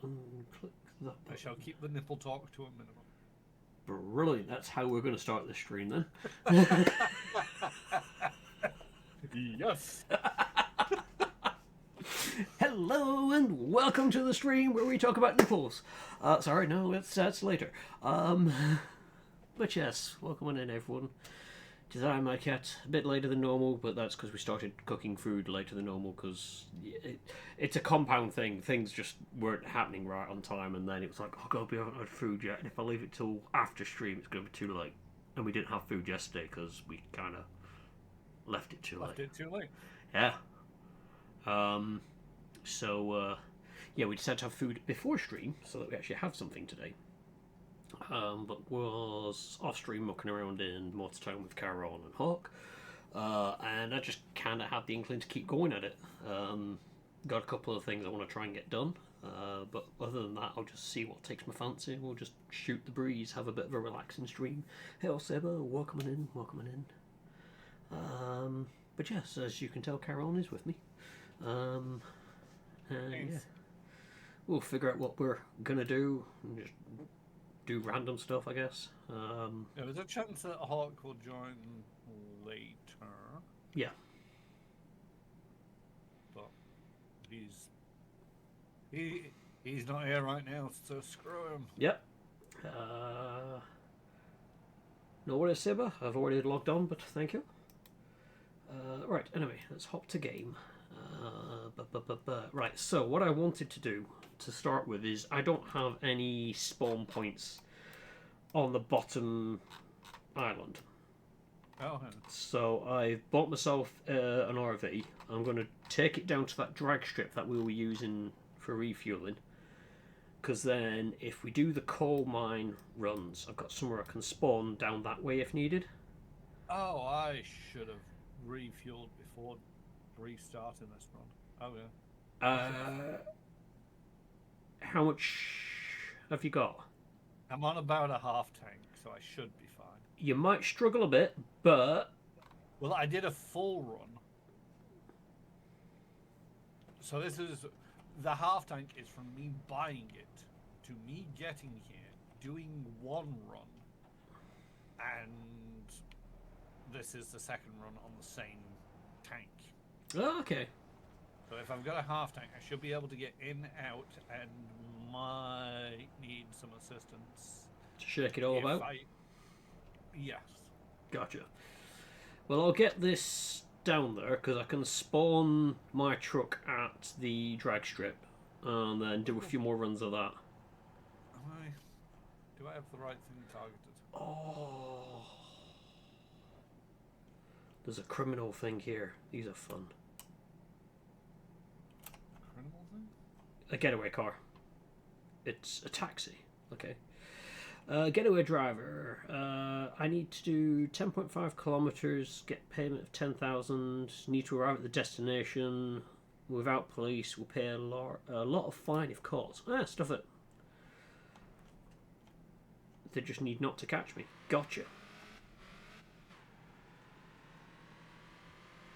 and click that I button. shall keep the nipple talk to a minimum. Brilliant. That's how we're going to start this stream then. Yes. Hello and welcome to the stream where we talk about nipples. Sorry, no, that's later. But yes, welcome in everyone. Design my cat a bit later than normal, but that's because we started cooking food later than normal because it's a compound thing. Things just weren't happening right on time, and then it was like, oh god, we haven't had food yet, and if I leave it till after stream, it's going to be too late. And we didn't have food yesterday because we kind of left it too Left late. it too late. Yeah. So yeah, we decided to have food before stream so that we actually have something today. But was off stream mucking around in MotorTown with Carol and Hawk, and I just kind of had the inkling to keep going at it. Got a couple of things I want to try and get done, but other than that, I'll just see what takes my fancy. We'll just shoot the breeze, have a bit of a relaxing stream. Hey, Seba, welcome in, welcome in. But yes, as you can tell, Carol is with me. Yeah, we'll figure out what we're gonna do. And just do random stuff, I guess. There's a chance that Hawk will join later. Yeah. But he's not here right now, so screw him. Yep. No worries, Seba. I've already logged on, but thank you. Right, anyway, let's hop to game. Right, so what I wanted to do to start with is I don't have any spawn points on the bottom island. Oh, so I've bought myself an RV. I'm going to take it down to that drag strip that we were using for refueling. Because then if we do the coal mine runs, I've got somewhere I can spawn down that way if needed. Oh, I should have refueled before restarting this run. Oh, yeah. How much have you got? I'm on about a half tank, so I should be fine. You might struggle a bit, but... Well, I did a full run. So this is... The half tank is from me buying it to me getting here, doing one run, and this is the second run on the same tank. Oh, okay. So if I've got a half tank, I should be able to get in, out, and might need some assistance. To shake it all about? Yes. Gotcha. Well, I'll get this down there, because I can spawn my truck at the drag strip, and then do a few more runs of that. Do I have the right thing targeted? Oh. There's a criminal thing here. These are fun. Criminal thing? A getaway car. It's a taxi. Okay. Getaway driver. I need to do 10.5 kilometers, get payment of 10,000, need to arrive at the destination without police, will pay a lot of fine if caught. Stuff it. They just need not to catch me. Gotcha.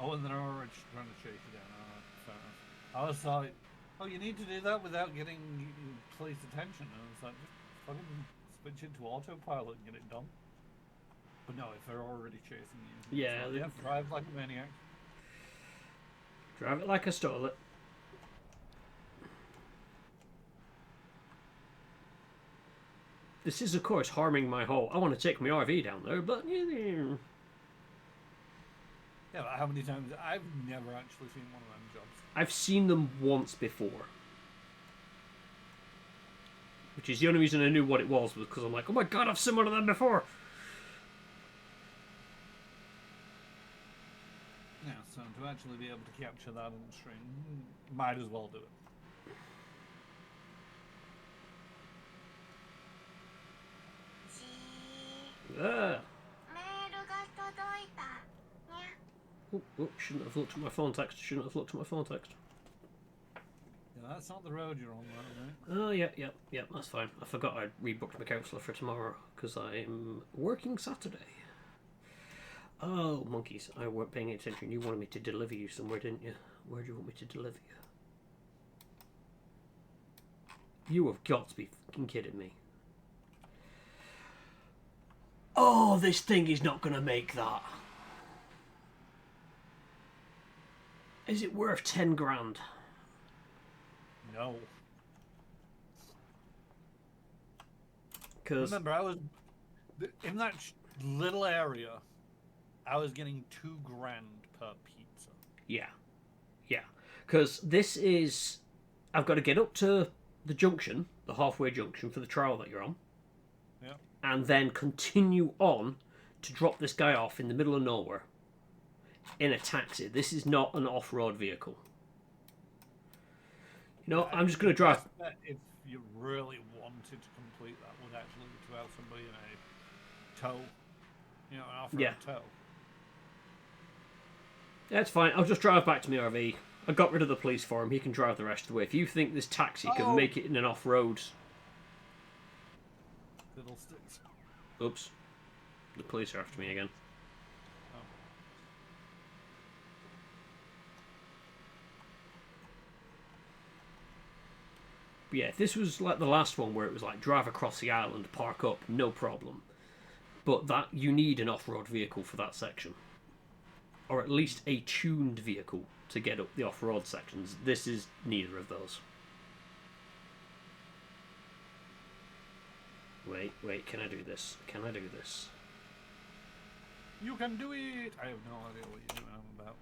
Oh, and they're already trying to chase you down. Alright, fair enough. I was like, oh, you need to do that without getting police attention. And it's like, just fucking switch into autopilot and get it done. But no, if they're already chasing you, yeah, like, yeah, drive like a maniac. Drive it like I stole it. This is, of course, harming my whole... I want to take my RV down there, but... Yeah, but how many times... I've never actually seen one of them jobs. I've seen them once before. Which is the only reason I knew what it was because I'm like, oh my god, I've seen one of them before! Yeah, so to actually be able to capture that on the stream, might as well do it. Shouldn't have looked at my phone text. Shouldn't have looked at my phone text. Yeah, that's not the road you're on, right? Oh, yeah, that's fine. I forgot I rebooked my counsellor for tomorrow because I'm working Saturday. Oh, monkeys, I weren't paying attention. You wanted me to deliver you somewhere, didn't you? Where do you want me to deliver you? You have got to be fucking kidding me. Oh, this thing is not going to make that. Is it worth 10 grand? No. Because remember, I was in that little area. I was getting 2 grand per pizza. yeah, because this is, I've got to get up to the junction, the halfway junction for the trial that you're on, Yeah. and then continue on to drop this guy off in the middle of nowhere in a taxi. This is not an off-road vehicle. You know, I'm just going to drive. If you really wanted to complete that, would actually to have somebody in a tow, an off-road tow. That's fine. I'll just drive back to my RV. I got rid of the police for him. He can drive the rest of the way. If you think this taxi can make it in an off-road... Fiddlesticks. Oops. The police are after me again. Oh. But yeah, if this was like the last one where it was like drive across the island, park up, no problem. But that you need an off-road vehicle for that section. Or at least a tuned vehicle to get up the off-road sections. This is neither of those. Wait, can I do this? Can I do this? You can do it! I have no idea what you're doing. I'm about,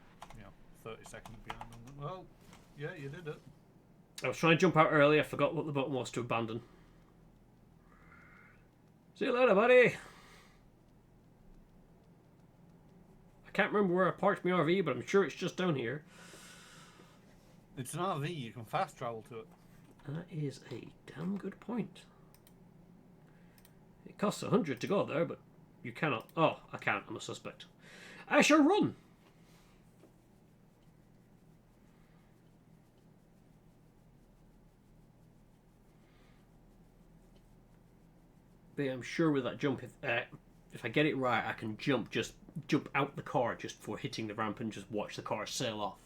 30 seconds behind on them. Well, yeah, you did it. I was trying to jump out early. I forgot what the button was to abandon. See you later, buddy! I can't remember where I parked my RV, but I'm sure it's just down here. It's an RV. You can fast travel to it. That is a damn good point. It costs 100 to go there, but you cannot... Oh, I can't. I'm a suspect. I shall run! But I'm sure with that jump, if I get it right, I can jump out the car just before hitting the ramp and just watch the car sail off.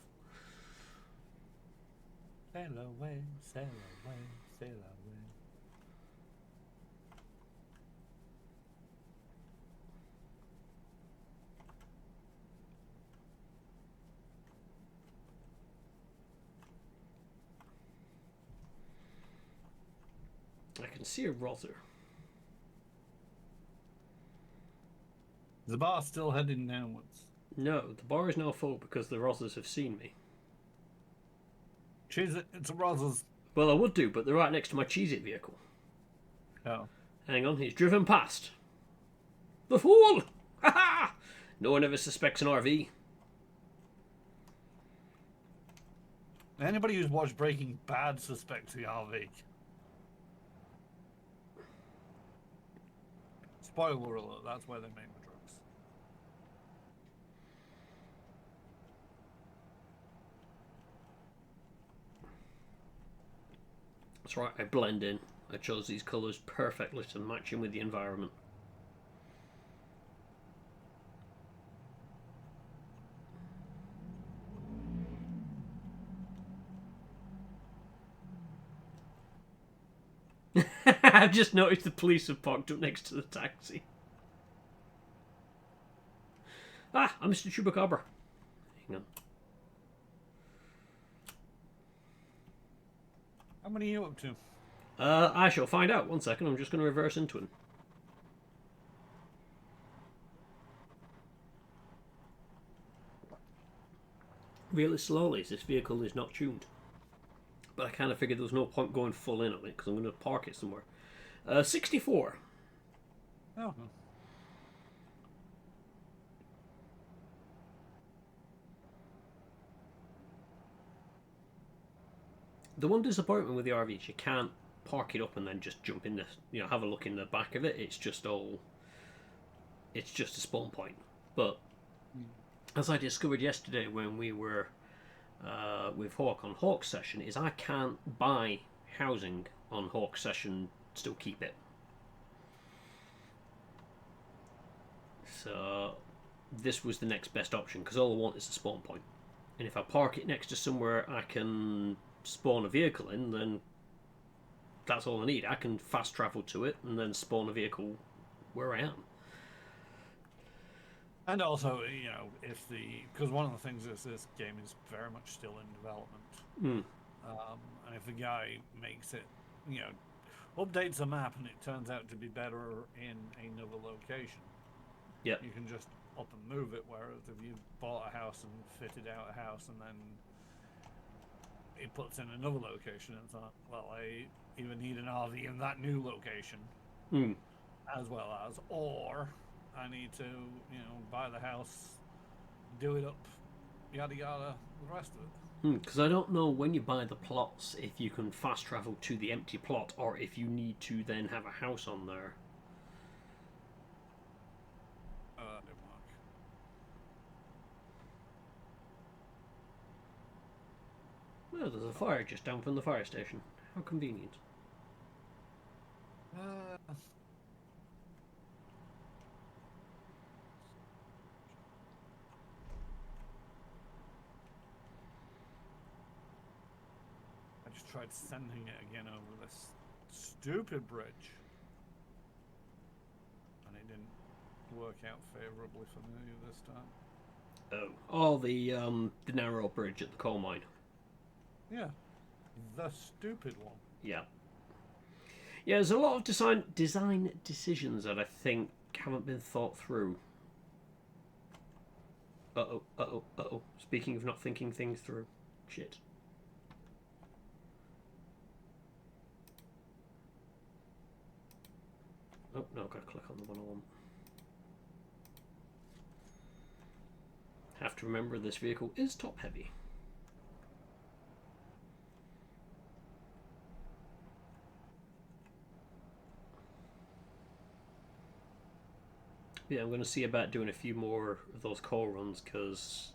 Sail away, sail away, sail away. I can see a rotor. The bar's still heading downwards. No, the bar is now full because the rotors have seen me. It's a Ros's. Well, I would do, but they're right next to my Cheez-It vehicle. Oh. Hang on, he's driven past. The fool! Ha ha! No one ever suspects an RV. Anybody who's watched Breaking Bad suspects the RV. Spoiler alert, that's where they make the drugs. That's right, I blend in. I chose these colours perfectly to match in with the environment. I've just noticed the police have parked up next to the taxi. Ah, I'm Mr. Chupacabra. Hang on. How many are you up to? I shall find out. 1 second, I'm just going to reverse into him. Really slowly, as this vehicle is not tuned. But I kind of figured there was no point going full in on it because I'm going to park it somewhere. 64. Oh. The one disappointment with the RV is you can't park it up and then just jump in the, have a look in the back of it. It's just a spawn point. But as I discovered yesterday when we were with Hawk on Hawk Session, is I can't buy housing on Hawk Session, still keep it. So this was the next best option because all I want is a spawn point. And if I park it next to somewhere I can spawn a vehicle in, then that's all I need. I can fast travel to it and then spawn a vehicle where I am. And also, because one of the things is this game is very much still in development, Mm. and if a guy makes it, updates a map and it turns out to be better in another location, Yeah. you can just up and move it. Whereas if you bought a house and fitted out a house and then it puts in another location, it's like, well, I either need an RV in that new location, Mm. as well as, or I need to, buy the house, do it up, yada yada, the rest of it. Because I don't know when you buy the plots if you can fast travel to the empty plot or if you need to then have a house on there. That didn't work. Well, there's a fire just down from the fire station. How convenient. I just tried sending it again over this stupid bridge, and it didn't work out favorably for me this time. Oh, the narrow bridge at the coal mine. Yeah, the stupid one. Yeah. Yeah, there's a lot of design decisions that I think haven't been thought through. Uh-oh. Speaking of not thinking things through. Shit. Oh, no, I've got to click on the one I want. Have to remember this vehicle is top heavy. Yeah, I'm going to see about doing a few more of those call runs because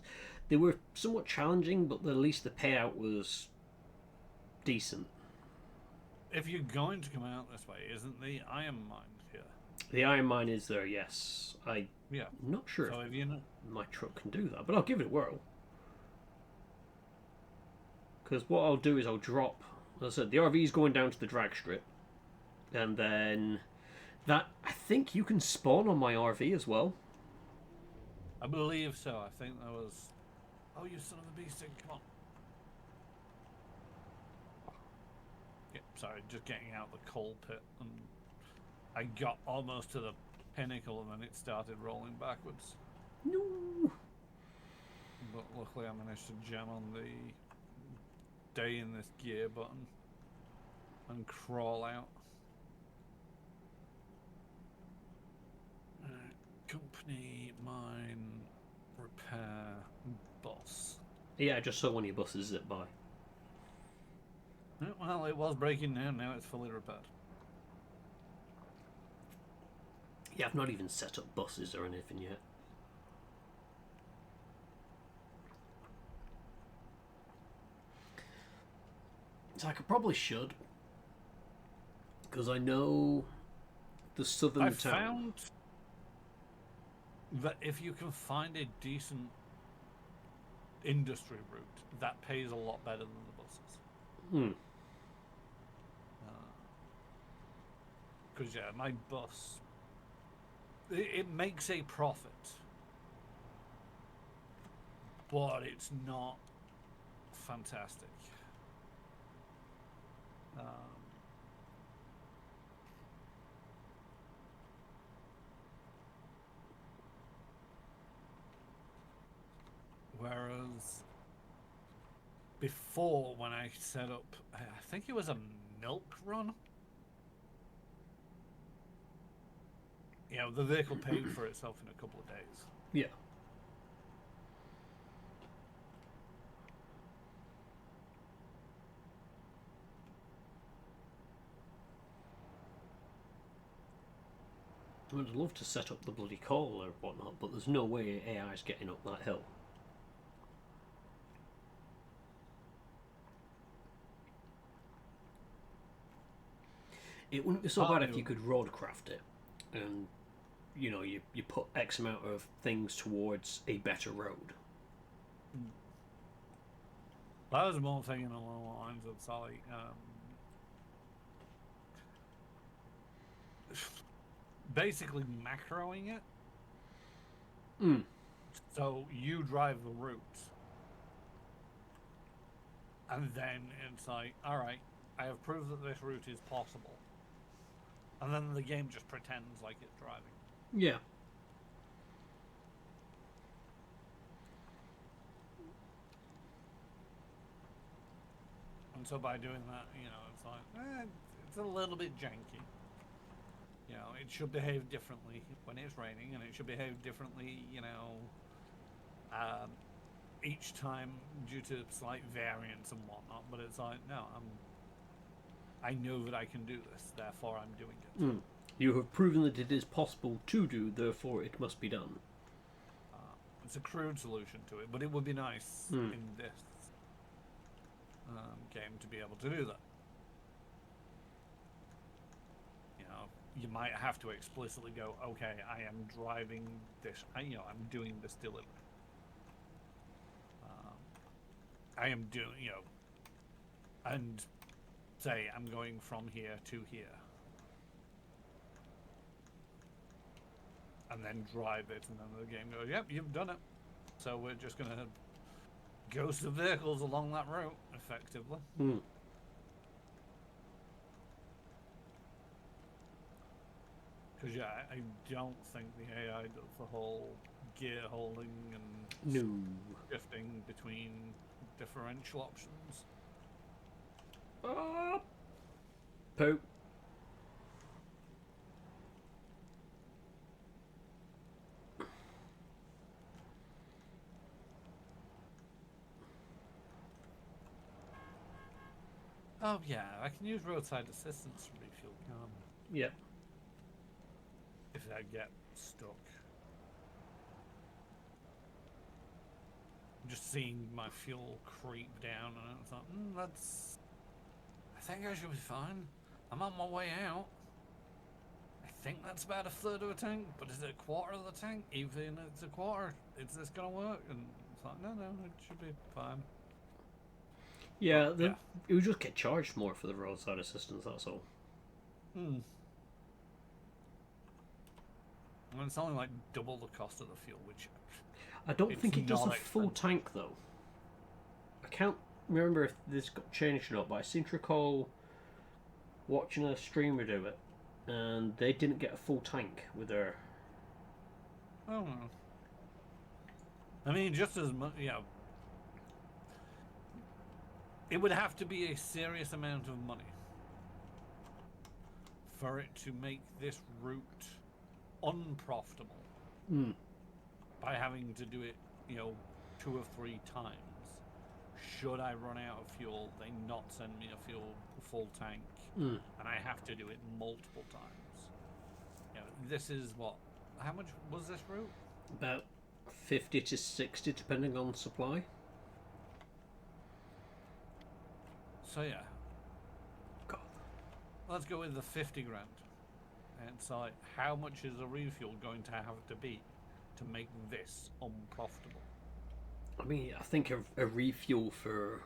they were somewhat challenging, but at least the payout was decent. If you're going to come out this way, isn't the iron mine here? The iron mine is there, yes. I'm Yeah. not sure So if if you know, my truck can do that, but I'll give it a whirl. Because what I'll do is I'll drop, as I said, the RV is going down to the drag strip, and then that I think you can spawn on my RV as well. I believe so. I think there was. Oh, you son of a beast! Come on. Yeah, sorry, just getting out the coal pit, and I got almost to the pinnacle, and then it started rolling backwards. No. But luckily, I managed to jam on the day in this gear button and crawl out. Company mine repair boss. Yeah, I just saw one of your buses zip by. Well, it was breaking down. Now it's fully repaired. Yeah, I've not even set up buses or anything yet. So I probably should, because I know the southern I town. found that if you can find a decent industry route, that pays a lot better than the buses. Because yeah, my bus, it makes a profit, but it's not fantastic. Whereas before, when I set up, I think it was a milk run. The vehicle paid for itself in a couple of days. Yeah. I'd love to set up the bloody call or whatnot, but there's no way AI is getting up that hill. It wouldn't be so bad if you could roadcraft it, and you put X amount of things towards a better road. That was more thinking along the lines of Sally. basically macroing it. Mm. So you drive the route, and then it's like, all right, I have proved that this route is possible, and then the game just pretends like it's driving. Yeah. And so by doing that, it's like, it's a little bit janky. It should behave differently when it's raining, and it should behave differently, each time due to slight variance and whatnot. But it's like, no, I know that I can do this, therefore I'm doing it. Mm. You have proven that it is possible to do, therefore it must be done. It's a crude solution to it, but it would be nice in this game to be able to do that. You might have to explicitly go, okay, I am driving this, I'm doing this delivery. I am doing, and say I'm going from here to here. And then drive it, and then the game goes, yep, you've done it. So we're just going to ghost the vehicles along that route, effectively. Mm. Because, yeah, I don't think the AI does the whole gear holding and No. shifting between differential options. Poop. Oh, yeah, I can use roadside assistance to refuel car Yep. if I get stuck. I'm just seeing my fuel creep down, and it's like, I think I should be fine. I'm on my way out. I think that's about a third of a tank, but is it a quarter of the tank? Even if it's a quarter, is this gonna work? And it's like, no, it should be fine. Yeah, it would just get charged more for the roadside assistance, that's all. And it's only like double the cost of the fuel, which I don't think it does a not full tank, though. I can't remember if this got changed or not, but I seem to recall watching a streamer do it, and they didn't get a full tank with their... I don't know. I mean, just as much, it would have to be a serious amount of money for it to make this route unprofitable by having to do it, 2 or 3 times. Should I run out of fuel, they not send me a full tank, and I have to do it multiple times. This is what? How much was this route? About 50 to 60, depending on supply. So yeah, God. let's go with the 50 grand. And so, like, how much is a refuel going to have to be to make this unprofitable? I mean, I think a refuel for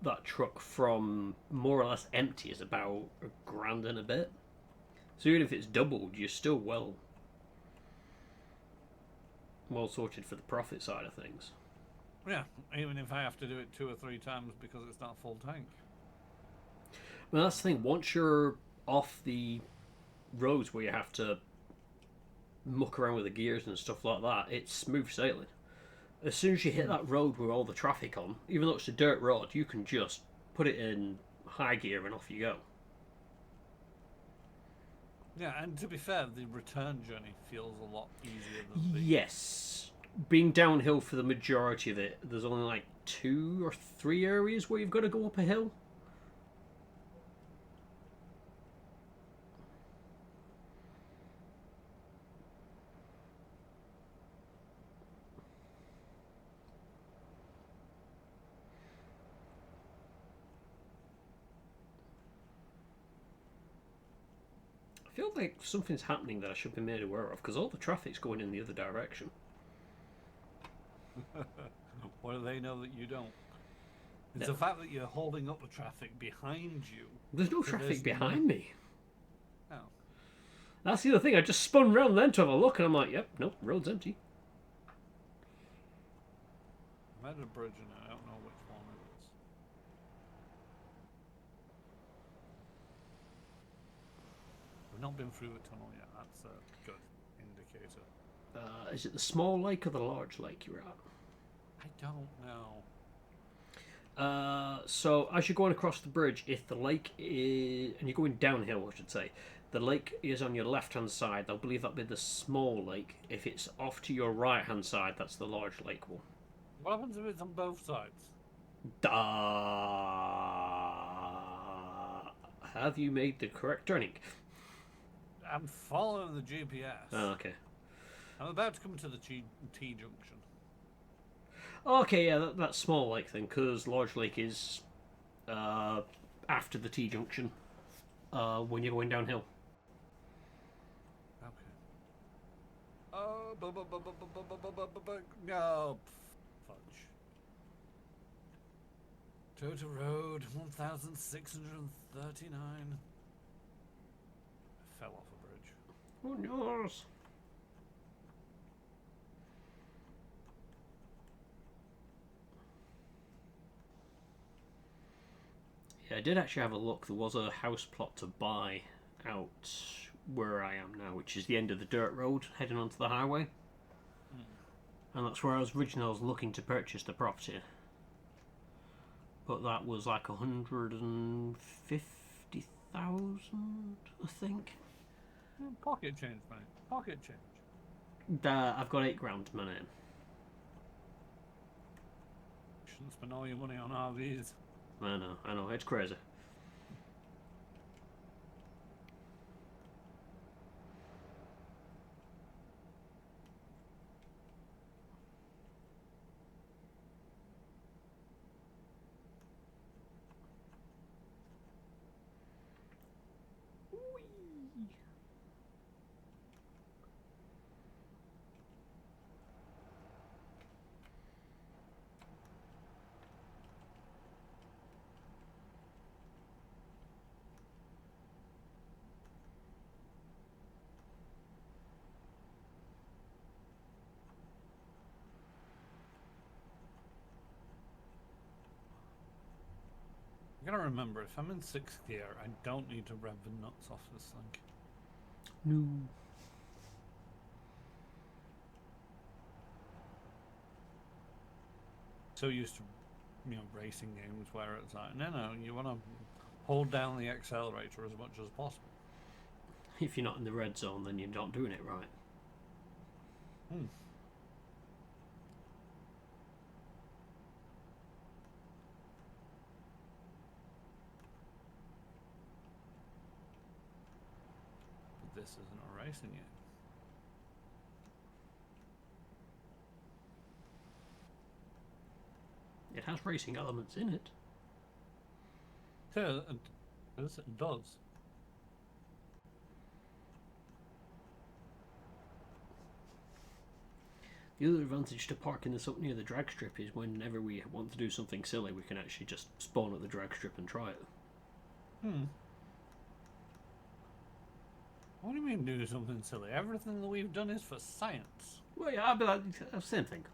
that truck from more or less empty is about $1,000 and a bit. So even if it's doubled, you're still well sorted for the profit side of things. Yeah, even if I have to do it 2 or 3 times because it's not full tank. Well, that's the thing. Once you're off the roads where you have to muck around with the gears and stuff like that, it's smooth sailing. As soon as you hit that road with all the traffic on, even though it's a dirt road, you can just put it in high gear and off you go. Yeah, and to be fair, the return journey feels a lot easier than the... Yes. Being downhill for the majority of it, there's only like 2 or 3 areas where you've got to go up a hill. I feel like something's happening that I should be made aware of, because all the traffic's going in the other direction. What do they know that you don't? It's No. the fact that you're holding up the traffic behind you. There's no So traffic there's behind me. Oh. That's the other thing. I just spun round then to have a look, and I'm like, yep, nope, road's empty. I'm at a bridge and I don't know which one it is. We've not been through the tunnel yet. That's a good indicator. Is it the small lake or the large lake you're at? I don't know. So as you're going across the bridge, if the lake is, and you're going downhill, I should say, the lake is on your left-hand side. I believe that'll be the small lake. If it's off to your right-hand side, that's the large lake one. What happens if it's on both sides? Have you made the correct turning? I'm following the GPS. Oh, okay. I'm about to come to the T junction. Okay, yeah, that's small lake then, because large lake is after the T junction when you're going downhill. Okay. No, fudge. Total Road 1639. I fell off a bridge. Oh no! Yeah, I did actually have a look. There was a house plot to buy out where I am now, which is the end of the dirt road heading onto the highway. And that's where I was looking to purchase the property. But that was like 150,000, I think. Pocket change, mate. Pocket change. I've got 8 grand to my name. Shouldn't spend all your money on RVs. I know, it's crazy. I gotta remember, if I'm in 6th gear, I don't need to rev the nuts off this thing. No. So used to, racing games where it's like, no, you want to hold down the accelerator as much as possible. If you're not in the red zone, then you're not doing it right. But this isn't a racing game. It has racing elements in it. Yeah, it does. The other advantage to parking this up near the drag strip is whenever we want to do something silly, we can actually just spawn at the drag strip and try it. What do you mean do something silly? Everything that we've done is for science. Well, yeah, but same thing.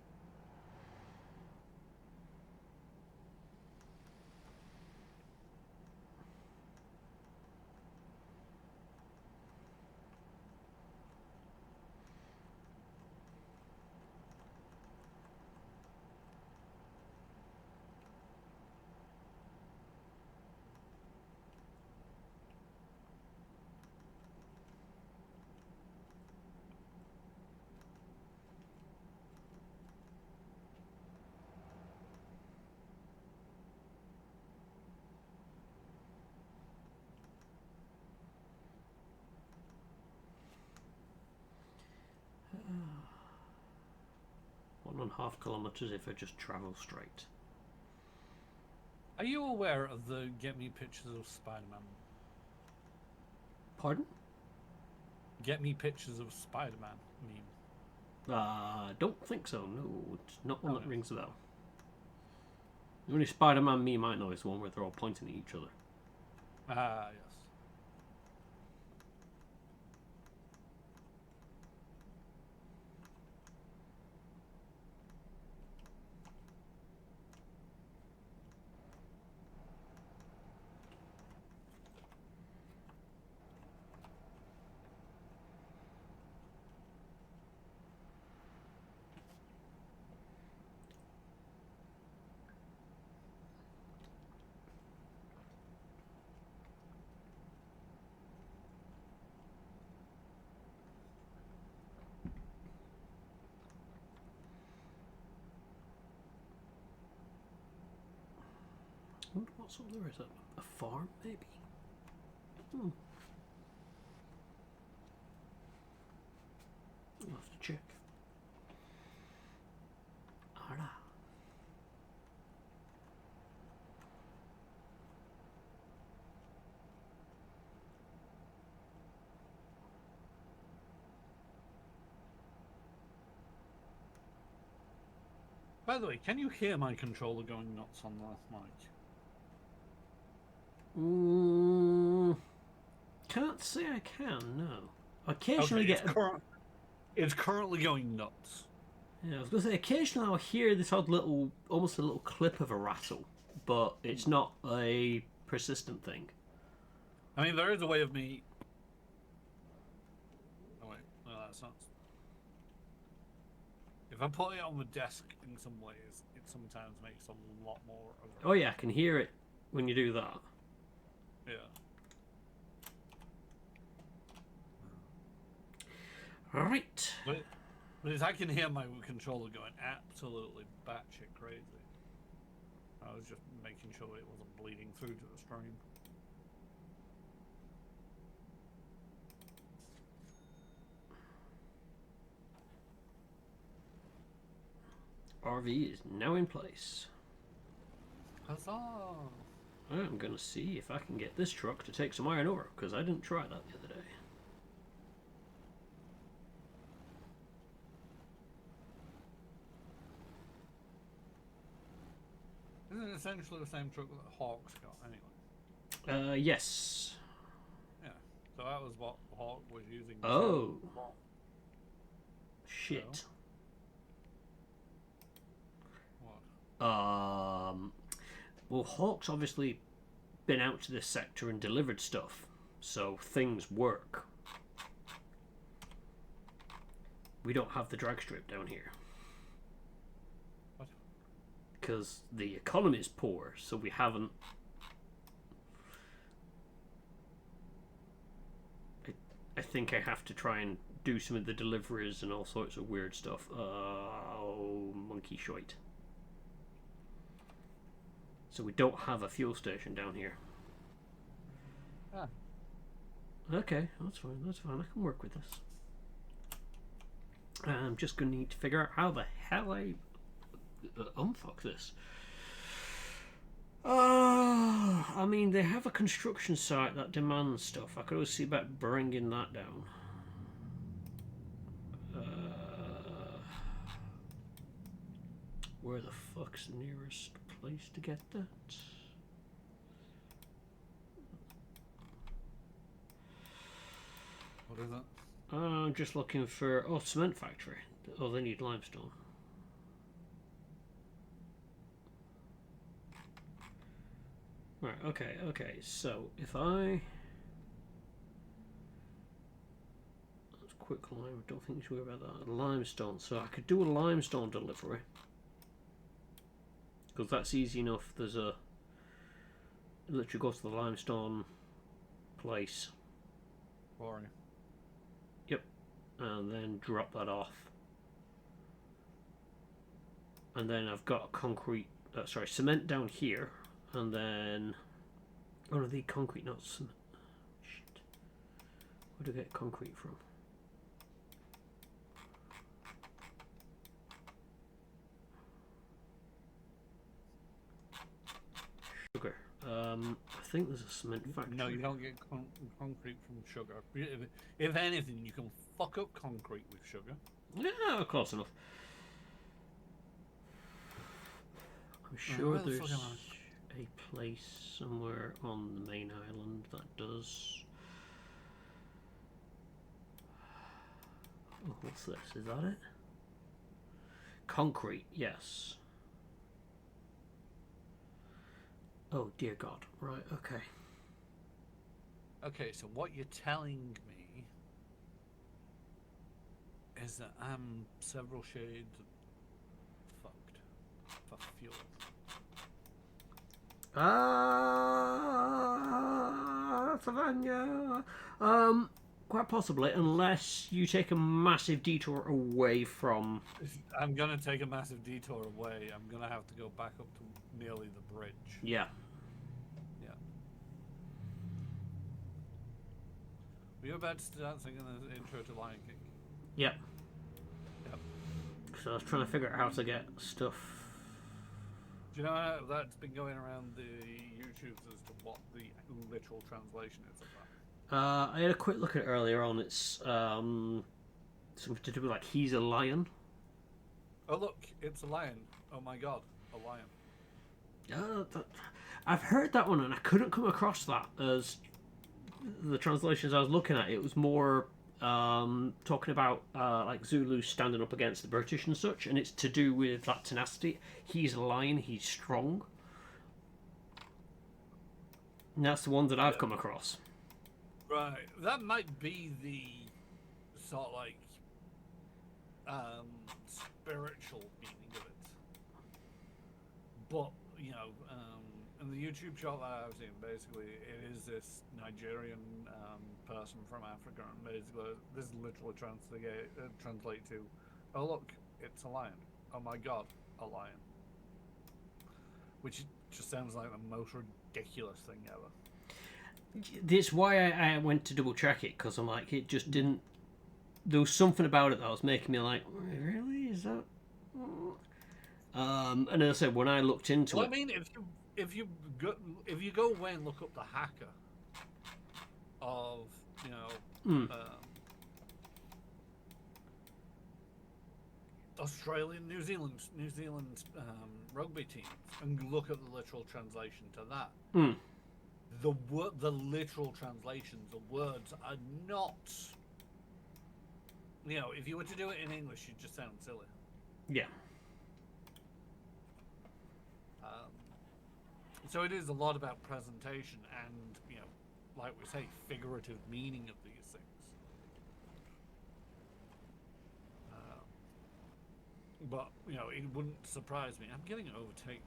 One and a half kilometres if I just travel straight. Are you aware of the Get Me Pictures of Spider-Man? Pardon? Get Me Pictures of Spider-Man meme. Don't think so, no. It's not one that rings a bell. The only Spider-Man meme I know is the one where they're all pointing at each other. Ah, yes. wonder what sort there is. A farm, maybe? Hmm. I'll have to check. Alright. By the way, can you hear my controller going nuts on the mic? Can't say I can, no. Occasionally Okay, get... it's currently going nuts. Yeah, I was going to say, occasionally I'll hear this odd little, almost a little clip of a rattle, but it's not a persistent thing. I mean, there is a way of me... Oh, wait. No, that's not... If I put it on the desk in some ways, it sometimes makes a lot more of a... Oh yeah, I can hear it when you do that. Yeah. Alright. But I can hear my controller going absolutely batshit crazy. I was just making sure it wasn't bleeding through to the stream. RV is now in place. Huzzah! I'm going to see if I can get this truck to take some iron ore, because I didn't try that the other day. Isn't it essentially the same truck that Hawk's got anyway? Yes. Yeah. So that was what Hawk was using. Oh. Shit. So? What? Well, Hawk's obviously been out to this sector and delivered stuff, so things work. We don't have the drag strip down here. What? Because the economy is poor, so we haven't... I think I have to try and do some of the deliveries and all sorts of weird stuff. Oh, monkey shite. So we don't have a fuel station down here. Ah. Okay, that's fine, that's fine. I can work with this. I'm just going to need to figure out how the hell I unfuck this. I mean, they have a construction site that demands stuff. I could always see about bringing that down. Where the fuck's the nearest place to get that? What is it? I'm just looking for... Oh, cement factory. Oh, they need limestone. Right, okay. So, if I... That's quick lime. Don't think you should worry about that. Limestone. So I could do a limestone delivery. Because that's easy enough. There's a... It literally goes to the limestone place. Boring. Yep. And then drop that off. And then I've got concrete... cement down here. And then... Oh no, the concrete, not cement. Shit. Where do I get concrete from? Sugar. I think there's a cement factory. No, you don't get concrete from sugar. If anything, you can fuck up concrete with sugar. Yeah, close enough. I'm sure there's a place somewhere on the main island that does... Oh, what's this? Is that it? Concrete, yes. Oh, dear God. Right, okay. Okay, so what you're telling me is that I'm several shades fucked for fuel. Savannah. Quite possibly, unless you take a massive detour away from... I'm gonna take a massive detour away. I'm gonna have to go back up to nearly the bridge. Yeah. Were you about to start singing the intro to Lion King? Yep. Yep. So I was trying to figure out how to get stuff. Do you know how that's been going around the YouTubes as to what the literal translation is of that? I had a quick look at it earlier on. It's something to do with like he's a lion. Oh look, it's a lion. Oh my god, a lion. I've heard that one, and I couldn't come across that as the translations I was looking at. It was more talking about like Zulu standing up against the British and such, and it's to do with that tenacity. He's a lion. He's strong. And that's the one that I've come across. Right, that might be the sort of like spiritual meaning of it. But you know, in the YouTube shot that I've seen, basically it is this Nigerian person from Africa, and basically this literally translate to, oh look, it's a lion. Oh my god, a lion. Which just sounds like the most ridiculous thing ever. That's why I went to double check it, because I'm like, it just didn't. There was something about it that was making me like, really? Is that? And as I said, when I looked into it, I mean, if you go away and look up the hacker of Australian, New Zealand rugby teams, and look at the literal translation to that. The literal translations of words are not. You know, if you were to do it in English, you'd just sound silly. Yeah. So it is a lot about presentation and, you know, like we say, figurative meaning of these things. But, you know, it wouldn't surprise me. I'm getting overtook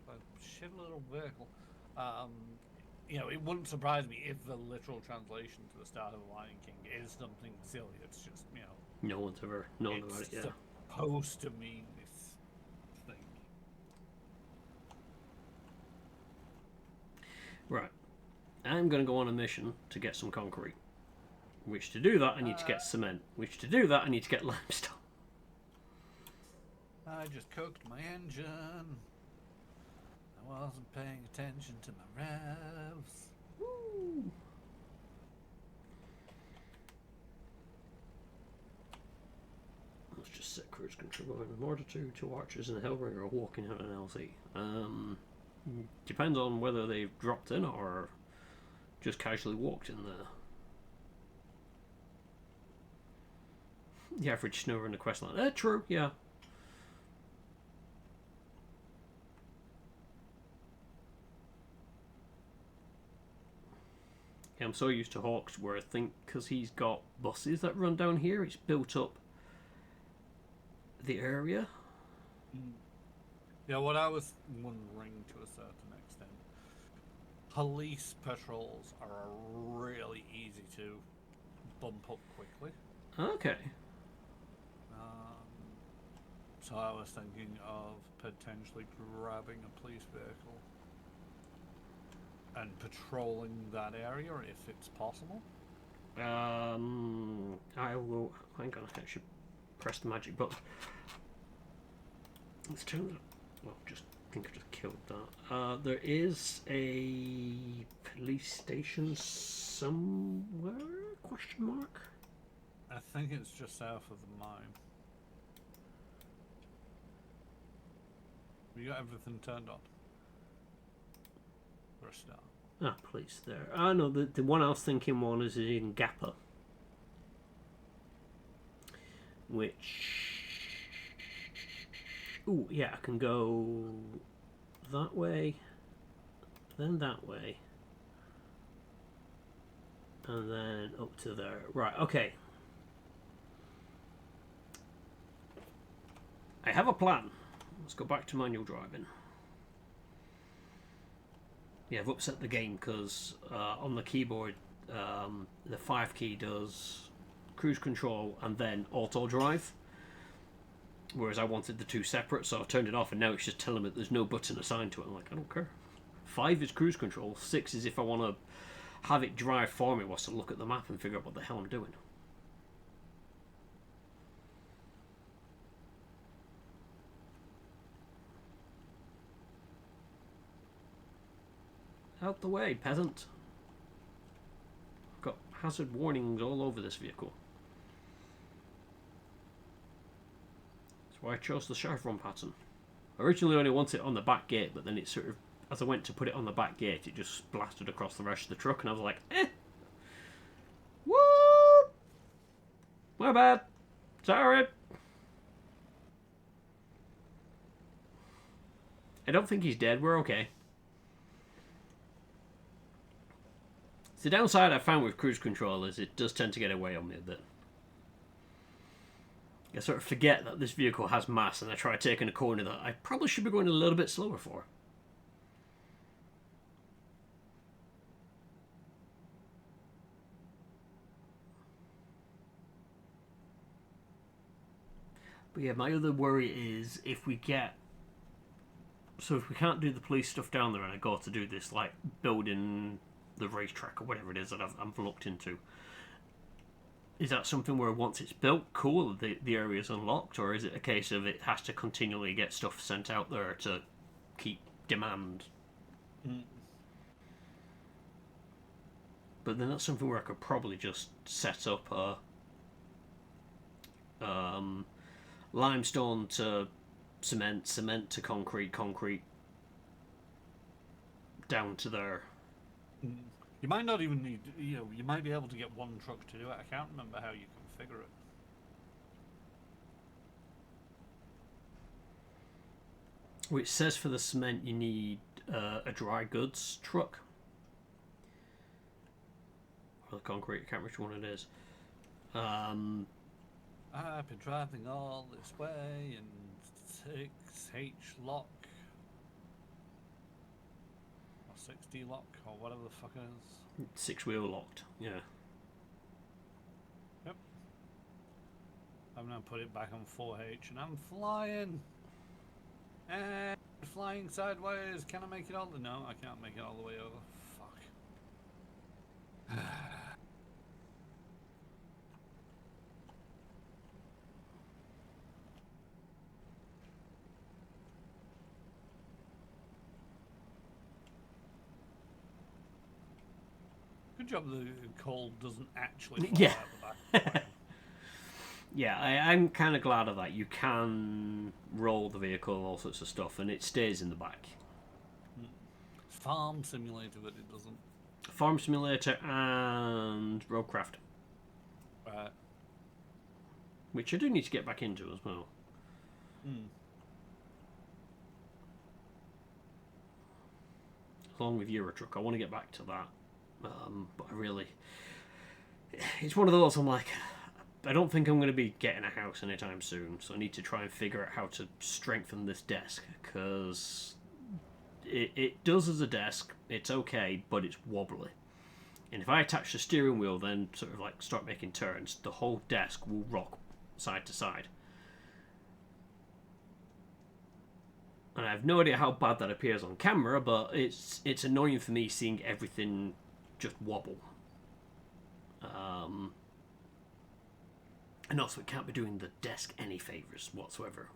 by a shit little vehicle. You know, it wouldn't surprise me if the literal translation to the start of The Lion King is something silly. It's just, you know... No one's ever known about it, yeah. It's supposed to mean this thing. Right. I'm going to go on a mission to get some concrete. Which to do that, I need to get cement. Which to do that, I need to get limestone. I just cooked my engine. I wasn't paying attention to my revs. Woo. Let's just set cruise control in MotorTown. Two archers and a Hellringer are walking out an LZ. Depends on whether they've dropped in or just casually walked in there. The average snower in the quest line. True, yeah. I'm so used to Hawks where I think because he's got buses that run down here, it's built up the area. Yeah, what I was wondering to a certain extent, police patrols are really easy to bump up quickly. Okay. So I was thinking of potentially grabbing a police vehicle and patrolling that area if it's possible. I will. Hang on, I should press the magic button. Let's turn it. Well, just think I just killed that. There is a police station somewhere? Question mark. I think it's just south of the mine. You got everything turned on. For a start. Ah, police there. Ah, no, the one I was thinking one is in Gappa. Which... Ooh, yeah, I can go that way, then that way, and then up to there. Right, okay. I have a plan. Let's go back to manual driving. Yeah, I've upset the game because on the keyboard the 5 key does cruise control and then auto drive, whereas I wanted the two separate, so I turned it off and now it's just telling me that there's no button assigned to it. I'm like, I don't care. 5 is cruise control, 6 is if I want to have it drive for me was to look at the map and figure out what the hell I'm doing. Out the way, peasant. Got hazard warnings all over this vehicle. That's why I chose the chevron pattern. I originally only wanted it on the back gate, but then it sort of, as I went to put it on the back gate, it just blasted across the rest of the truck, and I was like, Woo! My bad. Sorry. I don't think he's dead. We're okay. The downside I found with cruise control is it does tend to get away on me a bit. I sort of forget that this vehicle has mass, and I try taking a corner that I probably should be going a little bit slower for. But yeah, my other worry is if we get... So if we can't do the police stuff down there and I go to do this, like, building the racetrack or whatever it is that I've looked into, is that something where once it's built, cool, the area's unlocked, or is it a case of it has to continually get stuff sent out there to keep demand? But then that's something where I could probably just set up a limestone to cement, cement to concrete, concrete down to there. You might not even need, you might be able to get one truck to do it. I can't remember how you configure it. Which says for the cement you need a dry goods truck. Or the concrete, I can't remember which one it is. I've been driving all this way in 6H lock. Or 6D lock, or whatever the fuck it is. 6-wheel locked, yeah. Yep. I'm gonna put it back on 4H and I'm flying! And flying sideways. Can I make it all the... No, I can't make it all the way over. Fuck. Good job the coal doesn't actually fall out the back. Yeah, I'm kind of glad of that. You can roll the vehicle and all sorts of stuff, and it stays in the back. Farm simulator, but it doesn't. Farm simulator and roadcraft. Right. Which I do need to get back into as well. Along with Eurotruck, I want to get back to that. But I really... It's one of those, I'm like... I don't think I'm going to be getting a house anytime soon, so I need to try and figure out how to strengthen this desk, because it does as a desk, it's okay, but it's wobbly. And if I attach the steering wheel, then sort of like start making turns, the whole desk will rock side to side. And I have no idea how bad that appears on camera, but it's annoying for me seeing everything just wobble. And also, it can't be doing the desk any favours whatsoever.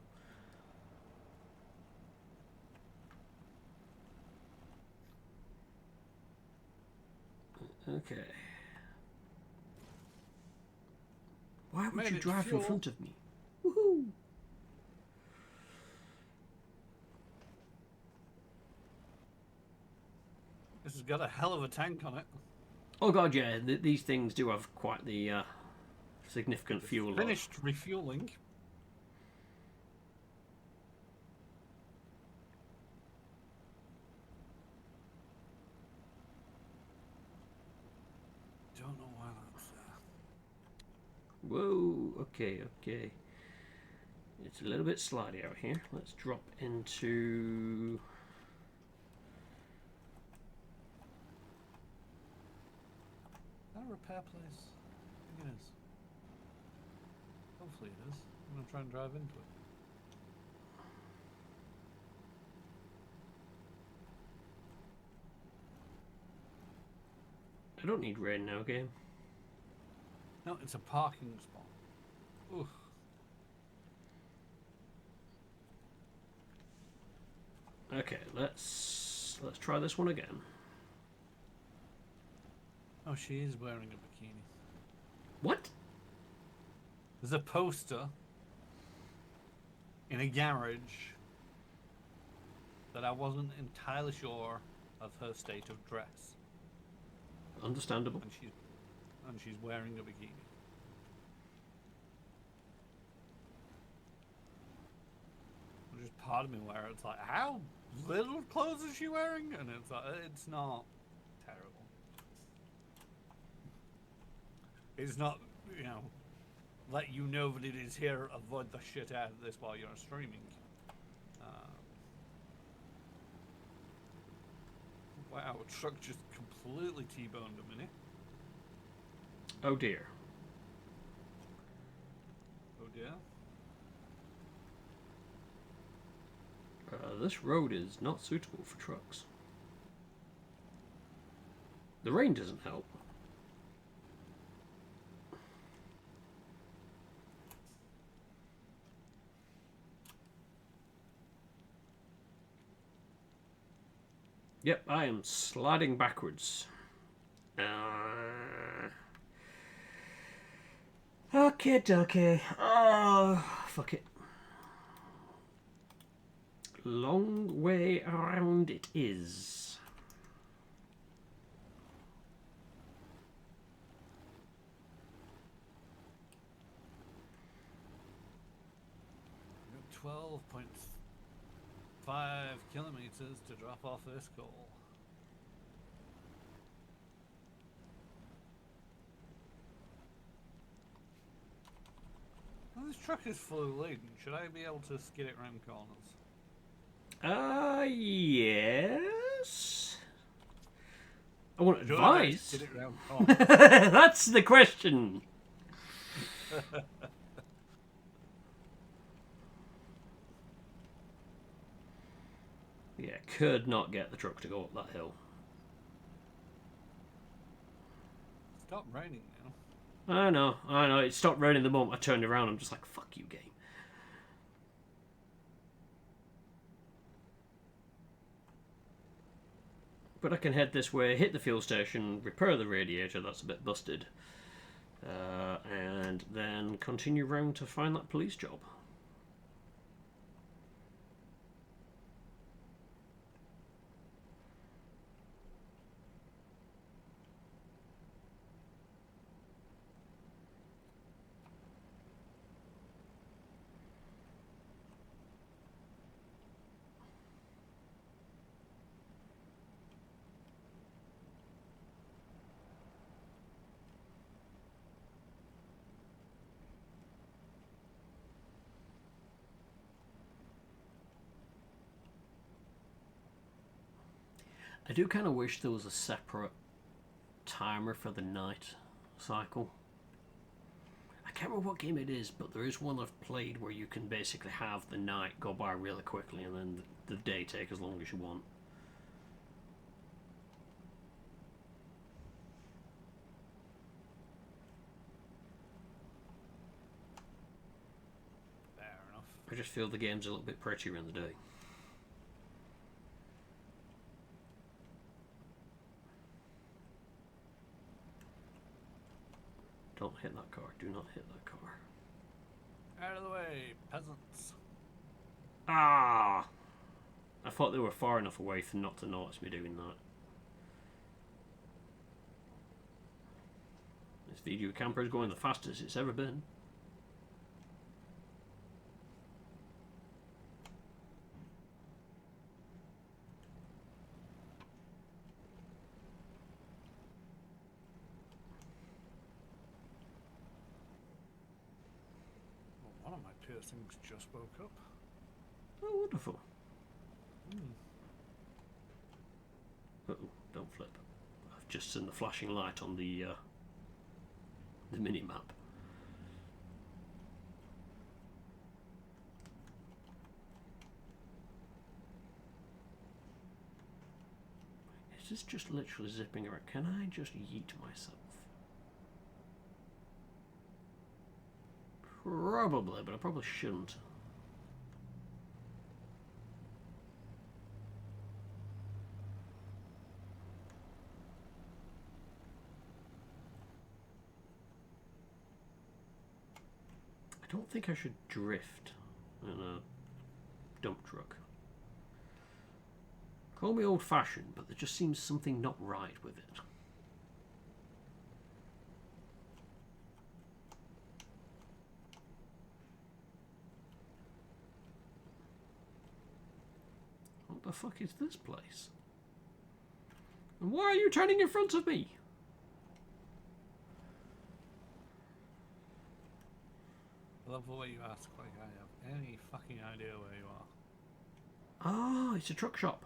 Okay. Why would you drive in front of me? Woohoo! This has got a hell of a tank on it. Oh god, yeah. These things do have quite the significant fuel load. Finished refueling. Don't know why that's there. Whoa, okay. It's a little bit slidey out here. Let's drop into... Is that a repair place? I think it is. Hopefully it is. I'm going to try and drive into it. I don't need rain now, game. No, it's a parking spot. Oof. Okay, let's try this one again. Oh, she is wearing a bikini. What? There's a poster in a garage that I wasn't entirely sure of her state of dress. Understandable. And she's wearing a bikini. There's just part of me where it's like, how little clothes is she wearing? And it's like, it's not terrible. It's not, let you know that it is here. Avoid the shit out of this while you're streaming. Wow, a truck just completely T-boned a minute. Oh dear. Oh dear. This road is not suitable for trucks. The rain doesn't help. Yep, I am sliding backwards. Okay. Oh, fuck it. Long way around it is. You've got 12.5 kilometers to drop off this goal. Well, this truck is fully laden. Should I be able to skid it around corners? Yes. I want Should I advice. skid it around corners? That's the question. Yeah, could not get the truck to go up that hill. Stop raining now. I know. It stopped raining the moment I turned around. I'm just like, fuck you, game. But I can head this way, hit the fuel station, repair the radiator, that's a bit busted, and then continue round to find that police job. I do kind of wish there was a separate timer for the night cycle. I can't remember what game it is, but there is one I've played where you can basically have the night go by really quickly and then the day take as long as you want. Fair enough. I just feel the game's a little bit prettier in the day. Don't hit that car. Do not hit that car. Out of the way, peasants. Ah! I thought they were far enough away for not to notice me doing that. This video camper is going the fastest it's ever been. Well, one of my piercings just woke up. Oh, wonderful. Uh-oh, don't flip. I've just seen the flashing light on the mini-map. Is this just literally zipping around? Can I just yeet myself? Probably, but I probably shouldn't. I don't think I should drift in a dump truck. Call me old-fashioned, but there just seems something not right with it. What the fuck is this place? And why are you turning in front of me? I love the way you ask like I have any fucking idea where you are. Ah, it's a truck shop.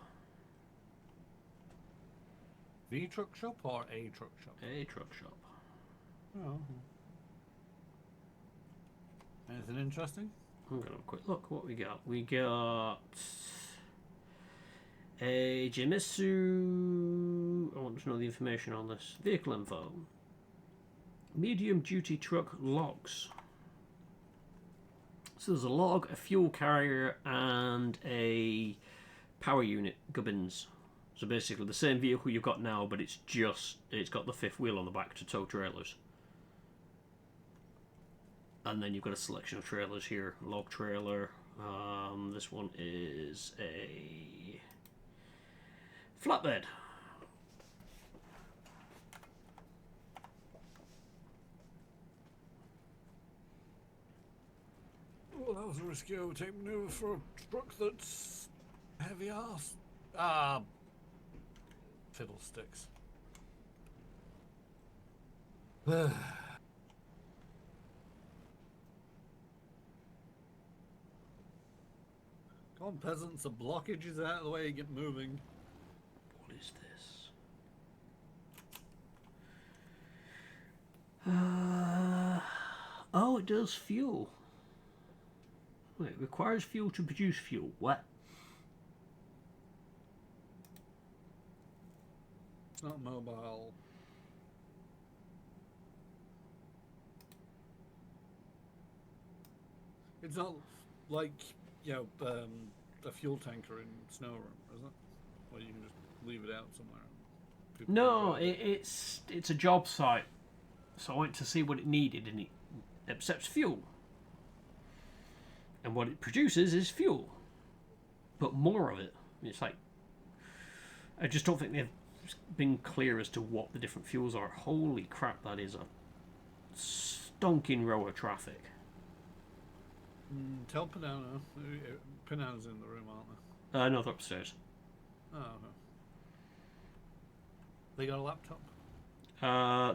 The truck shop or a truck shop? A truck shop. Oh. Anything interesting? I'm gonna have a quick look. What we got? We got a Jimitsu. I want to know the information on this. Vehicle info. Medium duty truck logs. So there's a log, a fuel carrier, and a power unit gubbins. So basically the same vehicle you've got now, but it's got the fifth wheel on the back to tow trailers. And then you've got a selection of trailers here. Log trailer. This one is a flatbed. Well, that was a risky overtake maneuver for a truck that's heavy ass. Ah, fiddlesticks. Come on, peasants, the blockage is out of the way, you get moving. What is this? Oh, it does fuel. Wait, it requires fuel to produce fuel. What? It's not mobile. It's not like, you know, a fuel tanker in snow room, is it? Or you can just leave it out somewhere. People No, can drive it. it's a job site. So I went to see what it needed, and it accepts fuel. And what it produces is fuel, but more of it. It's like, I just don't think they've been clear as to what the different fuels are. Holy crap, that is a stonking row of traffic. Tell Panana. Panana's in the room, aren't they? No, they're upstairs. Oh, no. They got a laptop?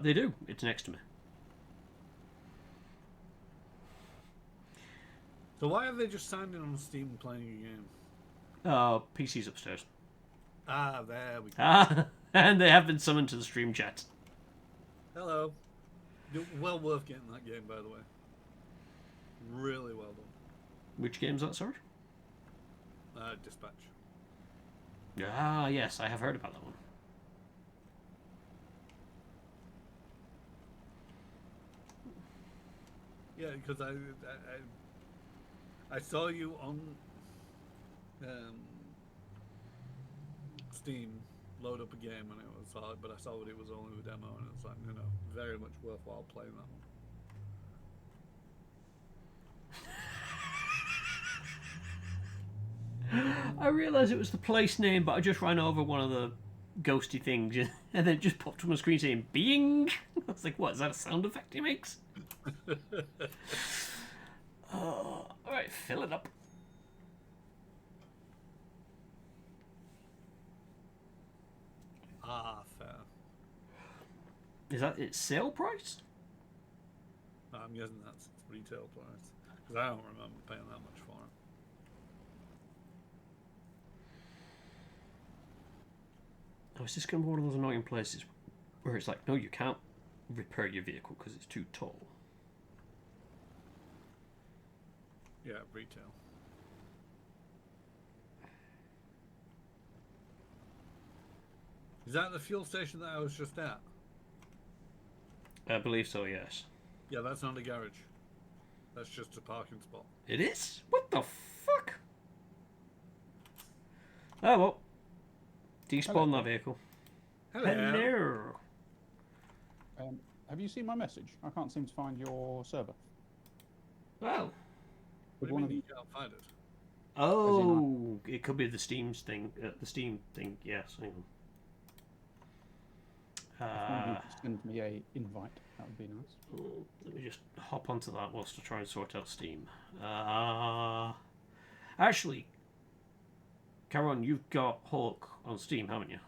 They do. It's next to me. So why have they just signed in on Steam and playing a game? PC's upstairs. Ah, there we go. Ah, and they have been summoned to the stream chat. Hello. Well worth getting that game, by the way. Really well done. Which game's that, sorry? Dispatch. Ah, yes, I have heard about that one. Yeah, because I saw you on Steam load up a game and it was hard, but I saw that it was only a demo and it's like, you know, very much worthwhile playing that one. I realised it was the place name, but I just ran over one of the ghosty things and then it just popped up on the screen saying "Bing." I was like, what, is that a sound effect he makes? Alright, fill it up. Ah, fair. Is that its sale price? I'm guessing that's its retail price. Because I don't remember paying that much for it. Oh, is this going to be one of those annoying places where it's like, no, you can't repair your vehicle because it's too tall? Yeah, retail. Is that the fuel station that I was just at? I believe so, yes. Yeah, that's not a garage. That's just a parking spot. It is? What the fuck? Oh, well. Despawn that vehicle. Hello. Hello. Have you seen my message? I can't seem to find your server. Well. What do you mean you can't find it? Oh, it could be the Steam's thing. The Steam thing, yes. Hang on. If you could send me a invite, that would be nice. Let me just hop onto that whilst I try and sort out Steam. Actually, Caron, you've got Hawk on Steam, haven't you?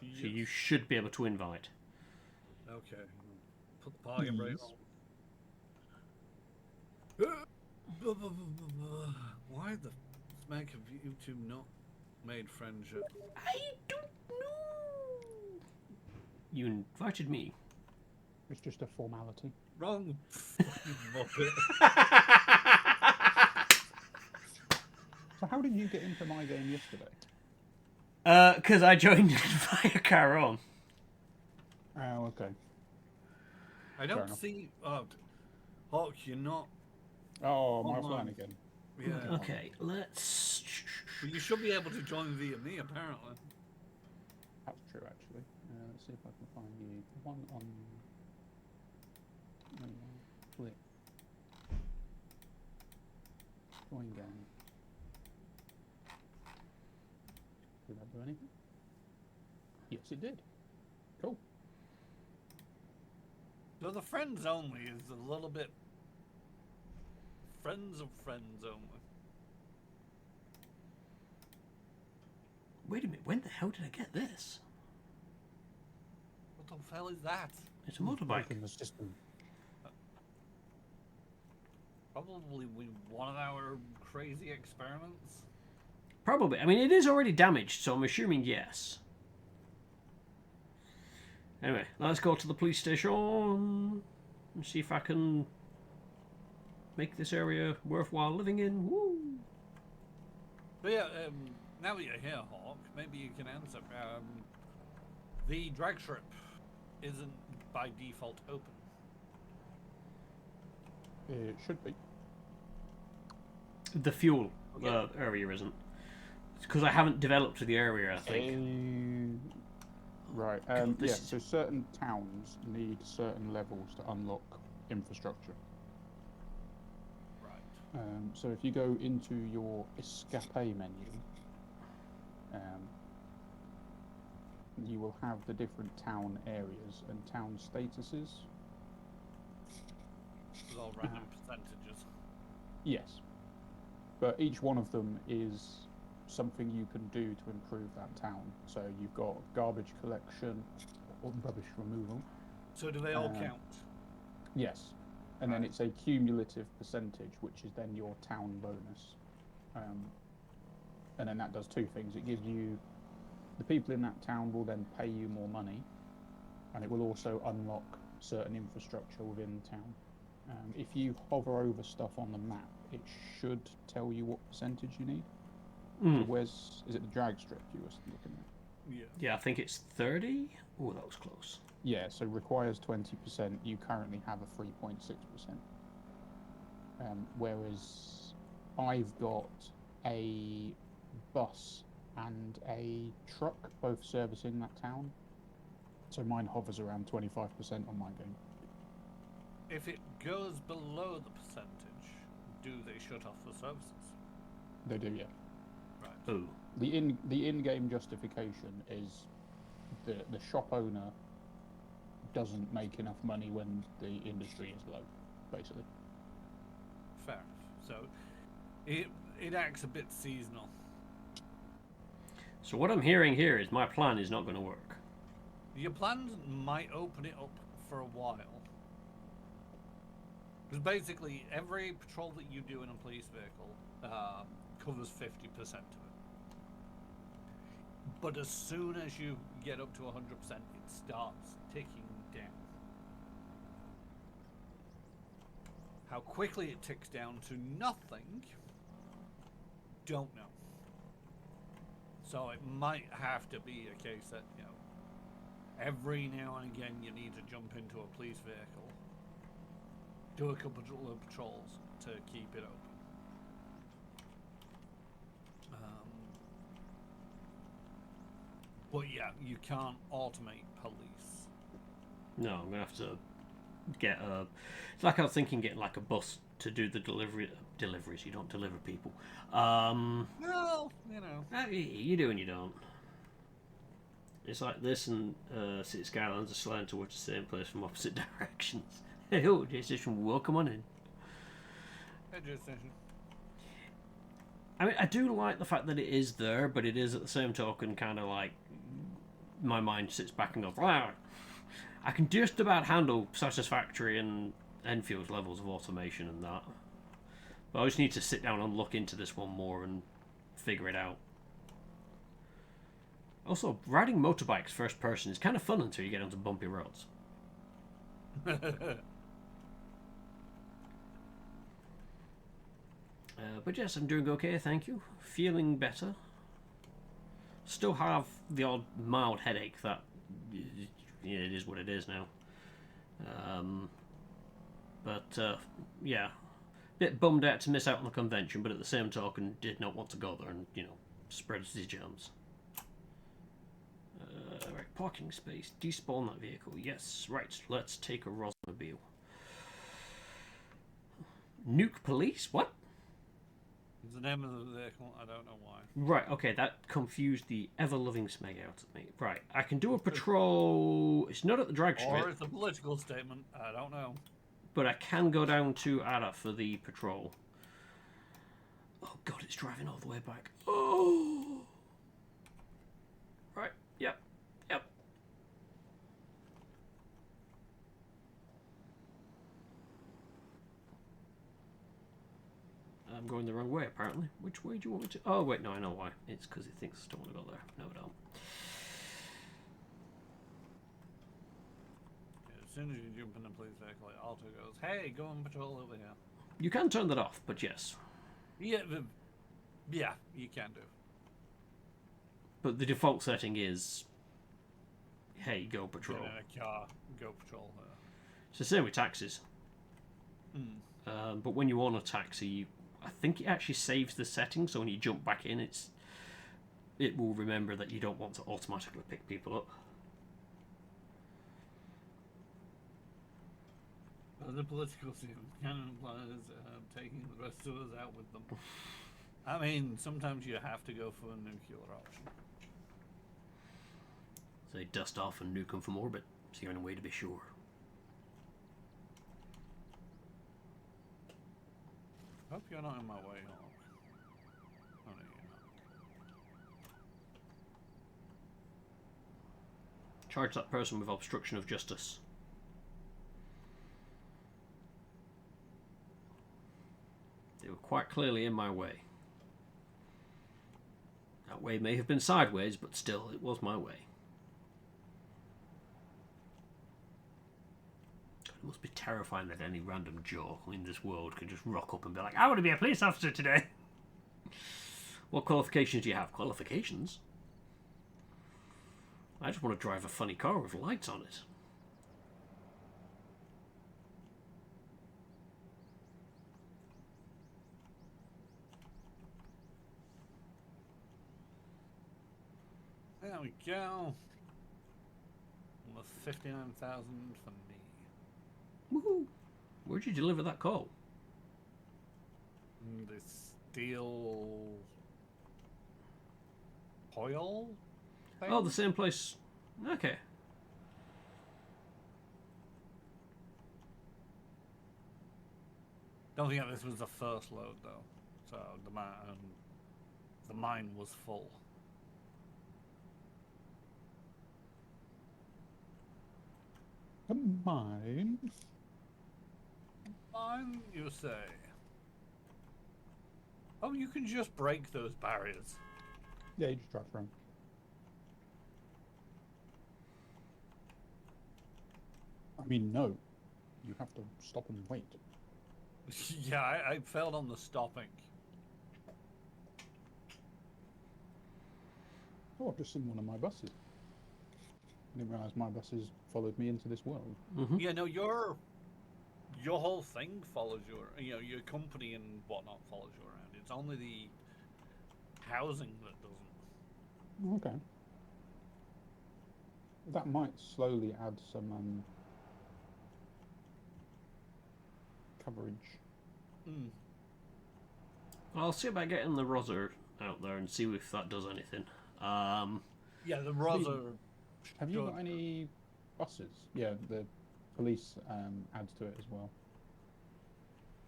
Yes. So you should be able to invite. Okay. Put the parking brake on. Why the smack have you two not made friends yet? I don't know. You invited me. It's just a formality. Wrong. Muppet. So how did you get into my game yesterday? Because I joined via Caron. Oh, okay. I don't see. Hawk, you're not. Oh, my offline again. Yeah. Okay, let's. But you should be able to join via me, apparently. That's true, actually. Let's see if I can find you one on. Click. Join game. Did that do anything? Yes, it did. Cool. So the friends only is a little bit. Friends of friends only. Wait a minute, when the hell did I get this? What the hell is that? It's a motorbike. In the system. Probably one of our crazy experiments. Probably. I mean, it is already damaged, so I'm assuming yes. Anyway, let's go to the police station and see if I can make this area worthwhile living in. Woo! But yeah, now that you're here, Hawk, maybe you can answer. The drag strip isn't by default open. It should be. The fuel area isn't. It's because I haven't developed the area, I think. Right. Yeah, so certain towns need certain levels to unlock infrastructure. Right. So if you go into your escape menu, you will have the different town areas and town statuses. With all random percentages. Yes. But each one of them is something you can do to improve that town. So you've got garbage collection or rubbish removal. So do they all count? Yes. And then it's a cumulative percentage, which is then your town bonus. And then that does two things. It gives you... The people in that town will then pay you more money, and it will also unlock certain infrastructure within the town. If you hover over stuff on the map, it should tell you what percentage you need. So is it the drag strip you were looking at? Yeah. Yeah, I think it's 30. Oh, that was close. Yeah, so requires 20%. You currently have a 3.6%. Whereas I've got a bus and a truck both servicing that town. So mine hovers around 25% on my game. If it goes below the percentage, do they shut off the services? They do, yeah. Right. Oh. The in-game justification is the shop owner doesn't make enough money when the industry is low, basically. Fair enough. So it acts a bit seasonal. So what I'm hearing here is my plan is not going to work. Your plans might open it up for a while. Because basically, every patrol that you do in a police vehicle covers 50% of it. But as soon as you get up to 100%, it starts ticking down. How quickly it ticks down to nothing, don't know. So it might have to be a case that, every now and again you need to jump into a police vehicle, do a couple of patrols to keep it open. But yeah, you can't automate police. No, I'm gonna have to get a. It's like I was thinking, getting like a bus to do the deliveries. You don't deliver people. Well, You do and you don't. It's like this and City Skylines are sliding towards the same place from opposite directions. Hey, oh, Jason, welcome on in. Hey, Jason. I mean, I do like the fact that it is there, but it is at the same token kind of like my mind sits back and goes, wow, I can just about handle Satisfactory and Enfield's levels of automation and that. But I just need to sit down and look into this one more and figure it out. Also, riding motorbikes first person is kind of fun until you get onto bumpy roads. But yes, I'm doing okay, thank you. Feeling better. Still have the odd mild headache that it is what it is now. Yeah. Bit bummed out to miss out on the convention, but at the same token, did not want to go there and, spread his germs. Right, parking space. Despawn that vehicle. Yes, right. Let's take a Rosmobile. Nuke police? What? It's the name of the vehicle. I don't know why. Right, okay, that confused the ever-loving Smeg out of me. Right, I can do a patrol. It's not at the drag strip. Or it's a political statement. I don't know. But I can go down to Ada for the patrol. Oh god, it's driving all the way back. Oh! Right, yep. I'm going the wrong way, apparently. Which way do you want me to... Oh, wait, no, I know why. It's because it thinks I don't want to go there. No, I don't. As soon as you jump in a police vehicle, it auto goes, hey, go and patrol over here. You can turn that off, but yes. Yeah, you can do. But the default setting is, hey, go patrol. Get in a car, go patrol her. It's the same with taxis. But when you own a taxi, I think it actually saves the setting, so when you jump back in, it will remember that you don't want to automatically pick people up. The political scene can imply taking the rest of us out with them. I mean, sometimes you have to go for a nuclear option. So they dust off and nuke them from orbit, so you're in a way to be sure. Hope you're not in my way, Hawk. Oh, no, you're not. Charge that person with obstruction of justice. They were quite clearly in my way. That way may have been sideways, but still, it was my way. It must be terrifying that any random Joe in this world can just rock up and be like, I want to be a police officer today. What qualifications do you have? Qualifications? I just want to drive a funny car with lights on it. There we go. Almost 59,000 for me. Woohoo! Where'd you deliver that coal? The steel oil thing? Oh, the same place. Okay. Don't forget this was the first load though, so the mine was full. Mine? Mine, you say? Oh, you can just break those barriers. Yeah, you just drive around. I mean, no. You have to stop and wait. Yeah, I failed on the stopping. Oh, I've just seen one of my buses. I didn't realise my buses followed me into this world. Mm-hmm. Yeah, no, your whole thing follows you. Your company and whatnot follows you around. It's only the housing that doesn't. Okay. That might slowly add some coverage. Mm. I'll see about getting the Roser out there and see if that does anything. Yeah, the Rosa. Have you got any buses? Yeah, the police adds to it as well.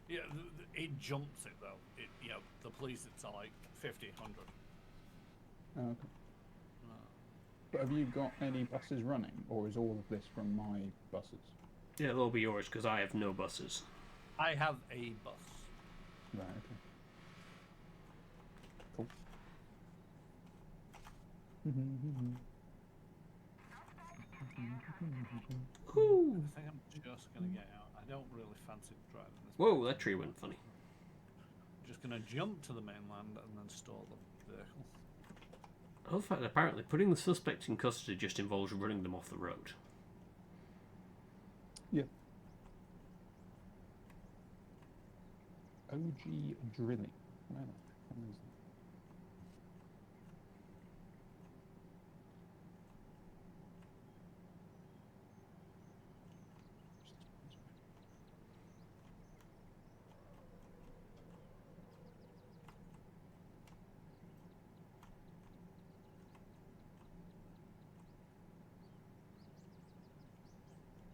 Yeah, it jumps it though. The police it's like 50, 100. Oh, okay. But have you got any buses running, or is all of this from my buses? Yeah, they'll be yours because I have no buses. I have a bus. Right, okay. Cool. Woo! I think I'm just gonna get out. I don't really fancy driving this. Whoa, that tree went funny. Just gonna jump to the mainland and then store the vehicle. I love the fact that apparently putting the suspect in custody just involves running them off the road. Yeah. OG drilling. Where the hell is that?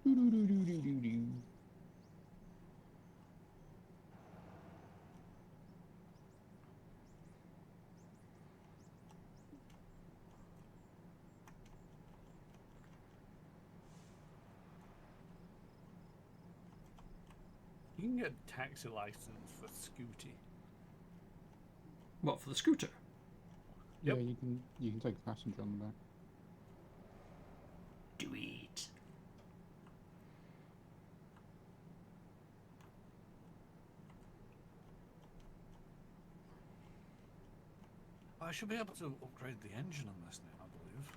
Doo-doo-doo-doo-doo-doo. You can get a taxi license for Scooty. What, for the scooter? Yeah, Yep. you can take a passenger on the back. Do it. I should be able to upgrade the engine on this now, I believe.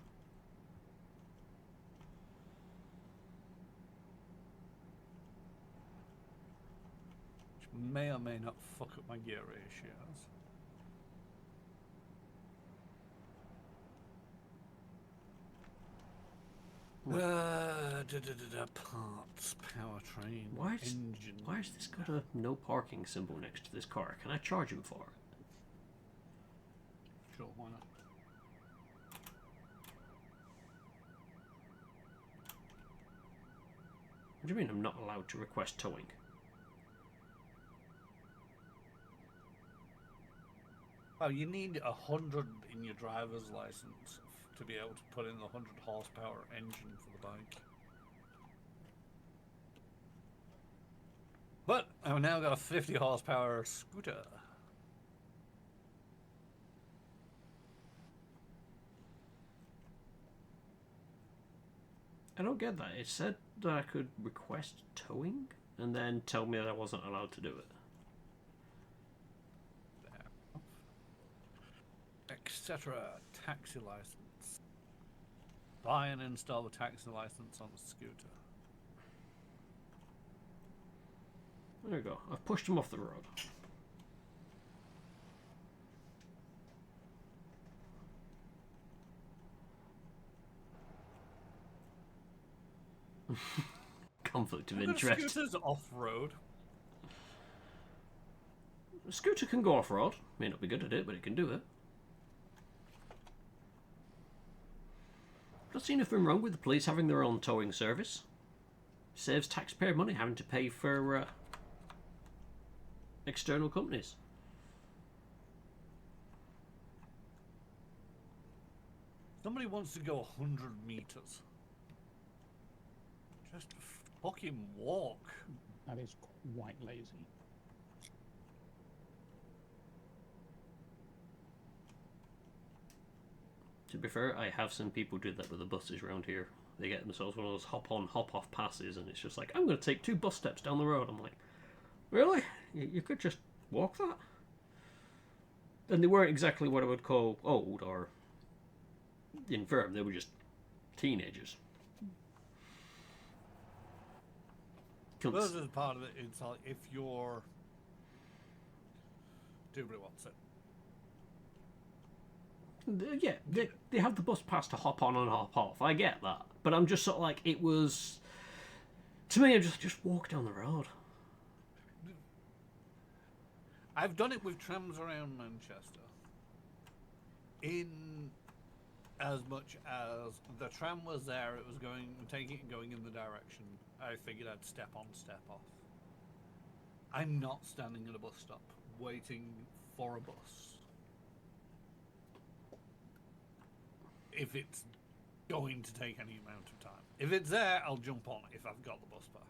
Which may or may not fuck up my gear ratios. Parts, powertrain, engine. Why has this got a no parking symbol next to this car? Can I charge him for it? Sure, why not? What do you mean I'm not allowed to request towing? Oh, you need 100 in your driver's license to be able to put in the 100 horsepower engine for the bike. But I've now got a 50 horsepower scooter. I don't get that. It said that I could request towing and then tell me that I wasn't allowed to do it. Etc. Taxi license. Buy and install the taxi license on the scooter. There we go. I've pushed him off the road. Conflict of interest. Scooter's off-road. A scooter can go off-road. May not be good at it, but it can do it. Not seen nothing wrong with the police having their own towing service. Saves taxpayer money having to pay for external companies. Somebody wants to go 100 meters. Just fucking walk. That is quite lazy. To be fair, I have seen people do that with the buses around here. They get themselves one of those hop-on, hop-off passes, and it's just like, I'm going to take 2 bus steps down the road. I'm like, really? You could just walk that? And they weren't exactly what I would call old or infirm. They were just teenagers. Well, this is part of it. It's like if you're nobody wants it. Yeah, they have the bus pass to hop on and hop off. I get that, but I'm just sort of like, it was, to me, I just walk down the road. I've done it with trams around Manchester. In as much as the tram was there, it was going in the direction. I figured I'd step on, step off. I'm not standing at a bus stop waiting for a bus. If it's going to take any amount of time. If it's there, I'll jump on if I've got the bus pass.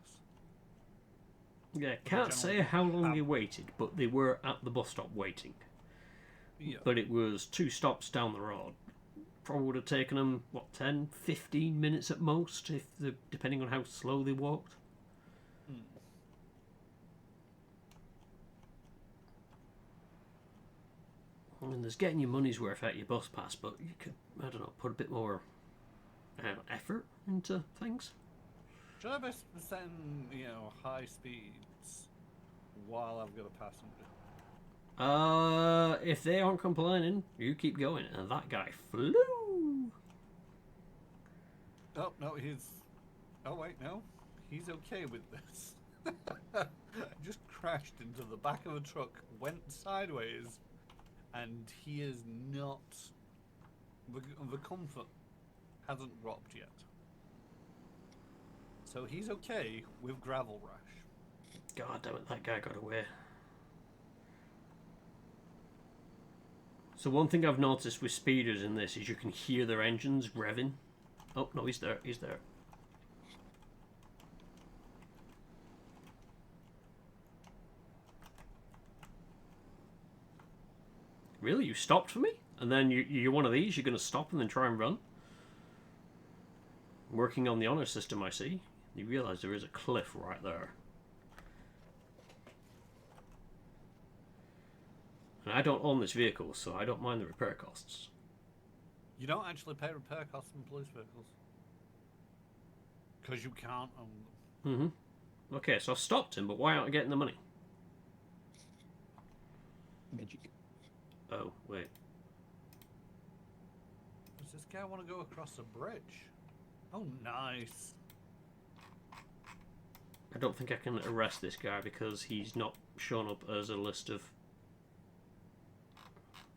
Yeah, can't say how long they waited, but they were at the bus stop waiting. Yeah. But it was 2 stops down the road. Probably would have taken them, 10, 15 minutes at most, depending on how slow they walked. I mean, there's getting your money's worth out of your bus pass, but you could, I don't know, put a bit more effort into things. Should I be setting, high speeds while I've got a passenger? If they aren't complaining, you keep going. And that guy flew. Oh, no, oh, wait, no. He's okay with this. Just crashed into the back of a truck, went sideways, and he is not... The comfort hasn't dropped yet. So he's okay with gravel rash. God damn it, that guy got away. So one thing I've noticed with speeders in this is you can hear their engines revving. Oh, no, he's there. Really? You stopped for me? And then you're one of these? You're going to stop and then try and run? Working on the honor system, I see. You realise there is a cliff right there. And I don't own this vehicle, so I don't mind the repair costs. You don't actually pay repair costs on police vehicles. Because you can't own them. Mm-hmm. Okay, so I've stopped him, but why aren't I getting the money? Magic. Oh, wait. Does this guy want to go across a bridge? Oh, nice. I don't think I can arrest this guy because he's not shown up as a list of...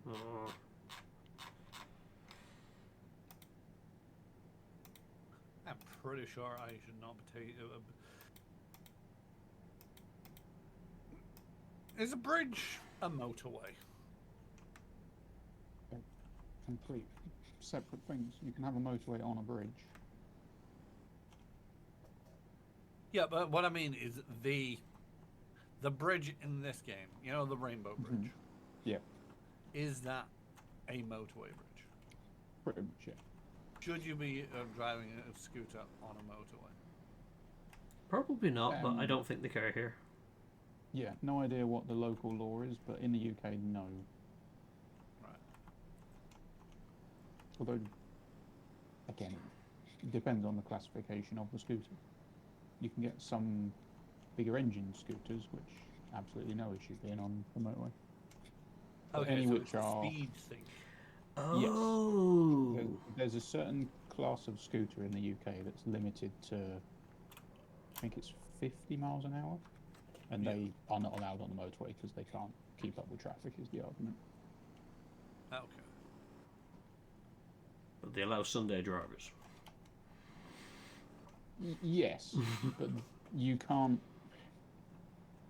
Oh. I'm pretty sure I should not be taking... Is a bridge a motorway? Complete separate things. You can have a motorway on a bridge. Yeah, but what I mean is the bridge in this game, the Rainbow Bridge. Mm-hmm. Yeah. Is that a motorway bridge? Pretty much, yeah. Should you be driving a scooter on a motorway? Probably not, but I don't think they care here. Yeah, no idea what the local law is, but in the UK, no. Right. Although, again, it depends on the classification of the scooter. You can get some bigger engine scooters, which absolutely no issue being on the motorway. Okay, any so which it's a are speed thing. Oh. Yes. There's a certain class of scooter in the UK that's limited to, I think it's 50 miles an hour, and they are not allowed on the motorway because they can't keep up with traffic. Is the argument? Okay. But they allow Sunday drivers. Yes, but you can't.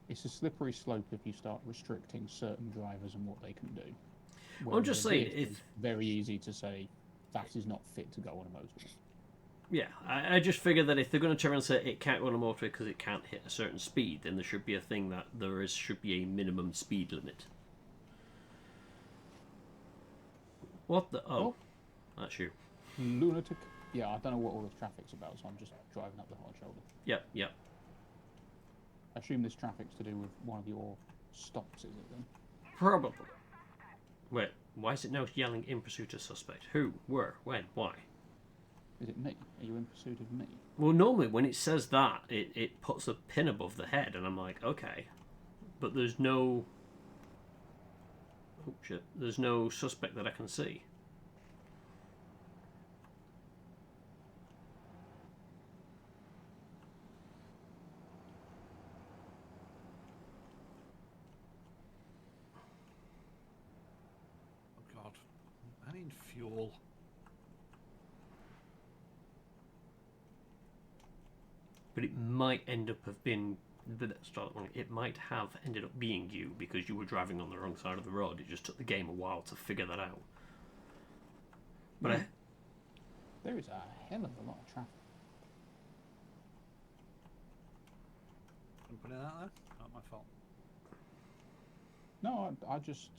It's a slippery slope if you start restricting certain drivers and what they can do. I'm just saying, it's very easy to say that is not fit to go on a motorway. Yeah, I just figured that if they're going to turn around and say it can't go on a motorway because it can't hit a certain speed, then there should be a thing that should be a minimum speed limit. What the? Oh, that's you. Lunatic. Yeah, I don't know what all this traffic's about, so I'm just driving up the hard shoulder. Yep, yep. I assume this traffic's to do with one of your stops, is it then? Probably. Wait, why is it now yelling in pursuit of suspect? Who? Where? When? Why? Is it me? Are you in pursuit of me? Well, normally when it says that, it puts a pin above the head, and I'm like, okay. But there's no... Oh, shit. There's no suspect that I can see. Oh God, I need fuel. But it might end up have been... It might have ended up being you because you were driving on the wrong side of the road. It just took the game a while to figure that out. But There is a hell of a lot of traffic. I'm putting that there. Not my fault. No, I just,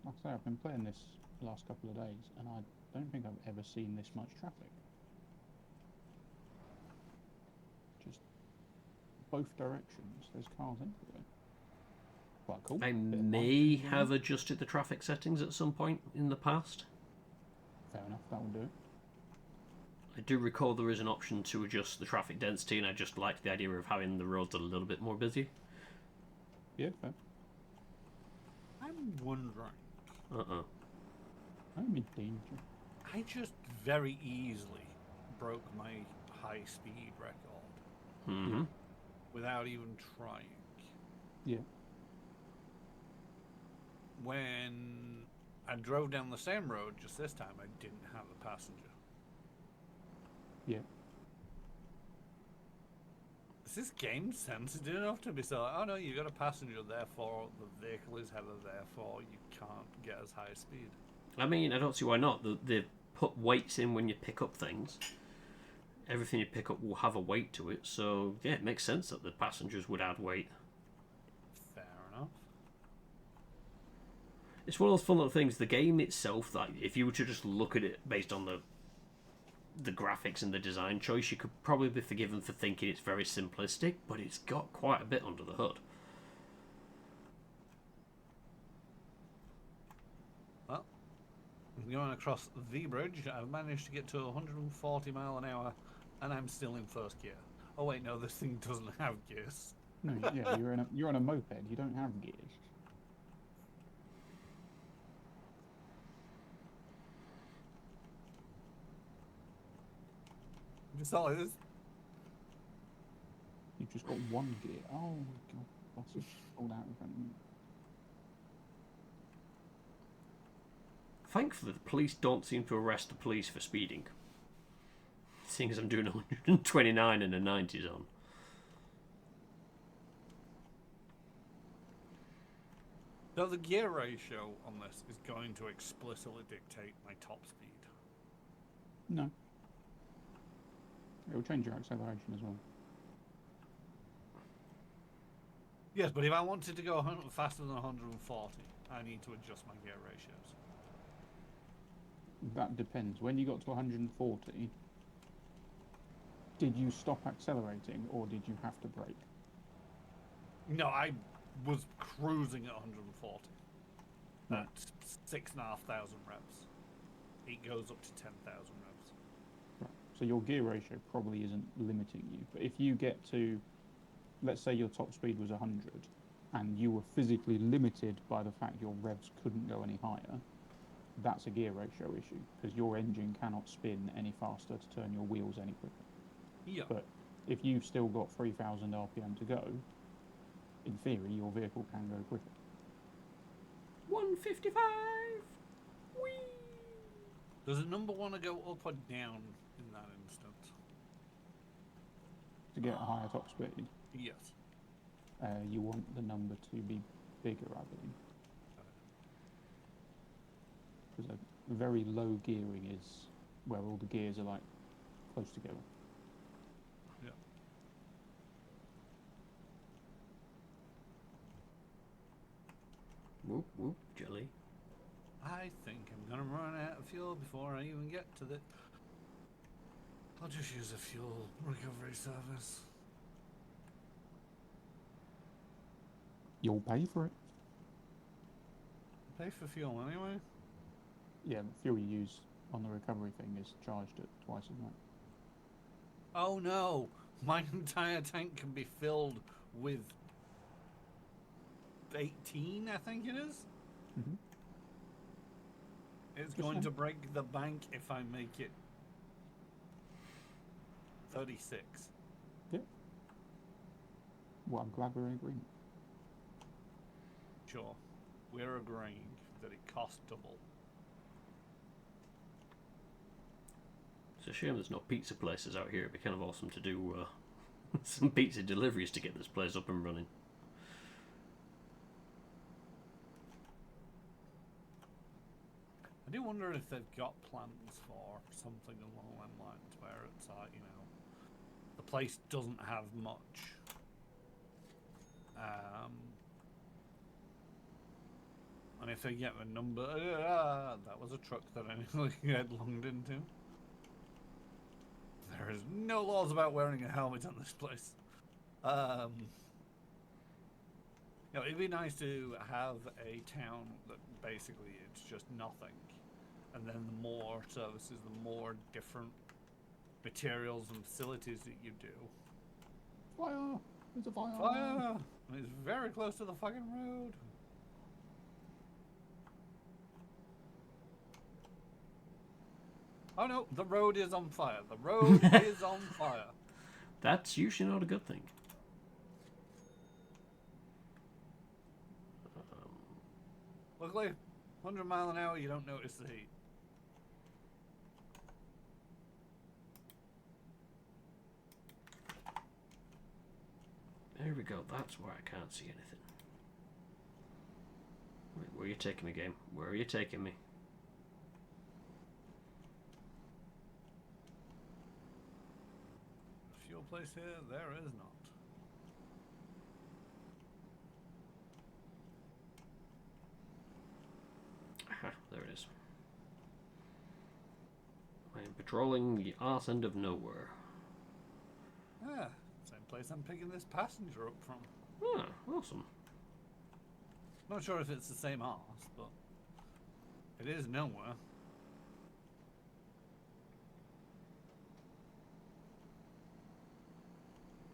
like I say, I've been playing this the last couple of days, and I don't think I've ever seen this much traffic. Just both directions, there's cars everywhere. Quite cool. I Bit of may lighting, have adjusted the traffic settings at some point in the past. Fair enough, that will do it. I do recall there is an option to adjust the traffic density, and I just like the idea of having the roads a little bit more busy. Yeah, fair. I'm wondering. I'm in danger. I just very easily broke my high speed record Mm-hmm. without even trying. Yeah. When I drove down the same road just this time, I didn't have a passenger. Yeah. Is this game sensitive enough to be so like, oh no, you got a passenger, therefore the vehicle is heavier, therefore you can't get as high speed? I mean, I don't see why not. They put weights in when you pick up things. Everything you pick up will have a weight to it, so yeah, it makes sense that the passengers would add weight. Fair enough. It's one of those fun little things. The game itself, like, if you were to just look at it based on the graphics and the design choice, you could probably be forgiven for thinking it's very simplistic, but it's got quite a bit under the hood. Well, going across the bridge, I've managed to get to 140 mile an hour, and I'm still in first gear. Oh wait, no, this thing doesn't have gears. No, yeah, you're on a moped. You don't have gears. It's not like this. You've just got one gear. Oh my god, what's it pulled out in front of me? Thankfully, the police don't seem to arrest the police for speeding. Seeing as I'm doing 129 in a 90 zone. So the gear ratio on this is going to explicitly dictate my top speed. No. It will change your acceleration as well. Yes, but if I wanted to go faster than 140, I need to adjust my gear ratios. That depends. When you got to 140, did you stop accelerating or did you have to brake? No, I was cruising at 140 Right. at 6,500 reps. It goes up to 10,000 reps. Right. So your gear ratio probably isn't limiting you. But if you get to, let's say your top speed was 100 and you were physically limited by the fact your revs couldn't go any higher, that's a gear ratio issue because your engine cannot spin any faster to turn your wheels any quicker. Yeah. But if you've still got 3,000 RPM to go, in theory, your vehicle can go quicker. 155! Whee! Does the number want to go up or down in that instance? To get a higher top speed, Yes. you want the number to be bigger, I believe. Because a very low gearing is where all the gears are like close together. Yeah. Whoop, whoop, jelly. I think I'm gonna run out of fuel before I even get to the... I'll just use a fuel recovery service. You'll pay for it. pay for fuel anyway. Yeah, the fuel you use on the recovery thing is charged at twice as much. Oh no! My entire tank can be filled with 18, I think it is. Mm-hmm. It's Just going saying. to break the bank if I make it 36. Yep. Well, I'm glad we're in agreement. Sure. We're agreeing that it costs double. It's a shame there's no pizza places out here. It'd be kind of awesome to do some pizza deliveries to get this place up and running. I do wonder if they've got plans for something along that lines where it's like, you know, the place doesn't have much. And if they get the number, that was a truck that I nearly headlonged into. There is no laws about wearing a helmet on this place. You know, it'd be nice to have a town that basically it's just nothing. And then the more services, the more different materials and facilities that you do. Fire! There's a fire! Fire! And it's very close to the fucking road. Oh no, the road is on fire. The road is on fire. That's usually not a good thing. Luckily, 100 mile an hour, you don't notice the heat. There we go. That's where I can't see anything. Wait, where are you taking me, game? Where are you taking me? Fuel place here, there is not. Aha, there it is. I am patrolling the arse end of nowhere. Ah, same place I'm picking this passenger up from. Ah, awesome. Not sure if it's the same arse, but it is nowhere.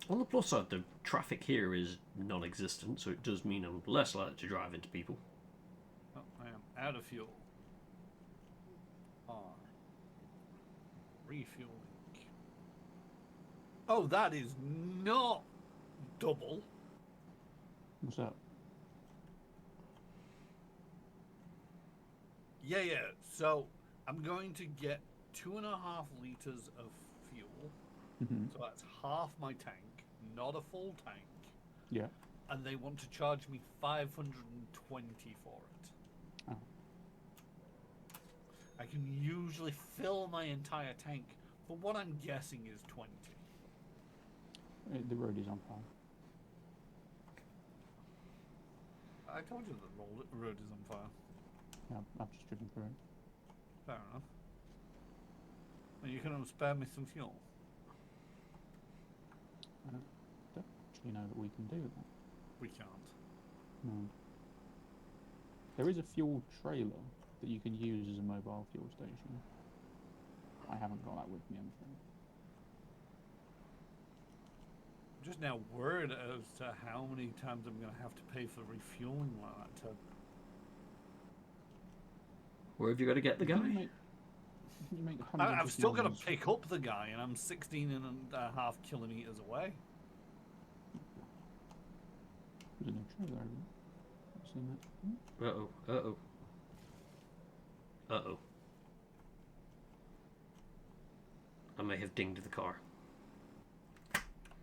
On the plus side, the traffic here is non-existent, so it does mean I'm less likely to drive into people. Oh, I am out of fuel. R. Refueling. Oh, that is not double. What's that? Yeah. So I'm going to get 2.5 liters of fuel. Mm-hmm. So that's half my tank, not a full tank. Yeah. And they want to charge me 520 for it. Oh. I can usually fill my entire tank for what I'm guessing is 20. The road is on fire. I told you the road is on fire. Yeah, I've just driven through it. Fair enough. And you can spare me some fuel. I don't actually know that we can do that. We can't. No. There is a fuel trailer that you can use as a mobile fuel station. I haven't got that with me, I'm afraid. I'm just now worried as to how many times I'm going to have to pay for refueling like that. Where have you got to get the guy? You make I've still got to $150. pick up the guy, and I'm 16.5 kilometers away. There's no trailer over there. I've seen that. Uh-oh, uh-oh. Uh-oh. I may have dinged the car.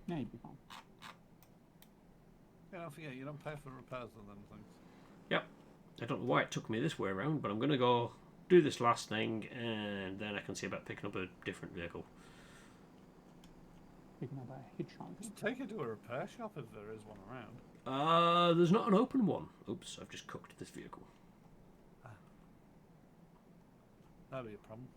Yeah, you'd be fine. Yeah, don't forget, you don't pay for repairs on them things. Yep. I don't know why it took me this way around, but I'm going to go do this last thing, and then I can see about picking up a different vehicle. Picking up a hitchhiker. Just take it to a repair shop if there is one around. There's not an open one. Oops, I've just cooked this vehicle. That'd be a problem.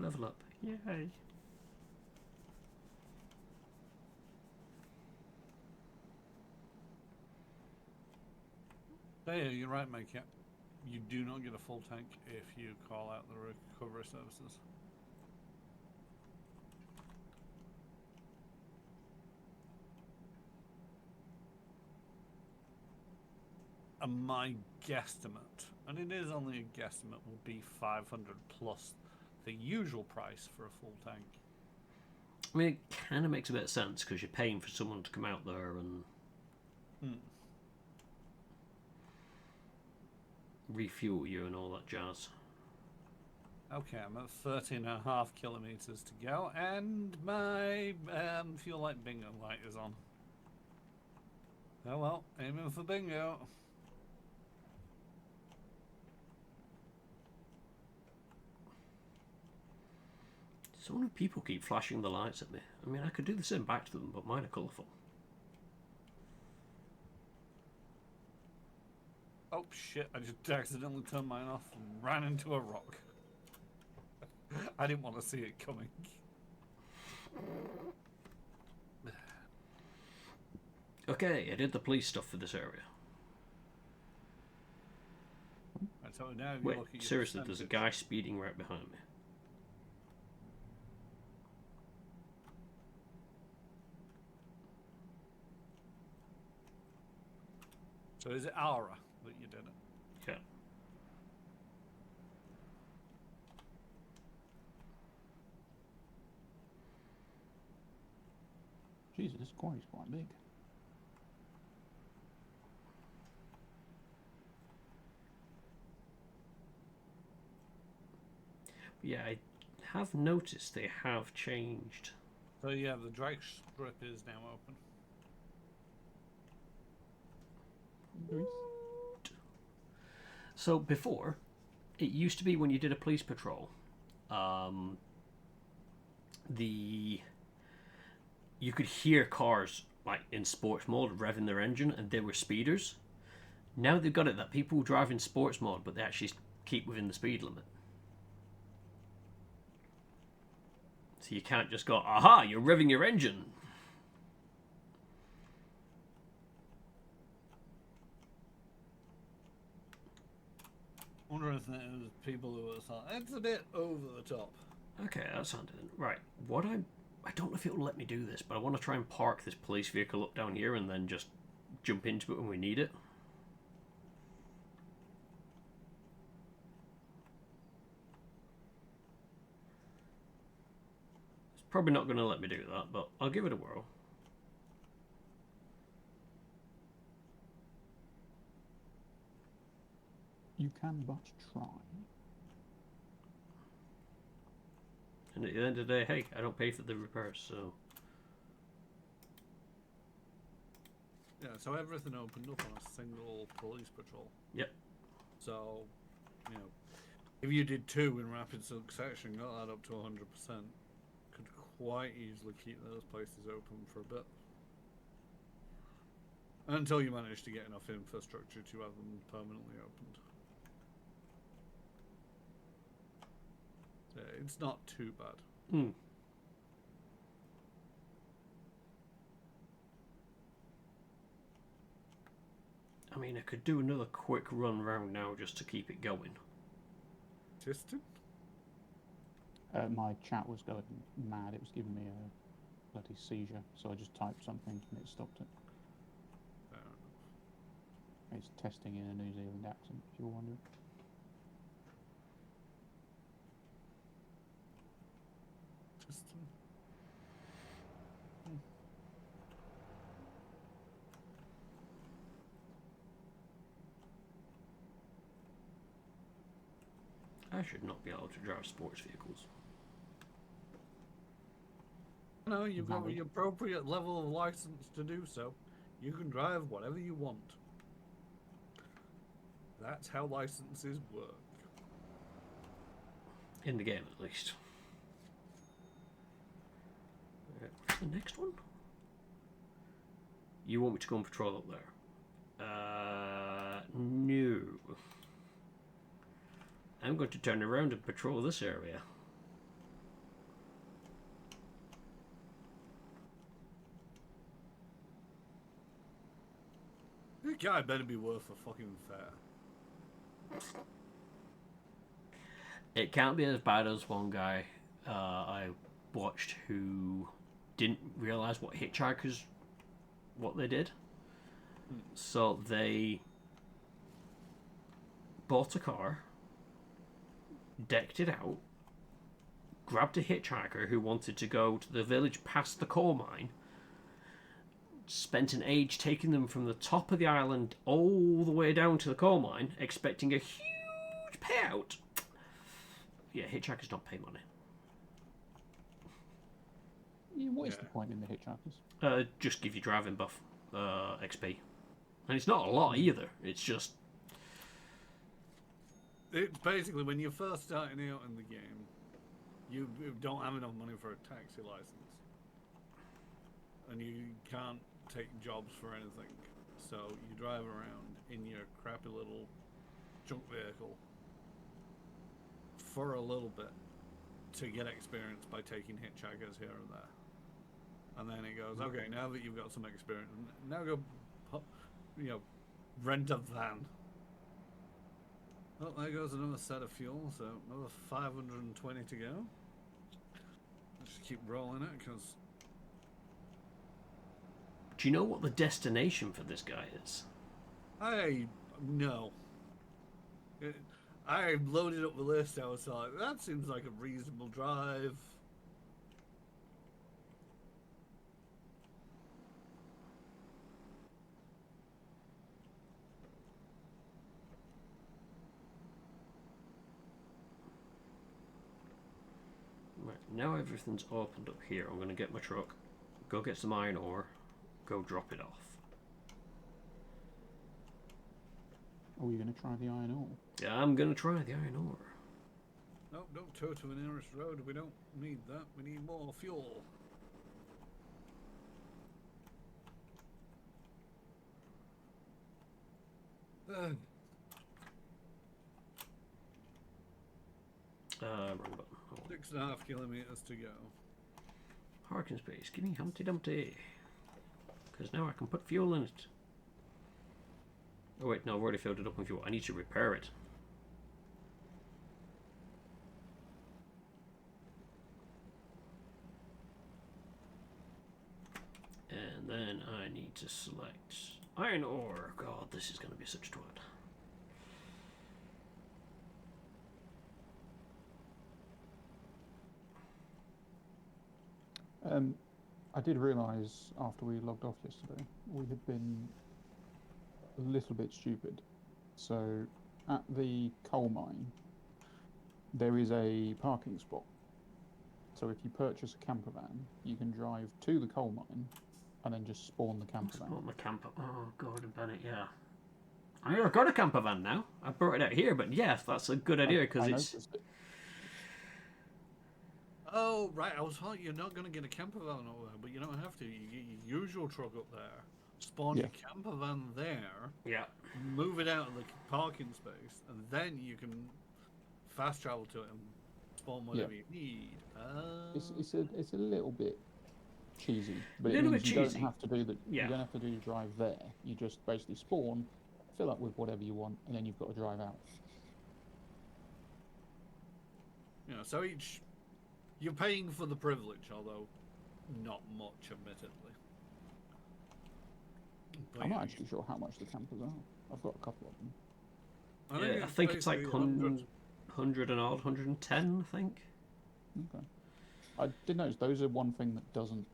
level up. Yay. Yeah, you're right, Mike. Yeah. You do not get a full tank if you call out the recovery services. And my guesstimate, and it is only a guesstimate, will be 500 plus the usual price for a full tank. I mean, it kind of makes a bit of sense because you're paying for someone to come out there and refuel you and all that jazz. Okay, I'm at 13.5 kilometers to go, and my fuel light bingo light is on. Oh well, aiming for bingo. So many people keep flashing the lights at me. I mean, I could do the same back to them, but mine are colourful. Oh shit, I just accidentally turned mine off and ran into a rock. I didn't want to see it coming. Okay, I did the police stuff for this area. Right, so now Wait, look at your seriously, there's a percentage. guy speeding right behind me. So is it Aura that you did it? Yeah. Jesus, this quarry's quite big. Yeah, I have noticed they have changed. So yeah, the drag strip is now open. So before, it used to be when you did a police patrol, you could hear cars like in sports mode revving their engine, and they were speeders. Now they've got it that people drive in sports mode, but they actually keep within the speed limit. So you can't just go, aha, you're revving your engine. Wonder if there's people who are saying it's a bit over the top. Okay, that sounded right. I don't know if it will let me do this, but I want to try and park this police vehicle up down here and then just jump into it when we need it. It's probably not going to let me do that, but I'll give it a whirl. You can but try. And at the end of the day, hey, I don't pay for the repairs, so... Yeah, so everything opened up on a single police patrol. Yep. So, you know, if you did two in rapid succession, got that up to 100%, could quite easily keep those places open for a bit. Until you manage to get enough infrastructure to have them permanently opened. So it's not too bad. Hmm. I mean, I could do another quick run round now just to keep it going. Tiston? My chat was going mad. It was giving me a bloody seizure, so I just typed something and it stopped it. Fair enough. It's testing in a New Zealand accent, if you're wondering. Tiston? I should not be able to drive sports vehicles. No, you've got Valid. the appropriate level of license to do so. You can drive whatever you want. That's how licenses work. In the game, at least. What's the next one? You want me to go and patrol up there? No. I'm going to turn around and patrol this area. The guy better be worth a fucking fare. It can't be as bad as one guy I watched who didn't realize what hitchhikers, what they did. So they bought a car, decked it out, grabbed a hitchhiker who wanted to go to the village past the coal mine, spent an age taking them from the top of the island all the way down to the coal mine, expecting a huge payout. Yeah, hitchhikers don't pay money. Yeah, what is the point in the hitchhikers? Just give you driving buff XP. And it's not a lot either. It's just... It's basically when you're first starting out in the game, you don't have enough money for a taxi license. And you can't take jobs for anything. So you drive around in your crappy little junk vehicle for a little bit to get experience by taking hitchhikers here and there. And then it goes, okay, now that you've got some experience, now go, rent a van. Oh, there goes another set of fuel, so another 520 to go. Let's just keep rolling it, because... Do you know what the destination for this guy is? No. I loaded up the list, I was like, that seems like a reasonable drive. Right, now everything's opened up here. I'm going to get my truck, go get some iron ore, go drop it off. Are we going to try the iron ore? Yeah, I'm going to try the iron ore. No, don't tow to the nearest road. We don't need that. We need more fuel. Wrong button. Oh. 6.5 kilometers to go. Parking space, give me Humpty Dumpty. Because now I can put fuel in it. Oh wait, no, I've already filled it up with fuel. I need to repair it. And then I need to select iron ore. God, this is going to be such a twat. I did realise after we logged off yesterday, we had been a little bit stupid. So, at the coal mine, there is a parking spot. So if you purchase a camper van, you can drive to the coal mine and then just spawn the camper van. Spawn the camper. Oh, Gordon Bennett, yeah. I mean, I've got a camper van now. I brought it out here, but yes, that's a good idea because it's... Oh, right. I was thought you're not going to get a camper van over there, but you don't have to. You get your usual truck up there, spawn your camper van there, move it out of the parking space, and then you can fast travel to it and spawn whatever you need. It's a little bit cheesy, but it means you don't have to do the you don't have to do the drive there. You just basically spawn, fill up with whatever you want, and then you've got to drive out. You know, so you're paying for the privilege, although not much, admittedly. But I'm not actually sure how much the campers are. I've got a couple of them. I think it's like 100 and odd, 110, I think. Okay. I did notice those are one thing that doesn't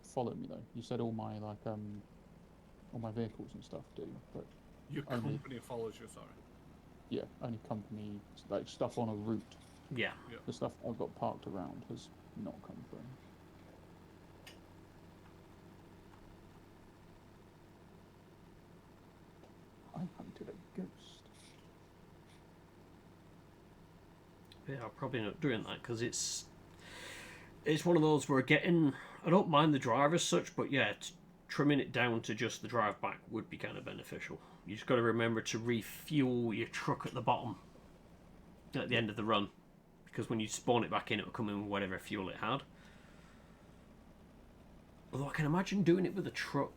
follow me though. You said all my all my vehicles and stuff do, but your company follows you. Sorry. Yeah, only company like stuff on a route. Yeah. The stuff I've got parked around has not come through. I hunted a ghost. Yeah, I'll probably not doing that because it's one of those where I don't mind the drive as such, but yeah, trimming it down to just the drive back would be kind of beneficial. You just got to remember to refuel your truck at the bottom at the end of the run, because when you spawn it back in, it'll come in with whatever fuel it had. Although I can imagine doing it with a truck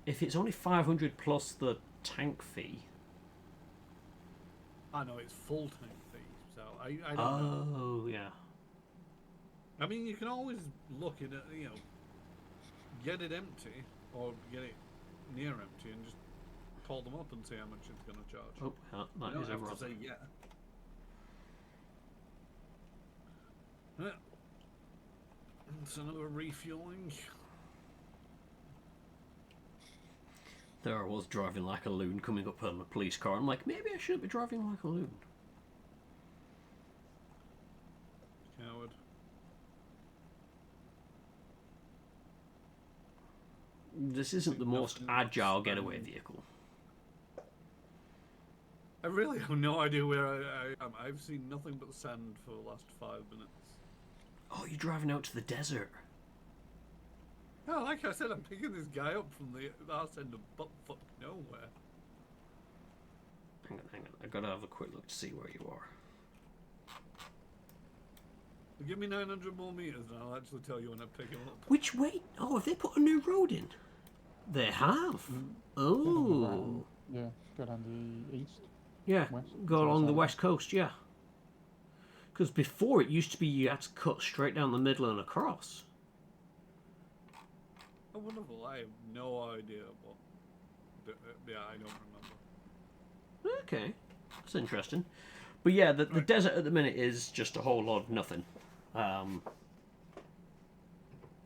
if it's only 500 plus the tank fee. I know it's full tank fee, so I don't know. Oh, yeah. I mean, you can always look at it, get it empty or get it near empty and just call them up and see how much it's going to charge. Oh, yeah, You that don't is a have to rod. say yeah. Yeah. It's another refueling. There I was driving like a loon coming up on a police car. I'm like, maybe I shouldn't be driving like a loon. Coward. This isn't the most agile getaway vehicle. I really have no idea where I am. I've seen nothing but sand for the last 5 minutes. Oh, you're driving out to the desert. Oh, like I said, I'm picking this guy up from the arse end of buttfuck nowhere. Hang on. I gotta have a quick look to see where you are. Give me 900 more meters and I'll actually tell you when I pick him up. Which way? Oh, have they put a new road in? They have. Oh. Yeah, go down the east. Yeah, West, go along the south. west coast, yeah. Because before it used to be you had to cut straight down the middle and across. Oh, wonderful. I have no idea what. Yeah, I don't remember. Okay, that's interesting. But yeah, the desert at the minute is just a whole lot of nothing.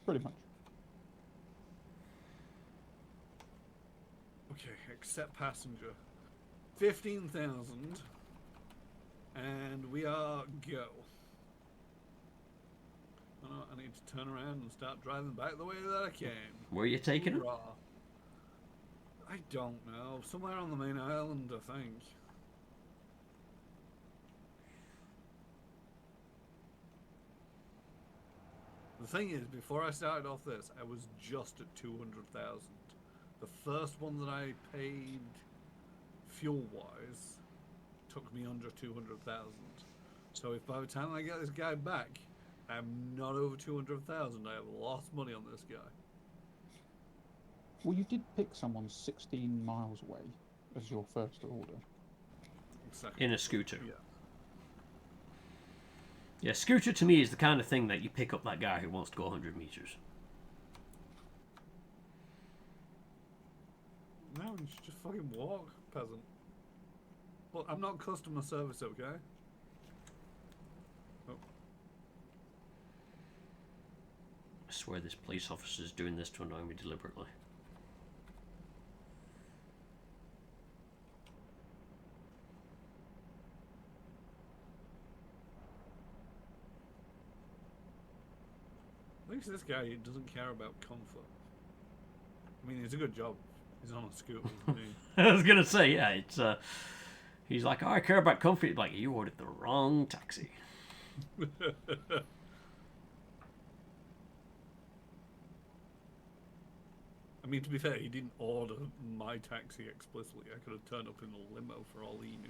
Pretty much. Okay, accept passenger. 15,000. And we are go. Oh, no, I need to turn around and start driving back the way that I came. Where are you taking it? Hoorah. I don't know. Somewhere on the main island, I think. The thing is, before I started off this, I was just at 200,000. The first one that I paid fuel-wise took me under 200,000. So if by the time I get this guy back, I'm not over 200,000, I have lost money on this guy. Well, you did pick someone 16 miles away as your first order. Exactly. In a scooter. Yeah. Yeah, scooter to me is the kind of thing that you pick up that guy who wants to go 100 meters. No, you should just fucking walk, peasant. Well, I'm not customer service, okay? Oh. I swear this police officer's doing this to annoy me deliberately. At least this guy doesn't care about comfort. I mean, it's a good job. He's on a scooter with me. I was gonna say, yeah, it's he's like, oh, I care about comfort. Like, you ordered the wrong taxi. I mean, to be fair, he didn't order my taxi explicitly. I could have turned up in a limo for all he knew.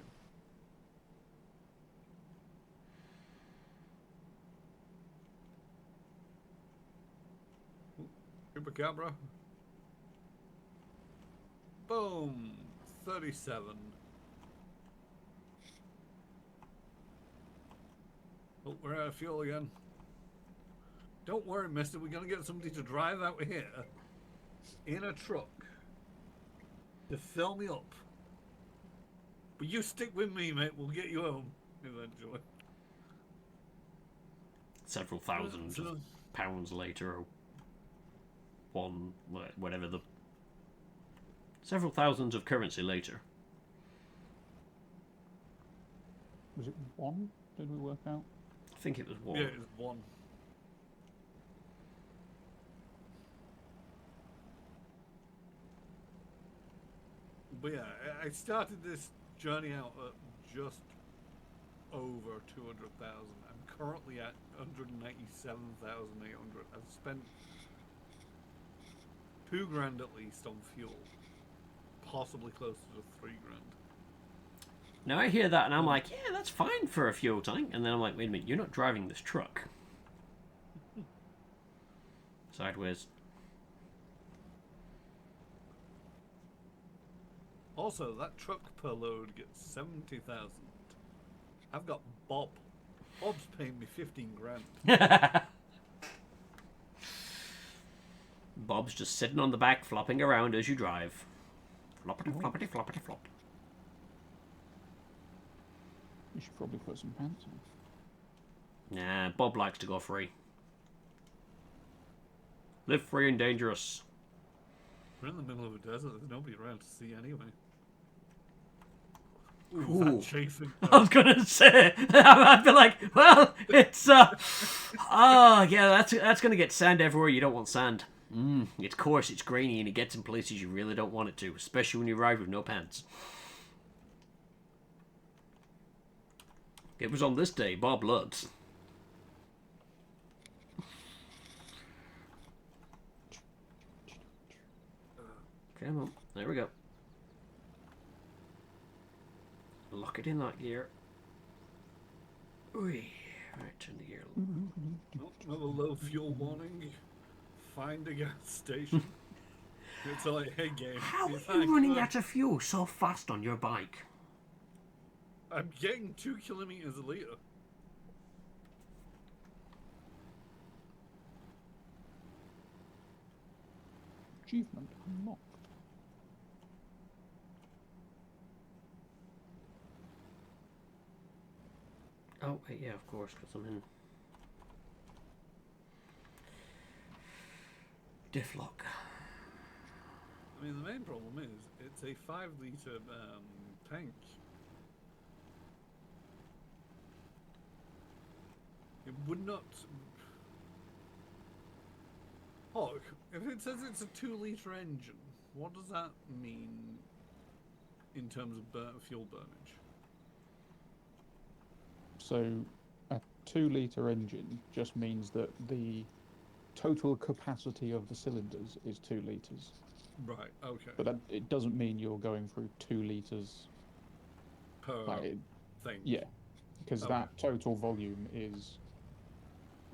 Chupacabra. Boom! 37. Oh, we're out of fuel again. Don't worry, mister. We're going to get somebody to drive out here in a truck to fill me up. But you stick with me, mate. We'll get you home eventually. Several thousand pounds later, or whatever the... Several thousands of currency later. Was it 1? Did we work out? I think it was one. Yeah, it was 1. But yeah, I started this journey out at just over 200,000. I'm currently at 197,800. I've spent $2,000 at least on fuel, possibly closer to $3,000. Now I hear that and I'm like, yeah, that's fine for a fuel tank. And then I'm like, wait a minute, you're not driving this truck. Sideways. Also, that truck per load gets 70,000. I've got Bob. Bob's paying me 15 grand. Bob's just sitting on the back, flopping around as you drive. Floppity, floppity, floppity, flop. You should probably put some pants on. Nah, Bob likes to go free. Live free and dangerous. We're in the middle of a desert. There's nobody around to see anyway. Ooh. That chafing. I was gonna say, I'd be like, well, it's oh yeah, that's gonna get sand everywhere. You don't want sand. It's coarse, it's grainy, and it gets in places you really don't want it to, especially when you ride with no pants. It was on this day, Bob Lutz. Come on, there we go. Lock it in that gear. Ooh, right, turn the gear. Another low fuel warning. Find a gas station. It's like, hey game. How if are I you running could- out of fuel so fast on your bike? I'm getting 2 kilometers a litre. Achievement unlocked. Oh, wait, yeah, of course, because I'm in diff lock. I mean, the main problem is it's a 5 litre tank. It would not. Look, if it says it's a 2 litre engine, what does that mean in terms of fuel burnage? So a 2-litre engine just means that the total capacity of the cylinders is 2 litres. Right, okay. But it doesn't mean you're going through 2 litres. Per thing. Yeah, because Okay. that total volume is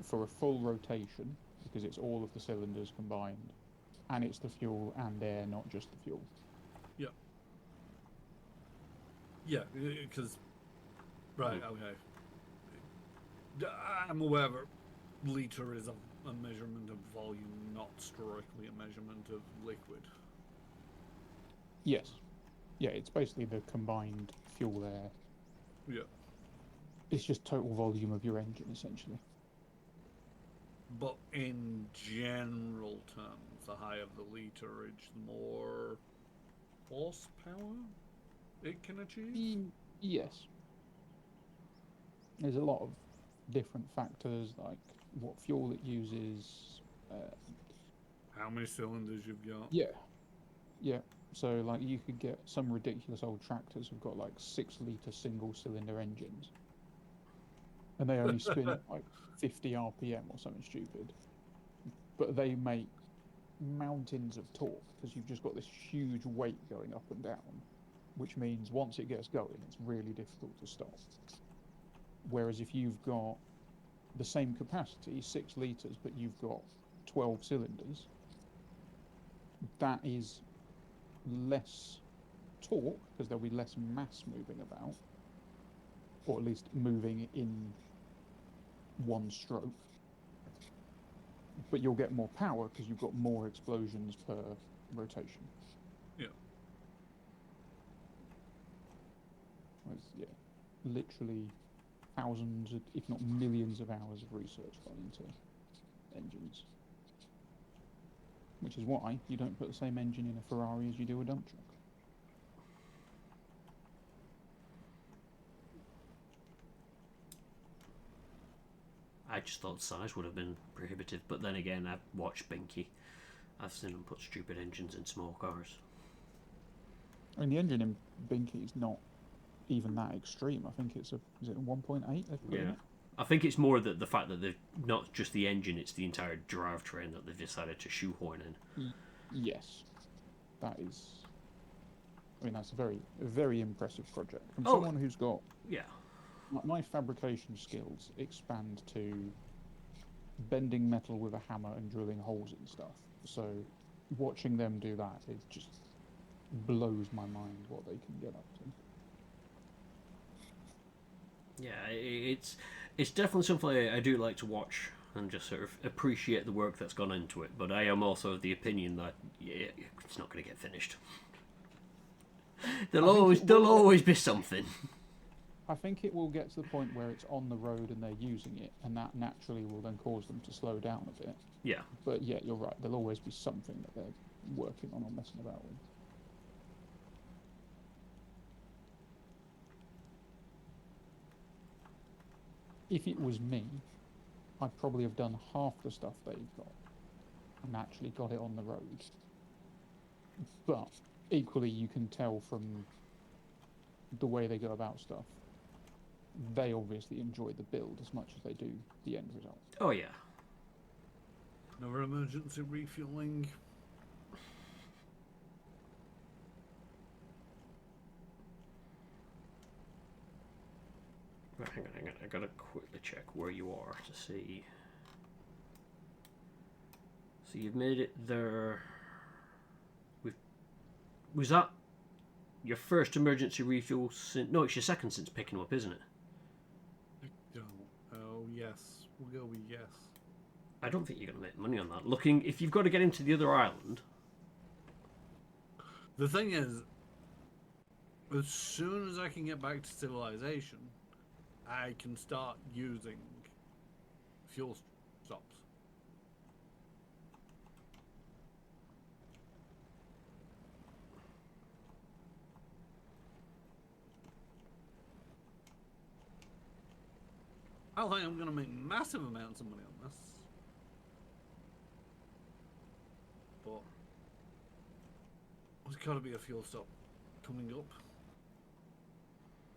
for a full rotation, because it's all of the cylinders combined, and it's the fuel and air, not just the fuel. Yeah, because. Right, okay. I'm aware that litre is a measurement of volume, not strictly a measurement of liquid. Yes. Yeah, it's basically the combined fuel air. Yeah. It's just total volume of your engine, essentially. But in general terms, the higher the literage, the more horsepower it can achieve? Yes. There's a lot of different factors, like what fuel it uses. How many cylinders you've got? Yeah. So, like, you could get some ridiculous old tractors who've got, like, 6-litre single-cylinder engines. And they only spin at, like, 50 RPM or something stupid. But they make mountains of torque, because you've just got this huge weight going up and down, which means once it gets going, it's really difficult to stop. Whereas if you've got the same capacity, 6 litres, but you've got 12 cylinders, that is less torque, because there'll be less mass moving about, or at least moving in one stroke. But you'll get more power because you've got more explosions per rotation. Yeah. Yeah, literally thousands, if not millions of hours of research gone into engines. Which is why you don't put the same engine in a Ferrari as you do a dump truck. I just thought size would have been prohibitive, but then again, I've watched Binky. I've seen them put stupid engines in small cars. I mean, the engine in Binky is not even that extreme. I think is it 1.8 they've put in Yeah. it? I think it's more the fact that they've not just the engine, it's the entire drivetrain that they've decided to shoehorn in. Yes. That is... I mean, that's a very impressive project. From Oh. someone who's got... Yeah. My fabrication skills expand to bending metal with a hammer and drilling holes in stuff. So watching them do that is just blows my mind what they can get up to. Yeah, it's definitely something I do like to watch and just sort of appreciate the work that's gone into it. But I am also of the opinion that it's not going to get finished. There'll always be something. I think it will get to the point where it's on the road and they're using it, and that naturally will then cause them to slow down a bit. Yeah. But yeah, you're right. There'll always be something that they're working on or messing about with. If it was me, I'd probably have done half the stuff they've got and actually got it on the road. But equally, you can tell from the way they go about stuff, they obviously enjoy the build as much as they do the end result. Oh yeah. Another emergency refueling. Right, hang on. I gotta quickly check where you are to see. So you've made it there. Was that your first emergency refuel since? No, it's your second since picking up, isn't it? Oh yes, we'll go with yes. I don't think you're gonna make money on that. Looking, if you've got to get into the other island. The thing is, as soon as I can get back to civilization, I can start using fuel stops. I think I'm going to make massive amounts of money on this. But there's got to be a fuel stop coming up.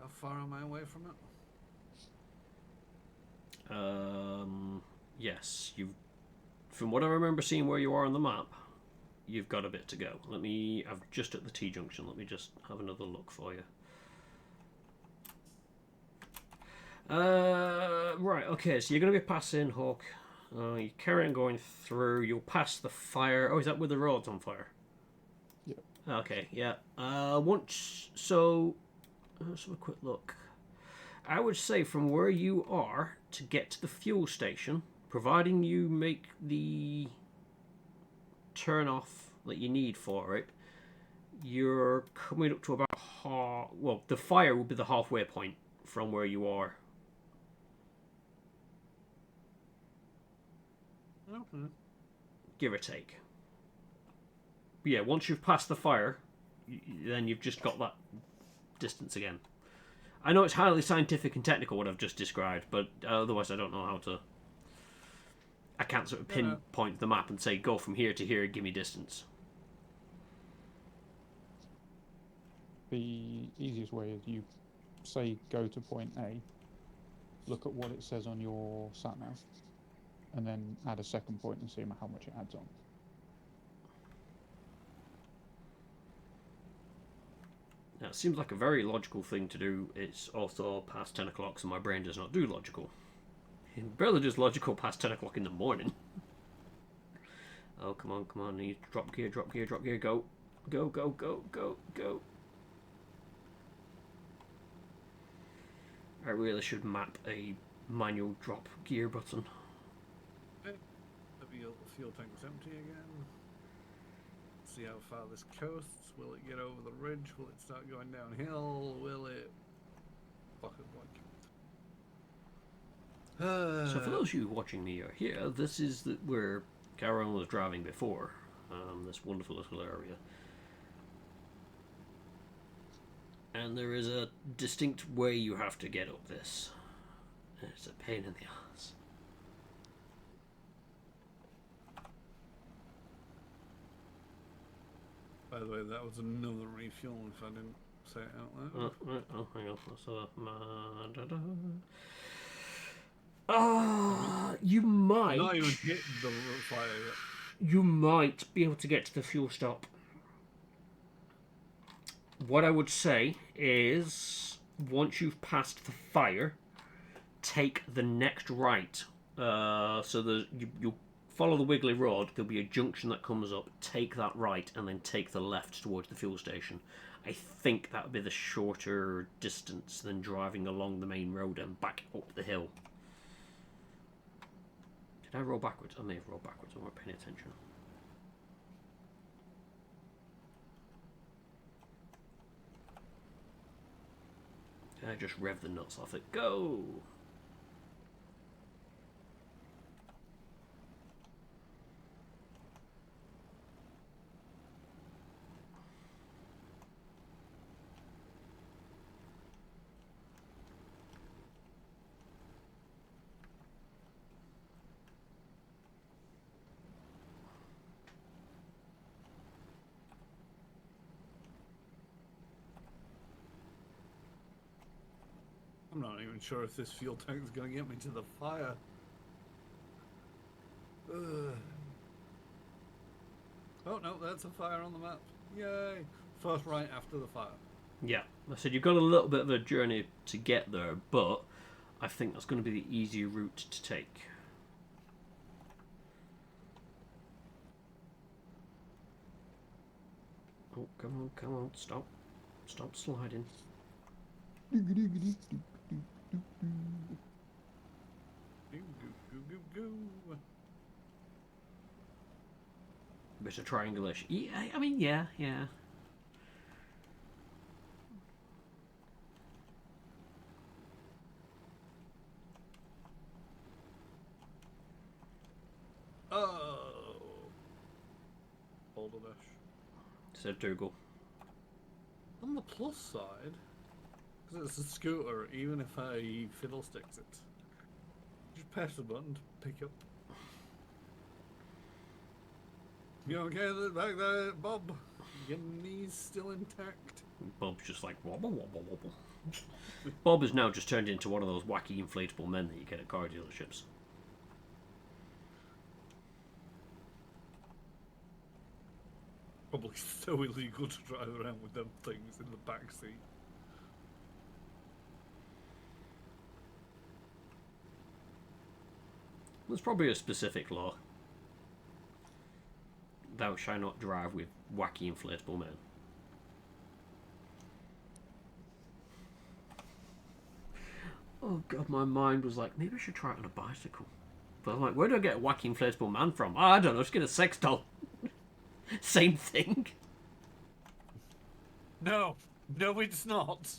How far am I away from it? Yes, you. From what I remember seeing where you are on the map, you've got a bit to go. I'm just at the T junction. Let me just have another look for you. Right, okay, so you're going to be passing Hawk. You carry on going through. You'll pass the fire. Oh, is that where the road's on fire? Yeah. Okay, yeah. So let's have a quick look. I would say from where you are to get to the fuel station, providing you make the turn off that you need for it, you're coming up to about well, the fire will be the halfway point from where you are. Okay. Give or take. But yeah, once you've passed the fire, then you've just got that distance again. I know it's highly scientific and technical what I've just described, but otherwise I don't know how to. I can't sort of pinpoint the map and say go from here to here, give me distance. The easiest way is you say go to point A, look at what it says on your sat nav, and then add a second point and see how much it adds on. Now, it seems like a very logical thing to do. It's also past 10 o'clock, so my brain does not do logical. It barely does logical past 10 o'clock in the morning. Oh, come on. Need drop gear, go. Go. I really should map a manual drop gear button. The fuel tank's empty again. See how far this coasts. Will it get over the ridge? Will it start going downhill? Will it... Fuck it, blank. So for those of you watching me here, this is where Caron was driving before. This wonderful little area. And there is a distinct way you have to get up this. It's a pain in the ass. By the way, that was another refuel if I didn't say it out loud. Hang on. You might. Not even hit the fire yet. You might be able to get to the fuel stop. What I would say is, once you've passed the fire, take the next right. So you'll follow the wiggly road, there'll be a junction that comes up, take that right, and then take the left towards the fuel station. I think that would be the shorter distance than driving along the main road and back up the hill. Did I roll backwards? I may have rolled backwards. I wasn't paying attention. I just rev the nuts off it. Go! I'm not even sure if this fuel tank is going to get me to the fire. Ugh. Oh no, that's a fire on the map. Yay! First right after the fire. Yeah, I said you've got a little bit of a journey to get there, but I think that's going to be the easier route to take. Oh, come on, stop sliding. Goo, goo, goo, goo. Bit of triangulation. Yeah, I mean, yeah. Oh. Boulder Dash. Said Dougal. On the plus side, because it's a scooter, even if I fiddlesticks it, just press the button to pick up. You okay back there, Bob? Your knees still intact? Bob's just like wobble, wobble, wobble. Bob has now just turned into one of those wacky inflatable men that you get at car dealerships. Probably so illegal to drive around with them things in the back seat. There's probably a specific law. Thou shalt not drive with wacky inflatable men. Oh god, my mind was like, maybe I should try it on a bicycle. But I'm like, where do I get a wacky inflatable man from? Oh, I don't know, just get a sex doll. Same thing. No, it's not.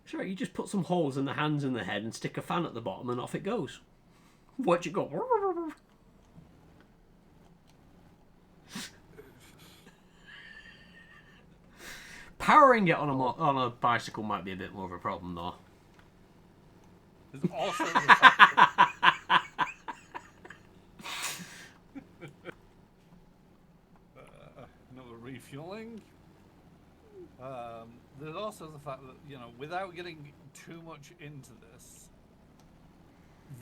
Sure, you just put some holes in the hands and the head and stick a fan at the bottom and off it goes. Watch it go. Powering it on a bicycle might be a bit more of a problem, though. There's also the fact another refueling. There's also the fact that, you know, without getting too much into this,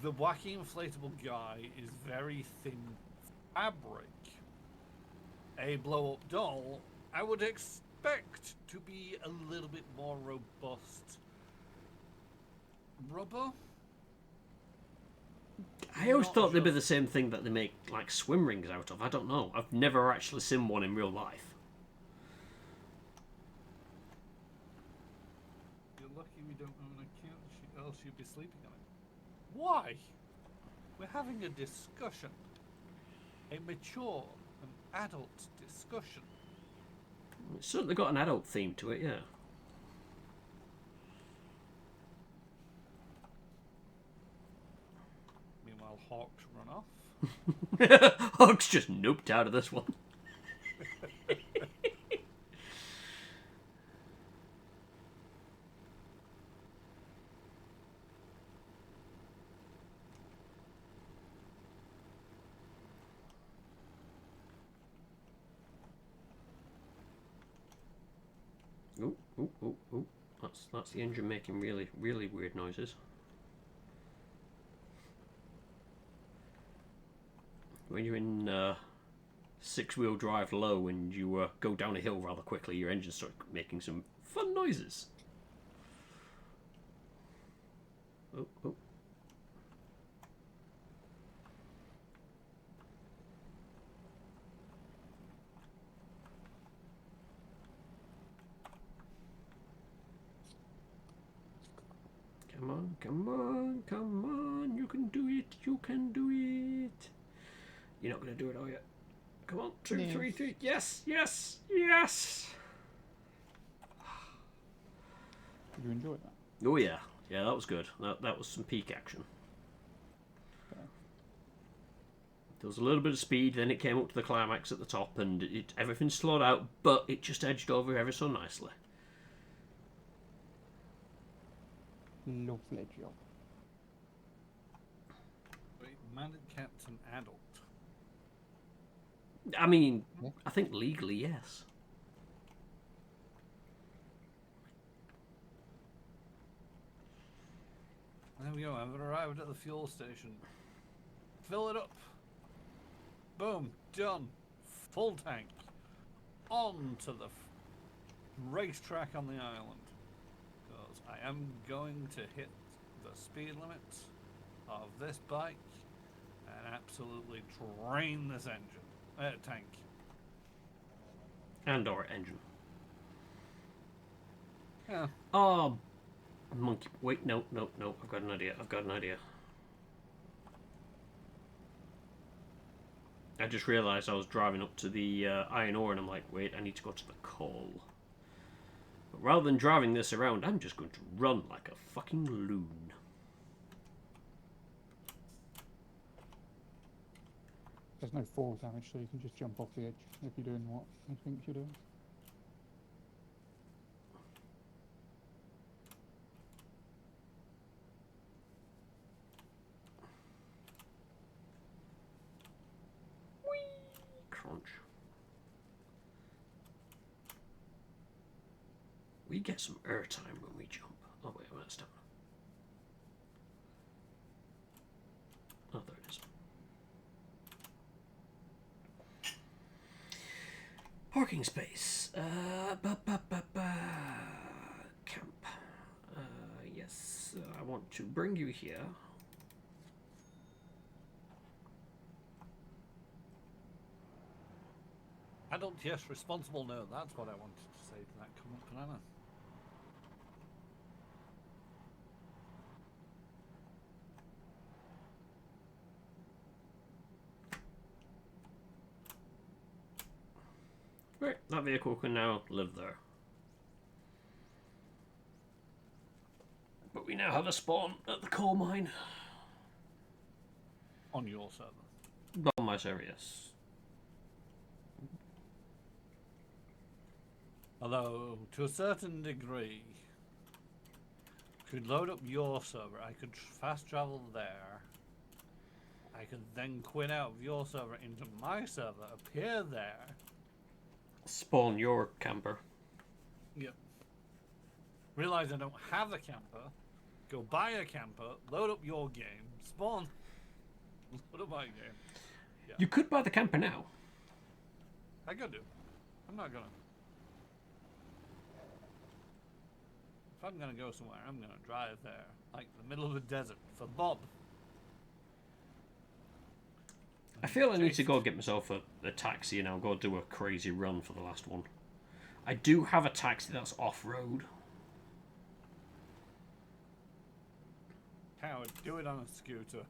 the wacky inflatable guy is very thin fabric. A blow-up doll, I would expect to be a little bit more robust. Rubber? I always Not thought they'd be just- the same thing that they make like swim rings out of. I don't know. I've never actually seen one in real life. You're lucky we don't own a couch, else you'd be sleeping on it. Why? We're having a discussion. A mature and adult discussion. It's certainly got an adult theme to it, yeah. Meanwhile, Hawks run off. Hawk's just noped out of this one. Oh. That's the engine making really, really weird noises. When you're in six-wheel drive low and you go down a hill rather quickly, your engine starts making some fun noises. Oh. on, come on, come on. You can do it. You can do it. You're not going to do it, are you? Come on, 2, 3, 3. Yes, yes, yes. Did you enjoy that? Oh, yeah. Yeah, that was good. That was some peak action. Okay. There was a little bit of speed, then it came up to the climax at the top, and everything slowed out, but it just edged over ever so nicely. Lovely job. Wait, man and cat's an adult. I mean, Yeah. I think legally, yes. There we go. I've arrived at the fuel station. Fill it up. Boom. Done. Full tank. On to the racetrack on the island. Because I am going to hit the speed limit of this bike and absolutely drain this tank. And or engine. Yeah. Oh, monkey. Wait, no. I've got an idea. I just realised I was driving up to the iron ore and I'm like, wait, I need to go to the coal. But rather than driving this around, I'm just going to run like a fucking loon. There's no fall damage, so you can just jump off the edge if you're doing what you think you're doing. Crunch. We get some airtime when we jump. Oh wait, that's done. Oh, there it is. Parking space. Camp. Yes, I want to bring you here. Adult, yes. Responsible, no. That's what I wanted to say to that banana. Right, that vehicle can now live there. But we now have a spawn at the coal mine. On your server. On my server, yes. Although, to a certain degree, could load up your server. I could fast travel there. I could then quit out of your server into my server, appear there. Spawn your camper. Yep. Realize I don't have a camper. Go buy a camper, load up your game, spawn, load up my game. Yeah. You could buy the camper now. I could do. I'm not gonna. If I'm gonna go somewhere, I'm gonna drive there, like the middle of the desert, for Bob. I feel I need to go get myself a taxi and I'll go do a crazy run for the last one. I do have a taxi that's off-road. Howard, do it on a scooter.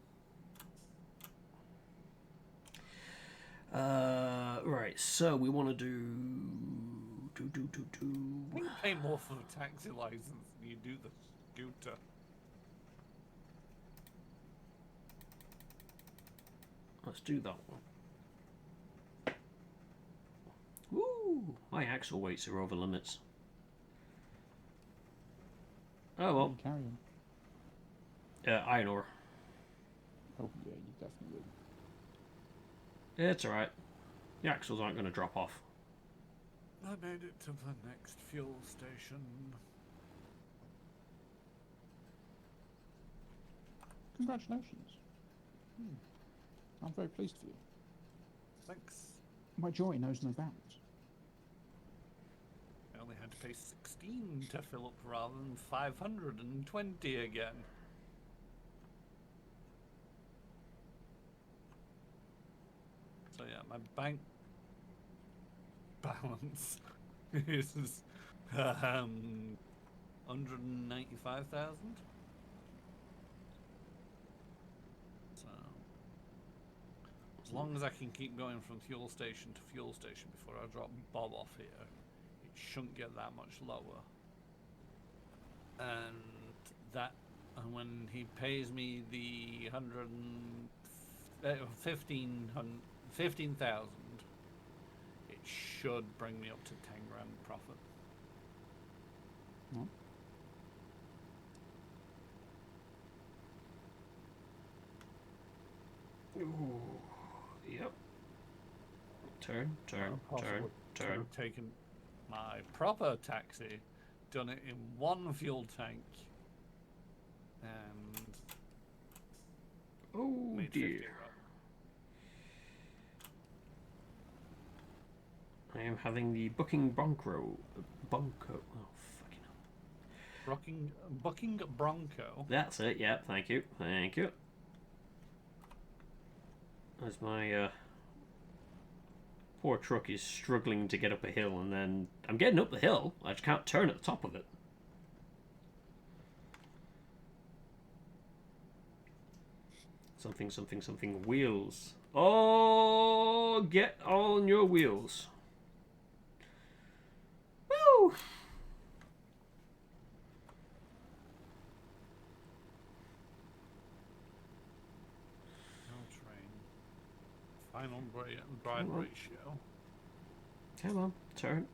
Right, so we want to do... I think you pay more for the taxi license than you do the scooter. Let's do that one. Woo! My axle weights are over limits. Oh well. You carry them. Iron ore. Oh yeah, you definitely will. Yeah, it's alright. The axles aren't going to drop off. I made it to the next fuel station. Congratulations. I'm very pleased for you. Thanks. My joy knows no bounds. I only had to pay 16 to fill up rather than 520 again. So yeah, my bank balance is 195,000. As long as I can keep going from fuel station to fuel station before I drop Bob off here, it shouldn't get that much lower. And when he pays me the 15,000, it should bring me up to 10 grand profit. No. Ooh, yep. Turn. Could have taken my proper taxi, done it in one fuel tank, and Oh made dear. 50 I am having the Bucking Bronco. Oh, fucking hell. Bucking Bronco. That's it, yeah, thank you. As my poor truck is struggling to get up a hill, and then I'm getting up the hill, I just can't turn at the top of it. Something, wheels. Oh, get on your wheels. Woo! No train. Final bride ratio. Come on, turn.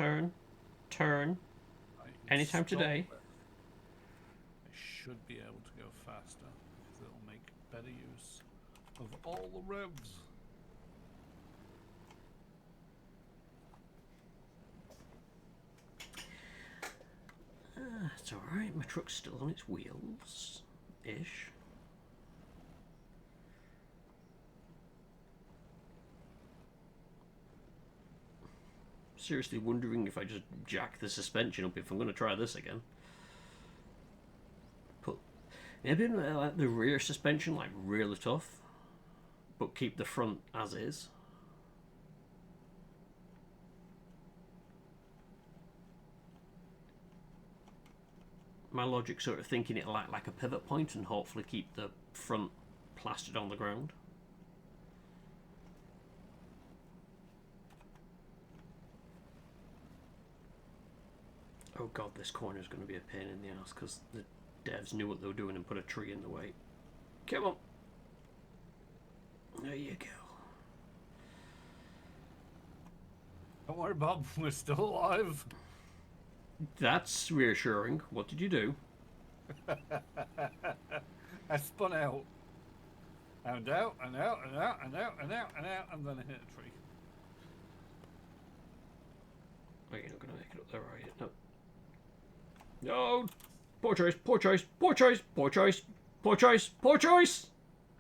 I Anytime install today. it. I should be able to go faster because it'll make better use of all the revs. It's alright, my truck's still on its wheels. Ish. Seriously wondering if I just jack the suspension up if I'm going to try this again. Put maybe like the rear suspension like really tough, but keep the front as is. My logic sort of thinking it like a pivot point and hopefully keep the front plastered on the ground. Oh god, this corner is going to be a pain in the ass because the devs knew what they were doing and put a tree in the way. Come on. There you go. Don't worry, Bob. We're still alive. That's reassuring. What did you do? I spun out. And out, and out, and out, and out, and out, and out, and then I hit a tree. Oh, you're not going to make it up there, are you? No. No! Poor choice!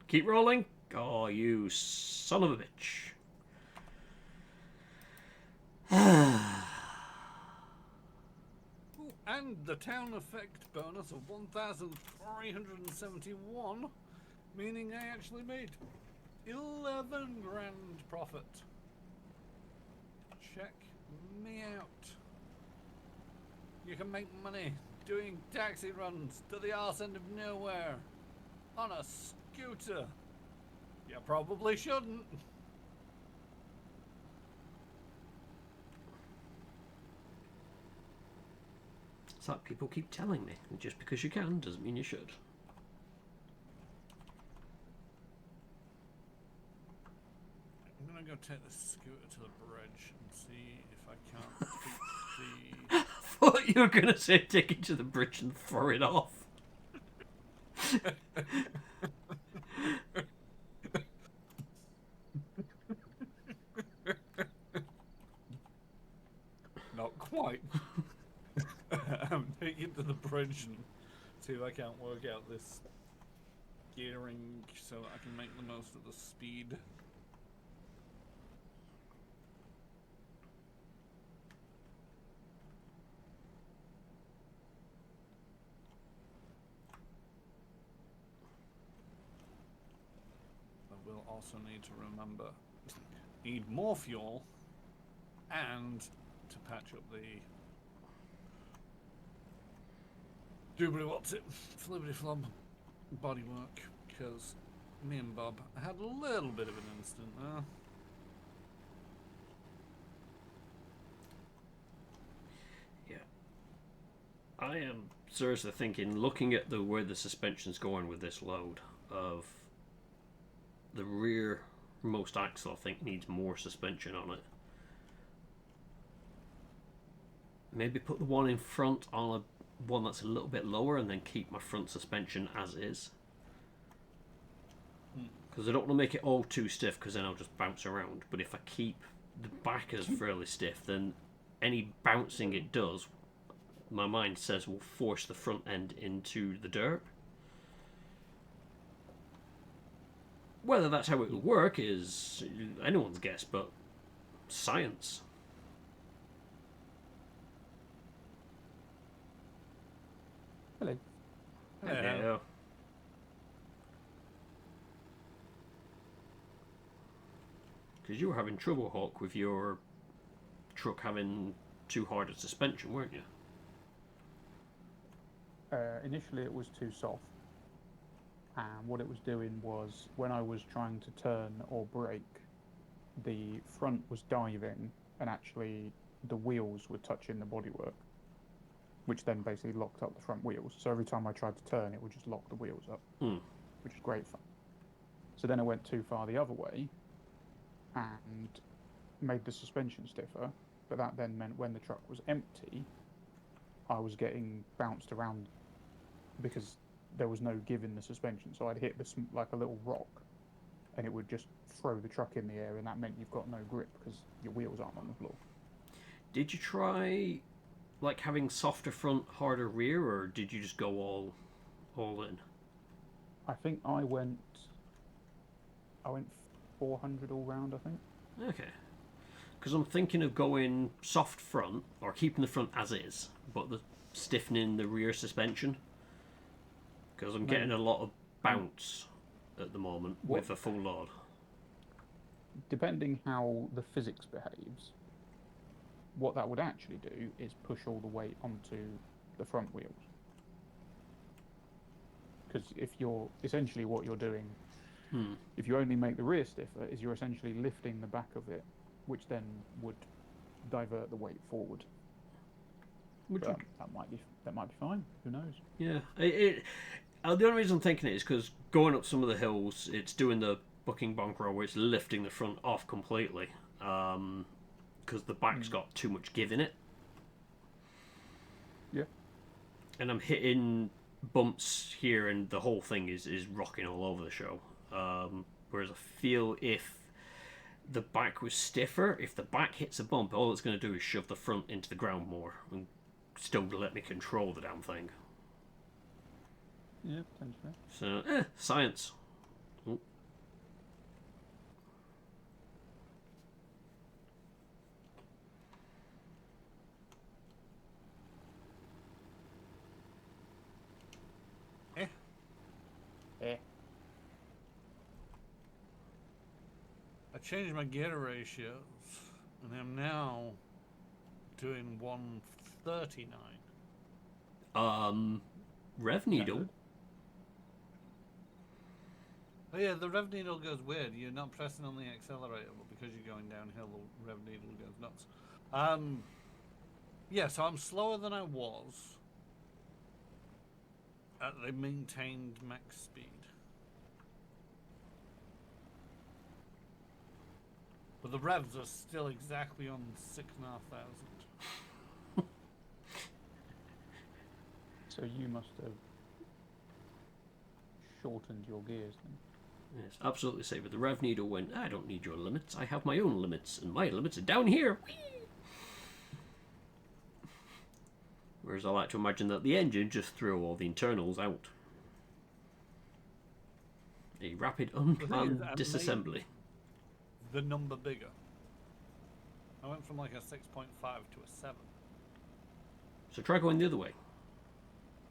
Keep rolling. Oh, you son of a bitch. And the town effect bonus of 1,371, meaning I actually made 11 grand profit. Check me out. You can make money doing taxi runs to the arse end of nowhere on a scooter. You probably shouldn't. It's like people keep telling me, and just because you can doesn't mean you should. I'm gonna go take the scooter to the bridge and see if I can't beat I thought you were going to say take it to the bridge and throw it off. Not quite. I'm taking it to the bridge and see if I can't work out this gearing so I can make the most of the speed. I will also need to remember, need more fuel and to patch up the doobly what's it, flibbity flub bodywork, because Me and Bob had a little bit of an incident there. Yeah. I am seriously thinking, looking at the where the suspension's going with this load, of the rear most axle, I think needs more suspension on it. Maybe put the one in front on one that's a little bit lower, and then keep my front suspension as is. Because I don't want to make it all too stiff, because then I'll just bounce around. But if I keep the back as fairly stiff, then any bouncing it does, my mind says, will force the front end into the dirt. Whether that's how it will work is anyone's guess, but science. Hello. Yeah. Because you were having trouble, Hawk, with your truck having too hard a suspension, weren't you? Initially, it was too soft. And what it was doing was, when I was trying to turn or brake, the front was diving, and actually the wheels were touching the bodywork, which then basically locked up the front wheels. So every time I tried to turn, it would just lock the wheels up, which is great fun. So then I went too far the other way and made the suspension stiffer, but that then meant when the truck was empty, I was getting bounced around because there was no give in the suspension. So I'd hit this like a little rock, and it would just throw the truck in the air, and that meant you've got no grip because your wheels aren't on the floor. Did you try like having softer front, harder rear, or did you just go all in? I think I went 400 all round, I think. Okay. Because I'm thinking of going soft front, or keeping the front as is, but stiffening the rear suspension. Because I'm getting a lot of bounce at the moment with a full load. Depending how the physics behaves, what that would actually do is push all the weight onto the front wheels. Because if you're essentially what you're doing, if you only make the rear stiffer, is you're essentially lifting the back of it, which then would divert the weight forward. That might be fine. Who knows? Yeah. The only reason I'm thinking it is because going up some of the hills, it's doing the bucking bonk roll where it's lifting the front off completely. Because the back's got too much give in it. Yeah. And I'm hitting bumps here, and the whole thing is rocking all over the show. Whereas I feel if the back was stiffer, if the back hits a bump, all it's going to do is shove the front into the ground more and still let me control the damn thing. Yeah, potentially. So, science. Ooh. I changed my gear ratios, and I'm now doing 139. Rev needle. Oh yeah, the rev needle goes weird. You're not pressing on the accelerator, but because you're going downhill, the rev needle goes nuts. Yeah, so I'm slower than I was at the maintained max speed. But the revs are still exactly on 6,500. So you must have shortened your gears then. Yes, absolutely safe. But the rev needle went, I don't need your limits. I have my own limits, and my limits are down here. Whee! Whereas I like to imagine that the engine just threw all the internals out. A rapid unplanned disassembly. The number bigger. I went from like a 6.5 to a 7. So try going the other way.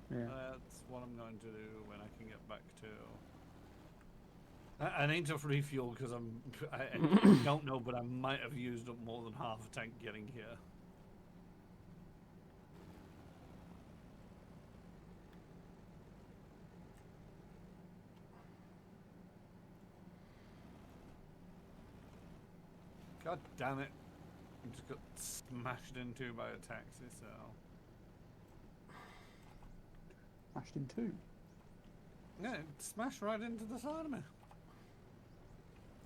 Yeah. That's what I'm going to do when I can get back to. I need to refuel because I don't know, but I might have used up more than half a tank getting here. God damn it. I just got smashed into by a taxi, so... Smashed in two. Yeah, it smashed right into the side of me.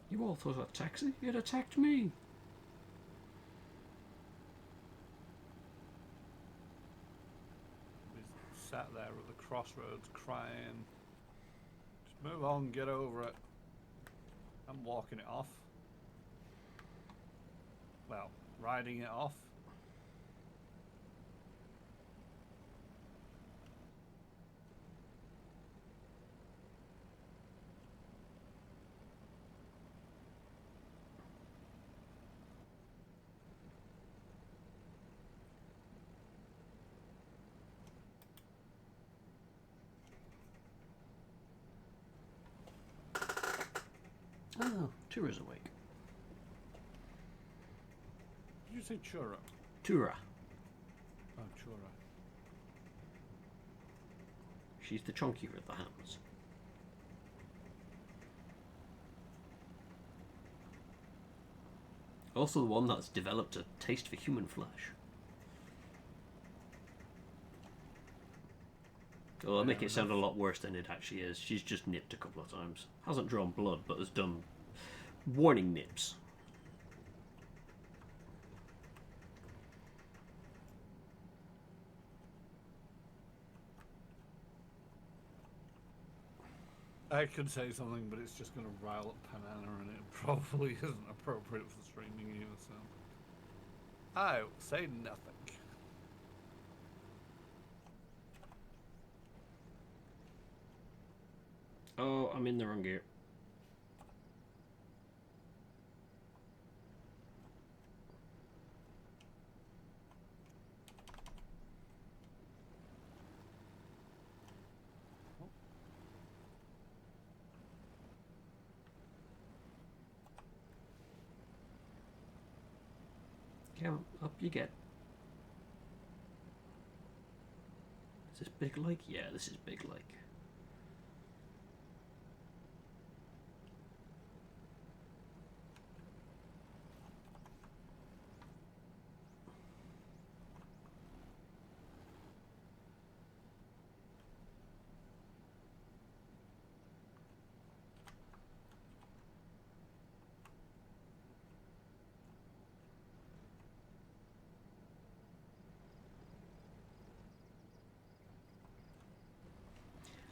You all thought a taxi? It attacked me. We sat there at the crossroads crying. Just move on, get over it. I'm walking it off. Well, riding it off. Oh, Tura's awake. Did you say churro? Tura. Oh, churro. She's the chunkier of the hams. Also the one that's developed a taste for human flesh. Oh, I'll make it sound a lot worse than it actually is. She's just nipped a couple of times. Hasn't drawn blood, but has done warning nips. I could say something, but it's just going to rile up Banana, and it probably isn't appropriate for streaming either, so... I will say nothing. Oh, I'm in the wrong gear. Come up you get. Is this Big Lake? Yeah, this is Big Lake.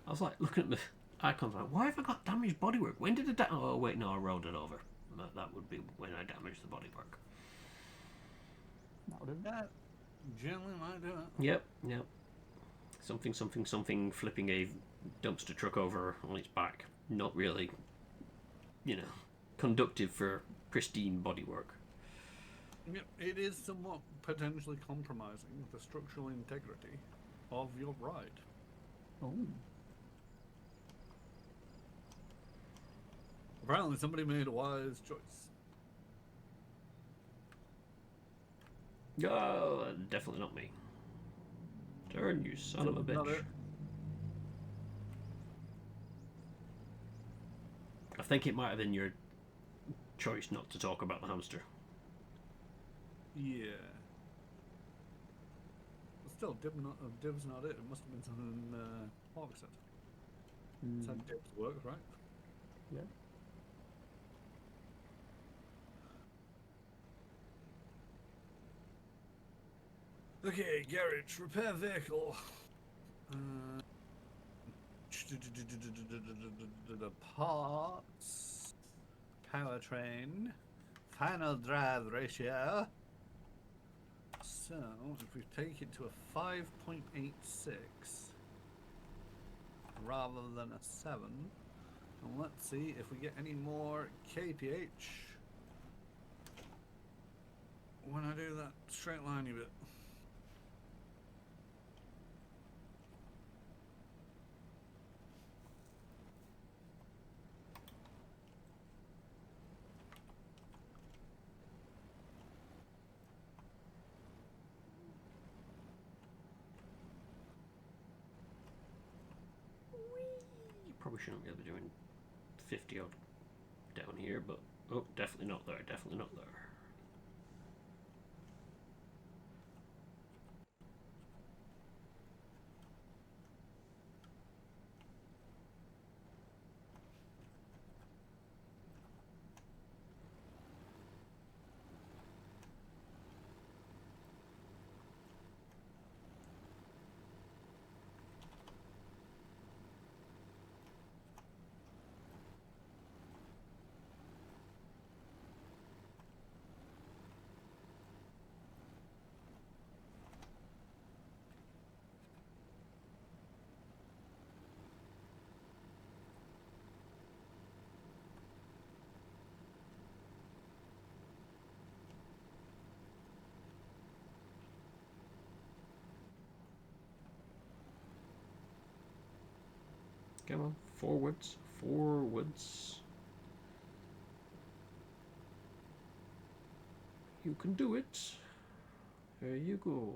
I was like looking at the icons, like, why have I got damaged bodywork? When did it? Oh wait, no, I rolled it over. That would be when I damaged the bodywork. That would have. That generally might do it. Yep, yep. Something, something, something. Flipping a dumpster truck over on its back. Not really, conductive for pristine bodywork. Yeah, it is somewhat potentially compromising the structural integrity of your ride. Oh. Apparently somebody made a wise choice. Oh, definitely not me. Turn, you son of a Not bitch. it. I think it might have been your choice not to talk about the hamster. Yeah. But still, Dib's not it. It must have been something Hawk said. That's how Dibs works, right? Yeah. Okay, garage, repair vehicle. The parts, powertrain, final drive ratio. So, if we take it to a 5.86 rather than a 7, and let's see if we get any more kph when I do that straight liney bit. Probably shouldn't really be doing 50 odd down here, but oh, definitely not there. Definitely not there. Come on, forwards, forwards. You can do it. There you go.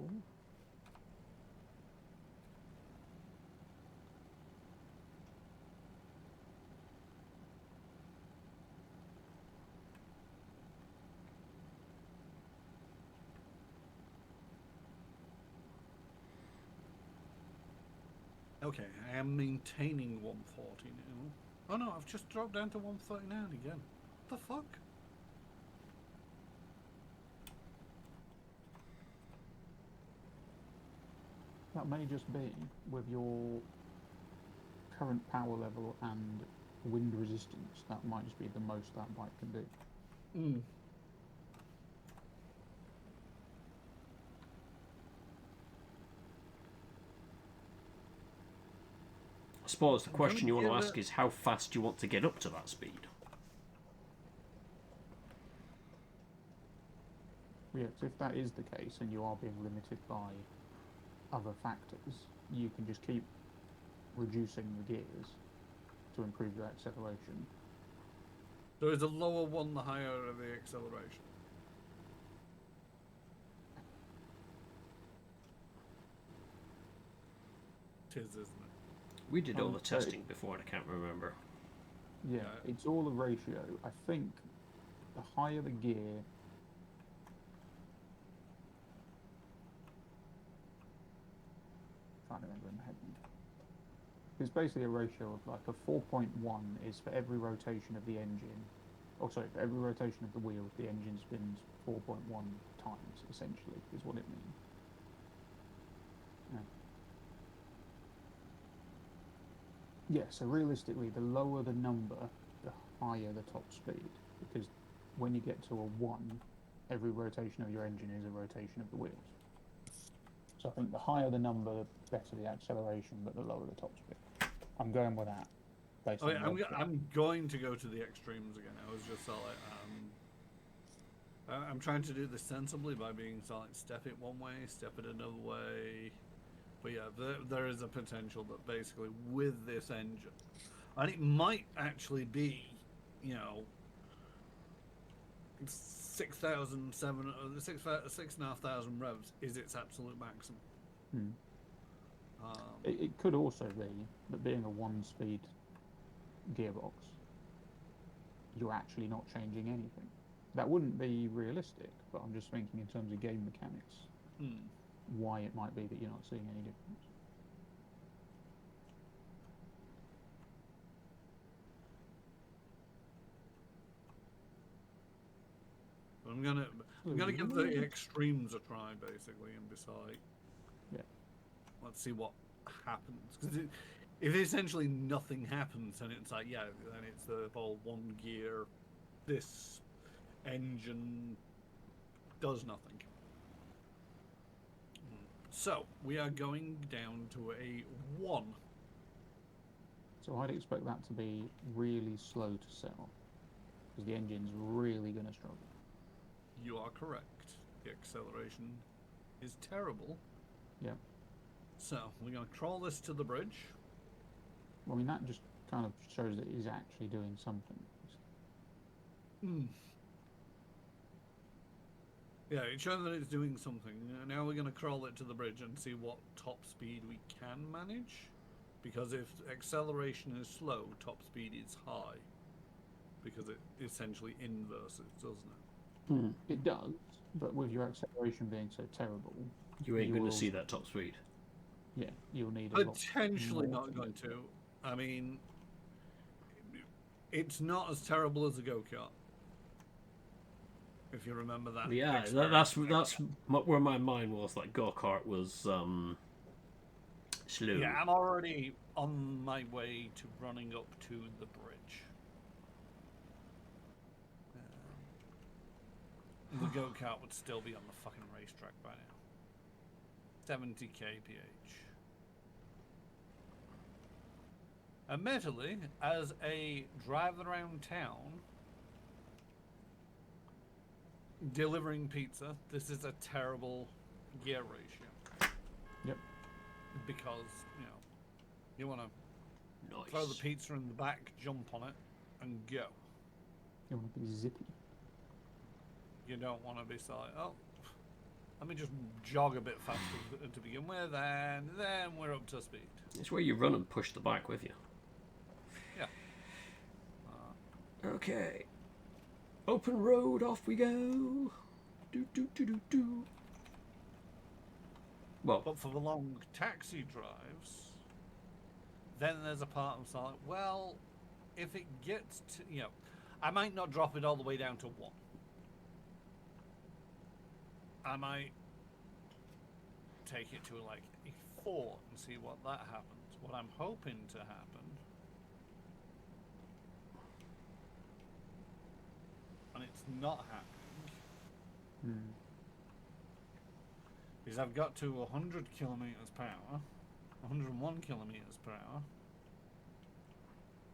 Okay, I am maintaining 140 now. Oh no, I've just dropped down to 139 again. What the fuck? That may just be with your current power level and wind resistance. That might just be the most that bike can do. Mm. I suppose the I'm question you gonna want to give ask it- is how fast do you want to get up to that speed? Yeah, so if that is the case and you are being limited by other factors, you can just keep reducing the gears to improve your acceleration. So is the lower one the higher of the acceleration? Tis, isn't it? We did all the So testing before and I can't remember. yeah, Yeah. it's all a ratio. I think the higher the gear, trying to remember in my head. It's basically a ratio of like a 4.1 is for every rotation of the engine. Oh, sorry, for every rotation of the wheel, the engine spins 4.1 times, essentially, is what it means. Yeah, so realistically, the lower the number, the higher the top speed. Because when you get to a 1, every rotation of your engine is a rotation of the wheels. So I think the higher the number, the better the acceleration, but the lower the top speed. I'm going with that. Based Oh on yeah, I'm going to go to the extremes again. I was just like, I'm trying to do this sensibly by being so like step it one way, step it another way. But yeah, there is a potential that basically with this engine, and it might actually be, you know, 6,500 revs is its absolute maximum. Hmm. Um, It could also be that being a 1-speed gearbox, you're actually not changing anything. That wouldn't be realistic, but I'm just thinking in terms of game mechanics, why it might be that you're not seeing any difference. I'm gonna give the extremes a try basically, and decide. Yeah. Let's see what happens. Because if essentially nothing happens, then it's like, yeah, then it's the whole one gear. This engine does nothing. So we are going down to a 1. So I'd expect that to be really slow to sell, because the engine's really going to struggle. You are correct. The acceleration is terrible. Yeah. So we're going to crawl this to the bridge. Well, I mean, that just kind of shows that he's actually doing something. Yeah, it shows that it's doing something. Now we're going to crawl it to the bridge and see what top speed we can manage. Because if acceleration is slow, top speed is high. Because it essentially inverses, doesn't it? It does, but with your acceleration being so terrible, You ain't going to will- see that top speed. Yeah, you'll need a lot Potentially more not going get to. I mean, it's not as terrible as a go-kart. If you remember that. Yeah, that's where my mind was. Like go-kart was slow. Yeah, I'm already on my way to running up to the bridge. The go-kart would still be on the fucking racetrack by now. 70 kph. Admittedly, as a driver around town delivering pizza, this is a terrible gear ratio. Yep. Because, you know, you want to Nice. Throw the pizza in the back, jump on it, and go. You want to be zippy. You don't want to be like, oh, let me just jog a bit faster to begin with, and then we're up to speed. It's where you run and push the bike with you. Yeah. Okay. Open road, off we go. Do do do do do. Well, But for the long taxi drives, then there's a part of like, well, if it gets to, I might not drop it all the way down to 1. I might take it to like a 4 and see what that happens. What I'm hoping to happen, and it's not happening, is I've got to 100 kilometers per hour, 101 kilometers per hour,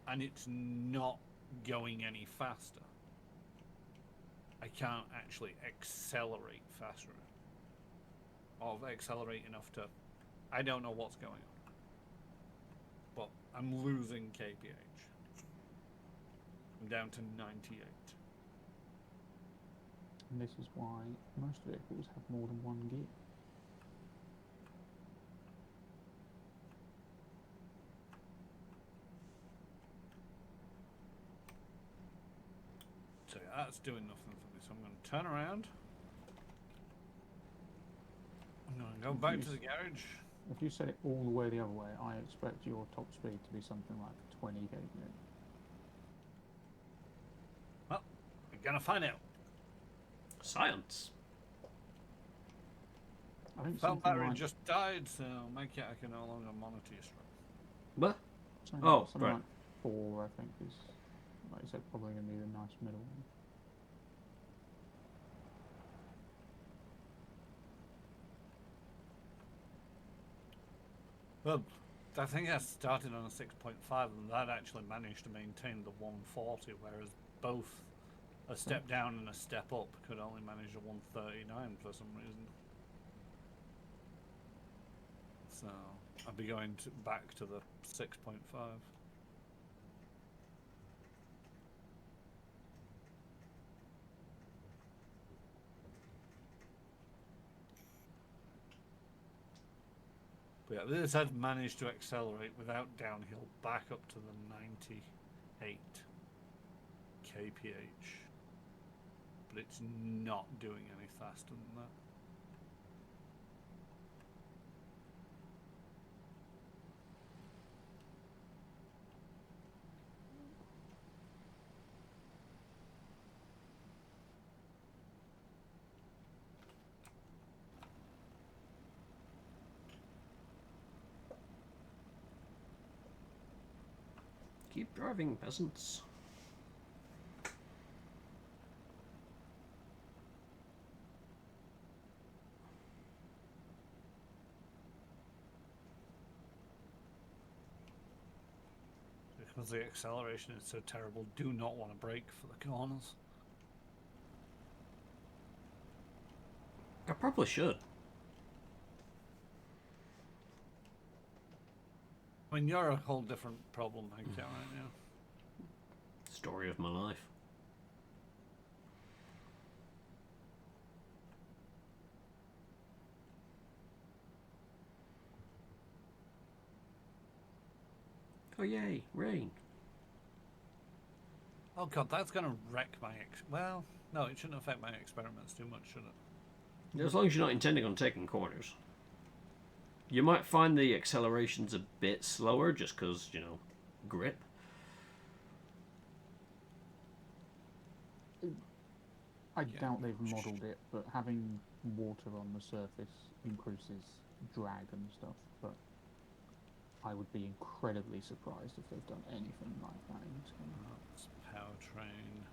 and it's not going any faster. I can't actually accelerate faster, or accelerate enough to. I don't know what's going on, but I'm losing kph. I'm down to 98. And this is why most vehicles have more than one gear. So that's doing nothing for me. So I'm going to turn around. I'm going to go back to the garage. If you set it all the way the other way, I expect your top speed to be something like 20 kph. Well, we're going to find out. science. I think Phone something battery like, just died, so make it I can no longer monitor your stroke. What? something right. like 4, I think, is, like you said, probably going to be the nice middle one. Well, I think I started on a 6.5 and that actually managed to maintain the 140, whereas both a step down and a step up could only manage a 139 for some reason. So I'll be going back to the 6.5. But yeah, this had managed to accelerate without downhill back up to the 98 kph. But it's not doing any faster than that. Keep driving, peasants. Because the acceleration is so terrible, do not want to brake for the corners. I probably should. I mean, you're a whole different problem, right now. Story of my life. Oh yay, rain. Oh god, that's going to wreck my well, no, it shouldn't affect my experiments too much, should it? As long as you're not intending on taking corners. You might find the acceleration's a bit slower just because, grip. I doubt they've modelled it, but having water on the surface increases drag and stuff, but I would be incredibly surprised if they've done anything like that in this game. That's powertrain.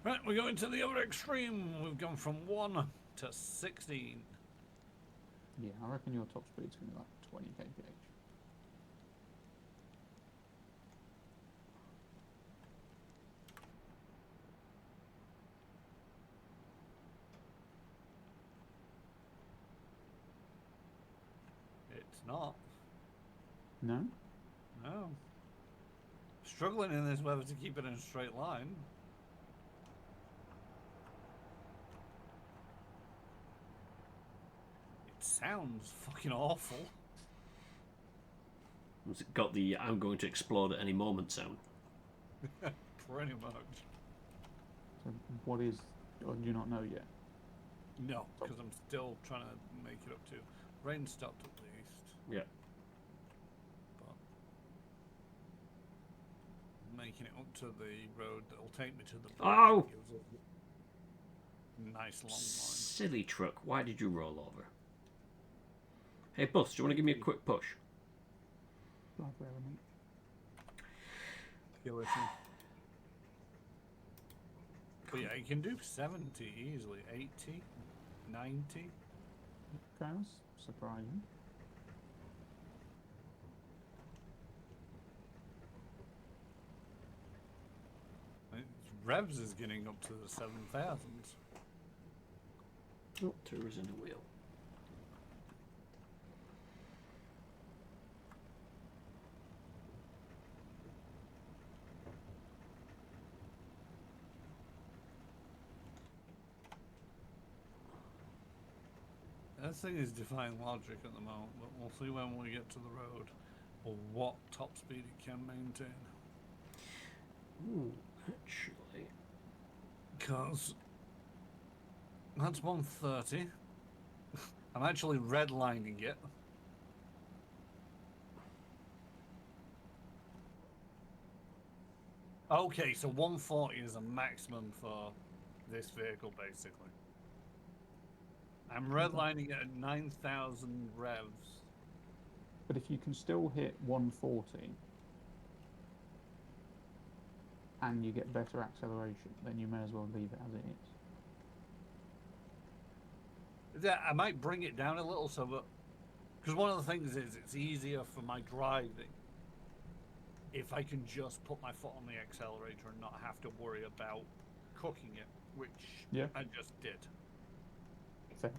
Right, we're going to the other extreme. We've gone from 1 to 16. Yeah, I reckon your top speed's going to be like 20 kph. It's not. No? No. struggling in this weather to keep it in a straight line. It sounds fucking awful. Has it got the "I'm going to explode at any moment" sound? Pretty much. So what is? Or do you not know yet? No, because I'm still trying to make it up to. Rain stopped at least. Yeah. But making it up to the road that'll take me to the bridge Oh! gives us a nice long line. Silly truck, why did you roll over? Hey, Bus, do you want to give me a quick push? Blood element. You're listening. But yeah, you can do 70 easily, 80, 90. Okay, that's surprising. Revs is getting up to the 7,000s. Oh, tours in the wheel. That thing is defying logic at the moment, but we'll see when we get to the road or what top speed it can maintain. Ooh, actually. Because that's 130. I'm actually redlining it. Okay, so 140 is a maximum for this vehicle, basically. I'm redlining it at 9,000 revs. But if you can still hit 140 and you get better acceleration, then you may as well leave it as it is. Yeah, I might bring it down a little so that, because one of the things is it's easier for my driving if I can just put my foot on the accelerator and not have to worry about cooking it, which I just did. Fair.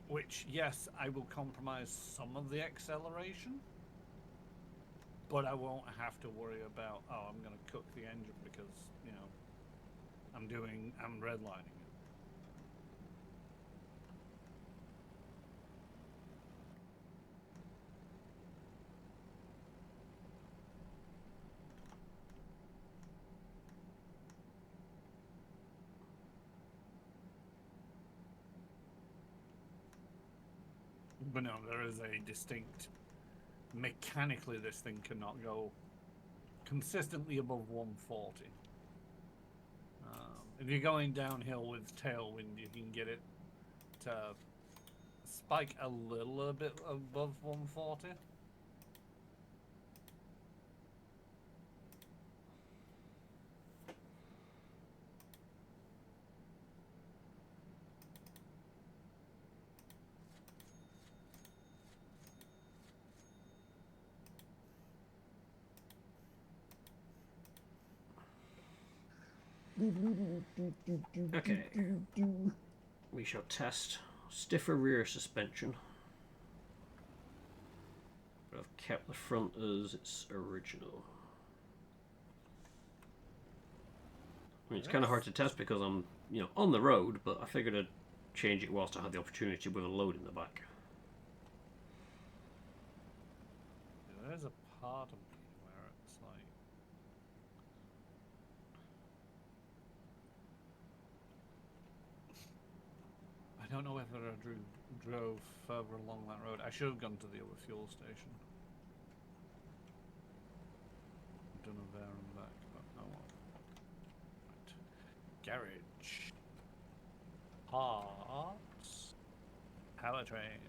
Which, yes, I will compromise some of the acceleration, but I won't have to worry about, oh, I'm going to cook the engine because, you know, I'm redlining it. But no, there is a distinct... Mechanically, this thing cannot go consistently above 140. If you're going downhill with tailwind, you can get it to spike a little bit above 140. Okay. We shall test stiffer rear suspension. But I've kept the front as its original. I mean, it's kind of hard to test because I'm, on the road, but I figured I'd change it whilst I had the opportunity with a load in the back. There's a part of me where it's like... I don't know whether I drove further along that road. I should have gone to the other fuel station. Done a there and back, but oh well. Right. Garage. Parts. Powertrain.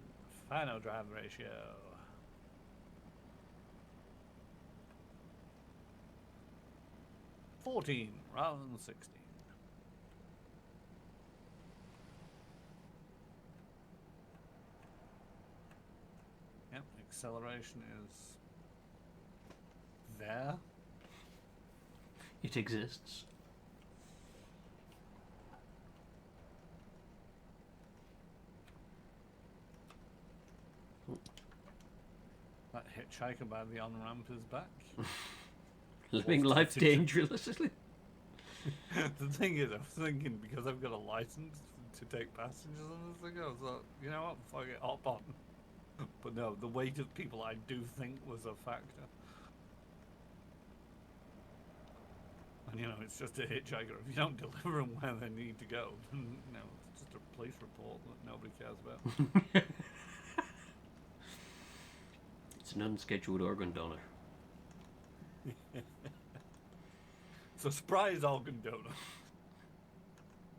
Final drive ratio. 14 rather than 16. Yep, acceleration is there. It exists. That hitchhiker by the on-ramp is back. Living Wolf life contingent. dangerously. The thing is, I was thinking because I've got a license to take passengers on this thing, I was like, you know what, fuck it, hop on. But no, the weight of people I do think was a factor. And you know, it's just a hitchhiker. If you don't deliver them where they need to go, then no, it's just a police report that nobody cares about. It's an unscheduled organ donor. It's a surprise organ donor.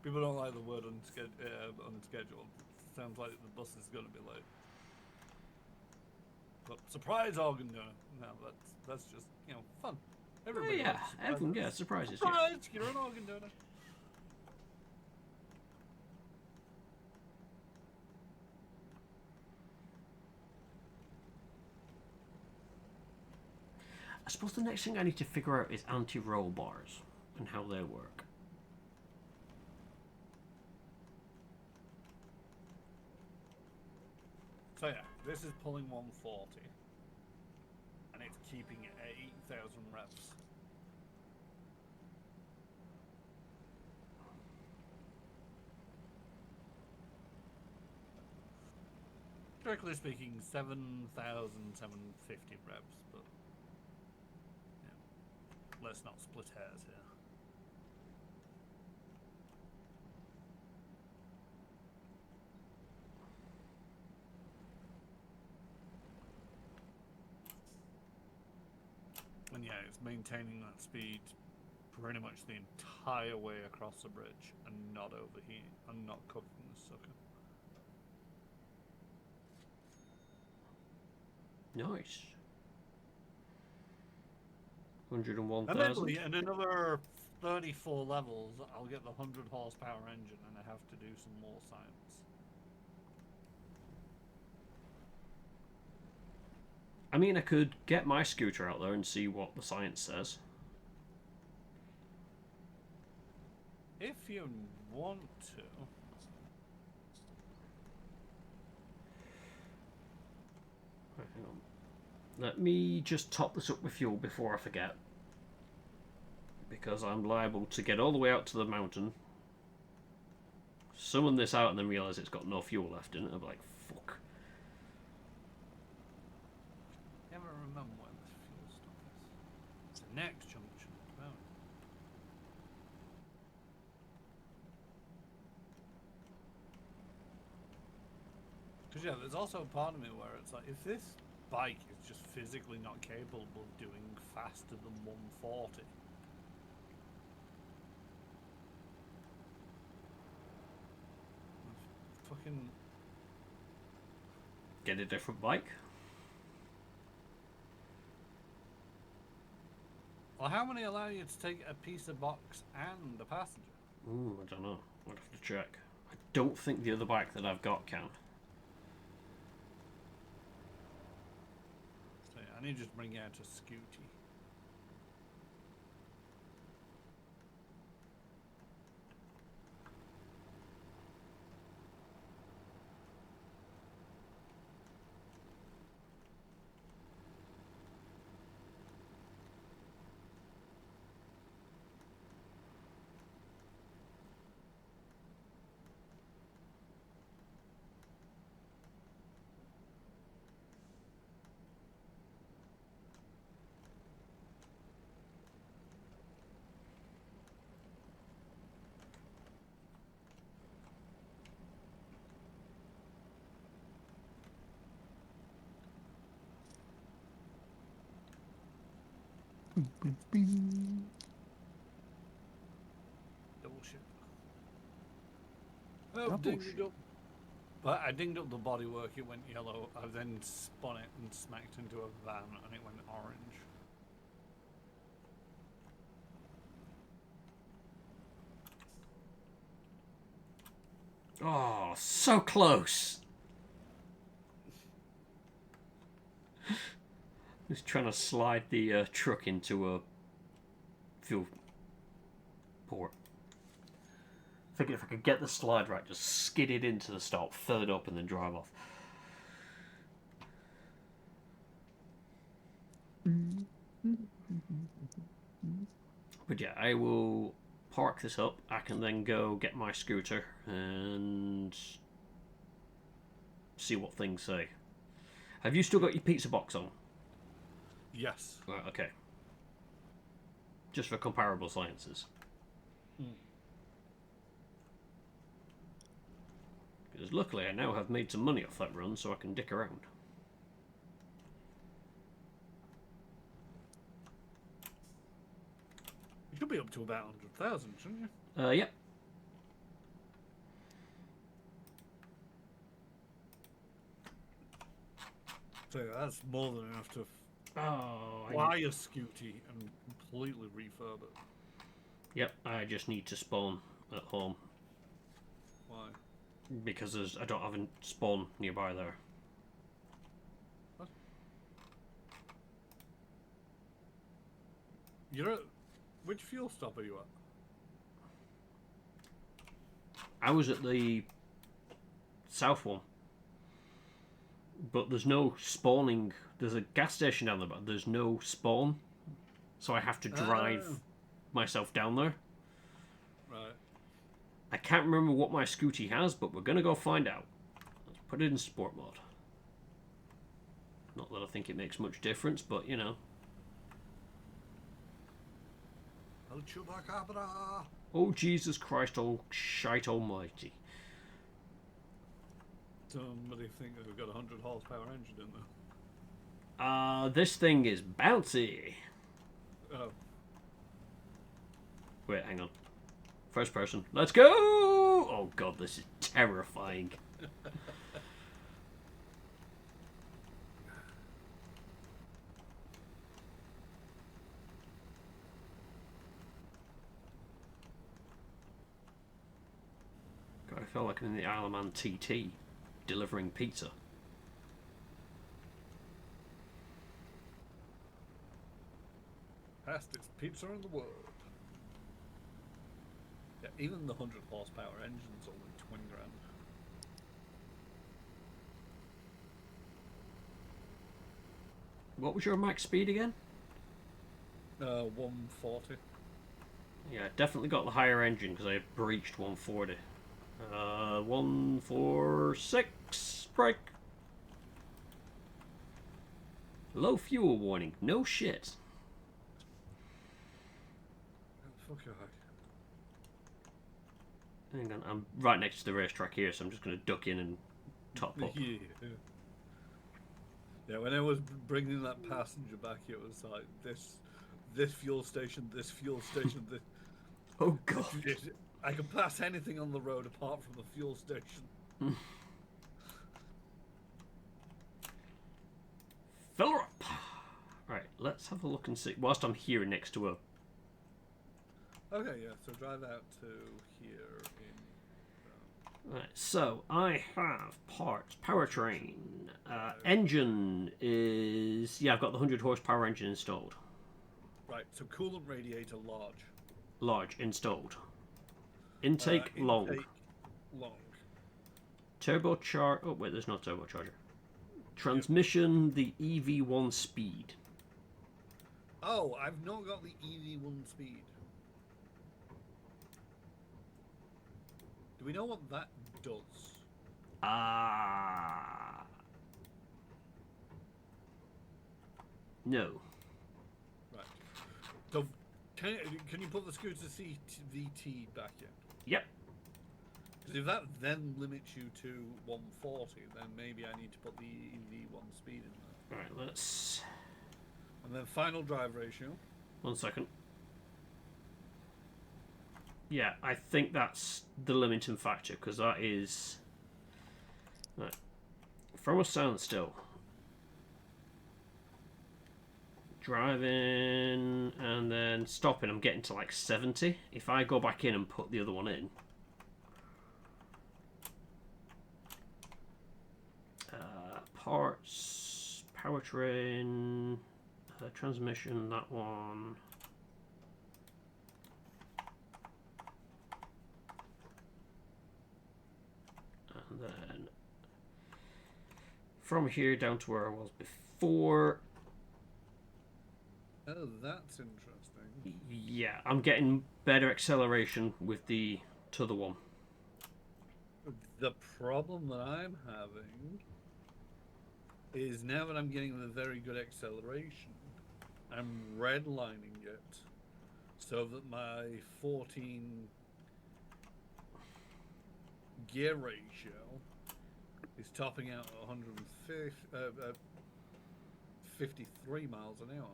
People don't like the word unscheduled. Sounds like the bus is going to be late. But surprise organ donor. No, that's just, you know, fun. Everybody Yeah, likes everyone, surprises. yeah, surprises. Surprise! You're an organ donor. I suppose the next thing I need to figure out is anti-roll bars and how they work. So yeah, this is pulling 140. And it's keeping it at 8,000 reps. Strictly speaking, 7,750 reps, but yeah, let's not split hairs here. And yeah, it's maintaining that speed pretty much the entire way across the bridge and not overheating and not cooking the sucker. Nice. And then 101,000. in another 34 levels, I'll get the 100 horsepower engine and I have to do some more science. I mean, I could get my scooter out there and see what the science says. If you want to. Right, hang on. Let me just top this up with fuel before I forget. Because I'm liable to get all the way out to the mountain, summon this out, and then realise it's got no fuel left in it. I'll be like, fuck. Never remember where this fuel stop is. It's the next junction. Oh. Because yeah, there's also a part of me where it's like, if this bike is just physically not capable of doing faster than 140, fucking Get a different bike. well, how many allow you to take a piece of box and a passenger? Ooh, I don't know. I'd have to check. I don't think the other bike that I've got can. So yeah, I need to just bring out a scooty. Double ship. Oh, Double dinged ship. it up. But I dinged up the bodywork, it went yellow. I then spun it and smacked into a van and it went orange. Oh, so close. Just trying to slide the truck into a fuel port. Figured if I could get the slide right, just skid it into the stop, fill it up, and then drive off. But yeah, I will park this up. I can then go get my scooter and see what things say. Have you still got your pizza box on? Yes. Right, okay. Just for comparable sciences. Because luckily I now have made some money off that run, so I can dick around. You should be up to about 100,000, shouldn't you? Yep. So that's more than enough to Oh, buy a scooty and completely refurb it. Yep, I just need to spawn at home. Why? Because I don't have a spawn nearby there. What? You're at... Which fuel stop are you at? I was at the south one. But there's no spawning. There's a gas station down there, but there's no spawn. So I have to drive myself down there. Right. I can't remember what my scooty has, but we're going to go find out. Let's put it in sport mode. Not that I think it makes much difference, but you know. El Chupacabra! Oh, Jesus Christ, oh, shite almighty. Somebody think that we've got a 100 horsepower engine in there. This thing is bouncy. Oh. Wait, hang on. First person. Let's go! Oh god, this is terrifying. God, I feel like I'm in the Isle of Man TT delivering pizza. Fastest pizza in the world. Yeah, even the 100 horsepower engine's only 20 grand. What was your max speed again? 140. Yeah, definitely got the higher engine because I breached 140. 146. Break. Low fuel warning. No shit. Fuck your high. Hang on, I'm right next to the racetrack here, so I'm just going to duck in and top up. Yeah. Yeah, when I was bringing that passenger back, it was like this fuel station, this fuel station, this. Oh god. I can pass anything on the road apart from the fuel station. Fill her up. Right, let's have a look and see. Whilst I'm here next to a. Okay, yeah. So drive out to here in. Right, so I have parts, powertrain, engine is I've got the 100 horsepower engine installed. Right, so coolant radiator large. Large installed. Intake long. Long. Turbocharger. Oh wait, there's no turbocharger. Transmission the EV1 speed. Oh, I've not got the EV1 speed. Do we know what that does? No. Right. So, can you put the scooter CVT back in? Yep. Because if that then limits you to 140, then maybe I need to put the EV1 speed in there. Alright, let's. And then final drive ratio. 1 second. Yeah, I think that's the limiting factor, because that is. Right. From a standstill. Driving and then stopping, I'm getting to like 70. If I go back in and put the other one in. Parts, powertrain, transmission, that one. And then from here down to where I was before. Oh, that's interesting. Yeah, I'm getting better acceleration with the t'other one. The problem that I'm having is now that I'm getting the very good acceleration, I'm redlining it so that my 14 gear ratio is topping out at 53 miles an hour.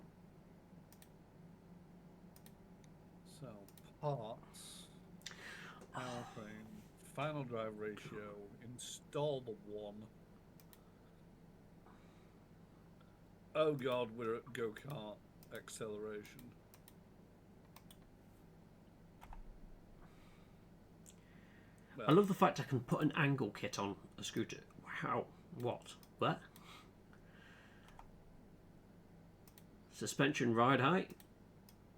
So, parts, powertrain, final drive ratio, install the one. Oh god, we're at go-kart acceleration. Well, I love the fact I can put an angle kit on a scooter. How? What? What? Suspension ride height?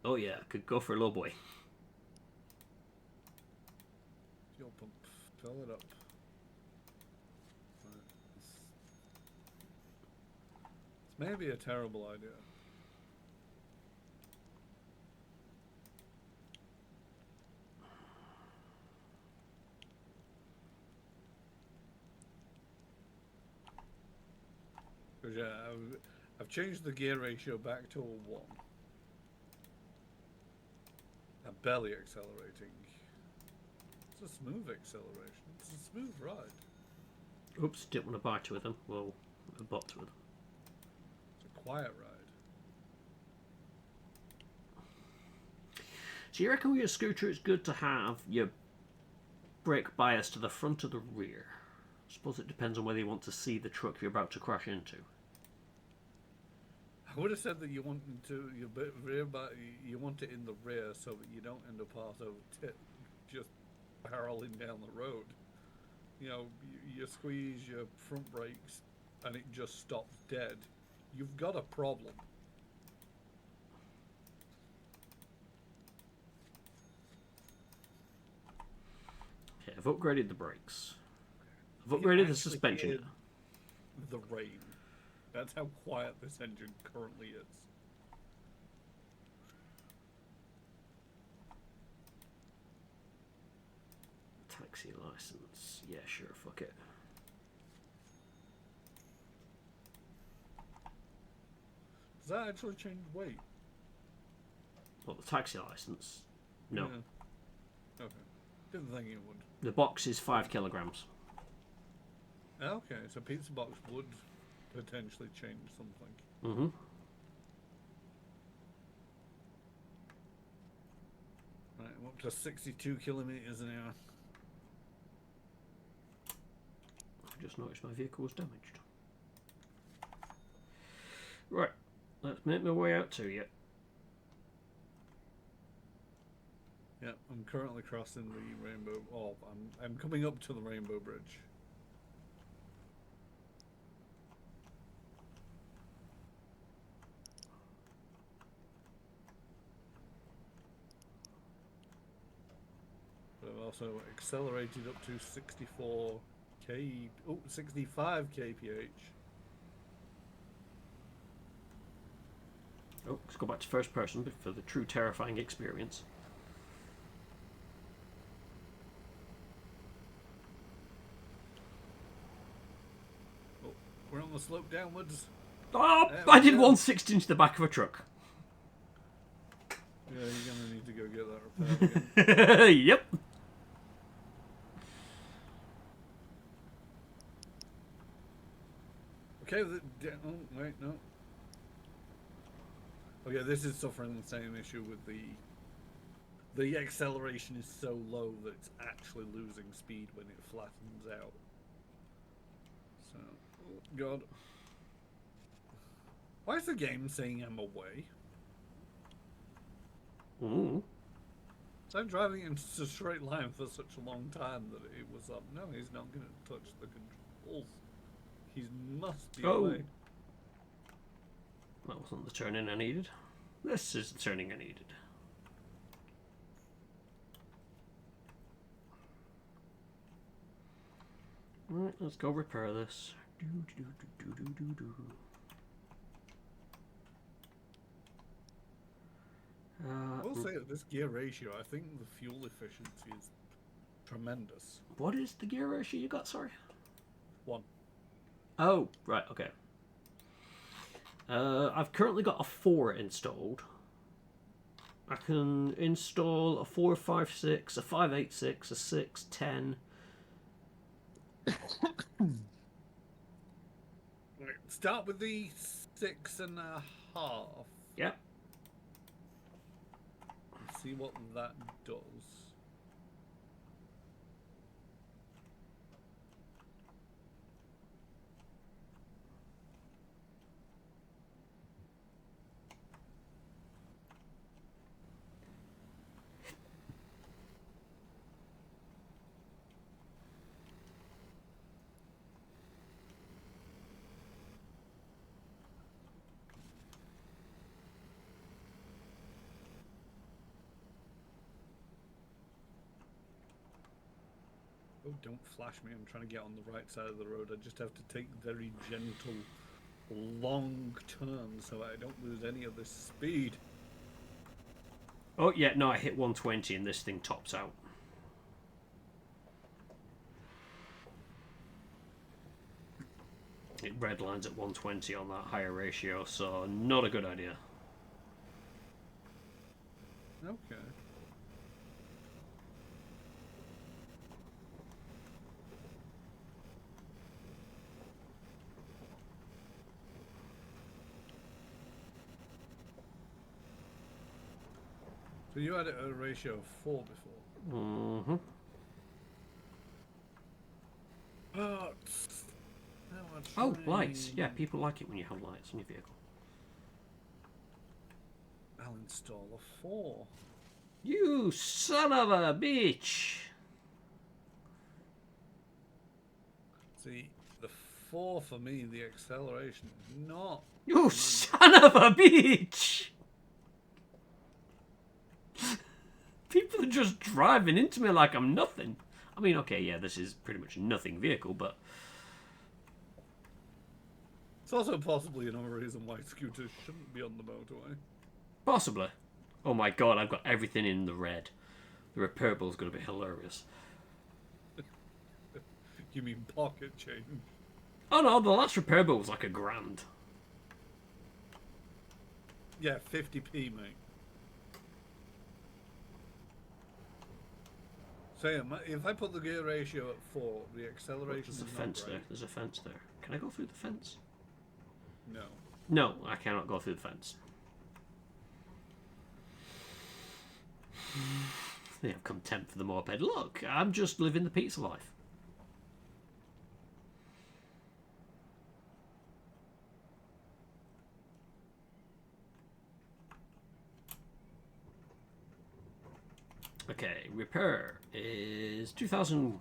Oh yeah, could go for a low boy. fuel pump, fill it up. Right. This may be a terrible idea. Because yeah, I've changed the gear ratio back to a 1. I'm barely accelerating. It's a smooth acceleration. It's a smooth ride. Oops, didn't want to bite with them. Well, a bot with them. It's a quiet ride. So you reckon with your scooter it's good to have your brake bias to the front or the rear? I suppose it depends on whether you want to see the truck you're about to crash into. I would have said that you want to your rear, but you want it in the rear so that you don't end up just barreling down the road. You know, you squeeze your front brakes and it just stops dead. You've got a problem. Okay, I've upgraded the brakes. I've You upgraded the actually suspension. hear the rain. That's how quiet this engine currently is. Taxi license. Yeah, sure, fuck it. Does that actually change weight? Well, the taxi license. No. Yeah. Okay. Didn't think it would. The box is 5 kilograms. Okay, so pizza box would potentially change something. Mm-hmm. Right, I'm up to 62 kilometers an hour. I just noticed my vehicle was damaged. Right, let's make my way out to you. Yeah, I'm currently crossing the rainbow. Oh, I'm coming up to the Rainbow Bridge. But I've also accelerated up to 65 kph. Oh, let's go back to first person for the true terrifying experience. Oh, we're on the slope downwards. Oh, There I we did go. 160 into the back of a truck. Yeah, you're gonna need to go get that repaired again. Yep. Okay, oh, wait, no. Okay, this is suffering the same issue with the acceleration is so low that it's actually losing speed when it flattens out. So, oh god. Why is the game saying I'm away? Ooh. So I'm driving in just a straight line for such a long time that it was up. No, he's not going to touch the controls. He must be Oh. away. That wasn't the turning I needed. This is the turning I needed. Right, let's go repair this. I will say that this gear ratio, I think the fuel efficiency is tremendous. What is the gear ratio you got? Sorry. 1. Oh, right. Okay. I've currently got a 4 installed. I can install a 4, 5, 6, a 5, 8, 6, a 6, 10. Right, start with the 6.5. Yep. And see what that does. Oh, don't flash me. I'm trying to get on the right side of the road. I just have to take very gentle, long turns so I don't lose any of this speed. Oh, yeah, no, I hit 120 and this thing tops out. It redlines at 120 on that higher ratio, so not a good idea. Okay. So you had a ratio of 4 before. Mm-hmm. But Oh, lights. Yeah, people like it when you have lights in your vehicle. I'll install a 4. You son of a bitch! See, the 4 for me, the acceleration is not. You son of a bitch! People are just driving into me like I'm nothing. I mean, okay, yeah, this is pretty much a nothing vehicle, but... It's also possibly another reason why scooters shouldn't be on the motorway. Possibly. Oh my god, I've got everything in the red. The repairable's going to be hilarious. You mean pocket change? Oh no, the last repairable was like $1,000. Yeah, 50p, mate. So if I put the gear ratio at 4, the acceleration There's is a not fence great. there. There's a fence there. Can I go through the fence? No. No, I cannot go through the fence. They have contempt for the moped. Look, I'm just living the pizza life. Okay, repair is 2,000.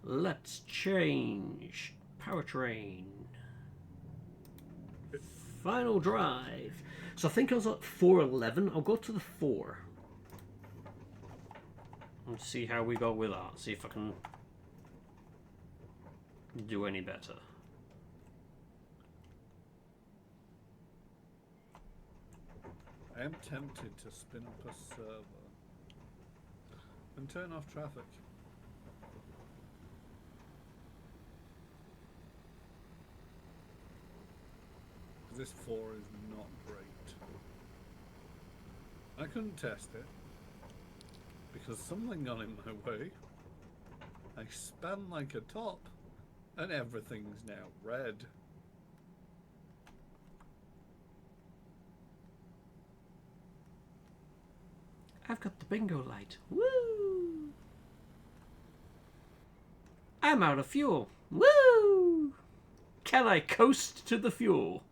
Let's change powertrain. Final drive. So I think I was at 411. I'll go to the 4. And see how we go with that. See if I can do any better. I am tempted to spin up a server and turn off traffic. This 4 is not great. I couldn't test it because something got in my way. I span like a top and everything's now red. I've got the bingo light. Woo! I'm out of fuel. Woo! Can I coast to the fuel?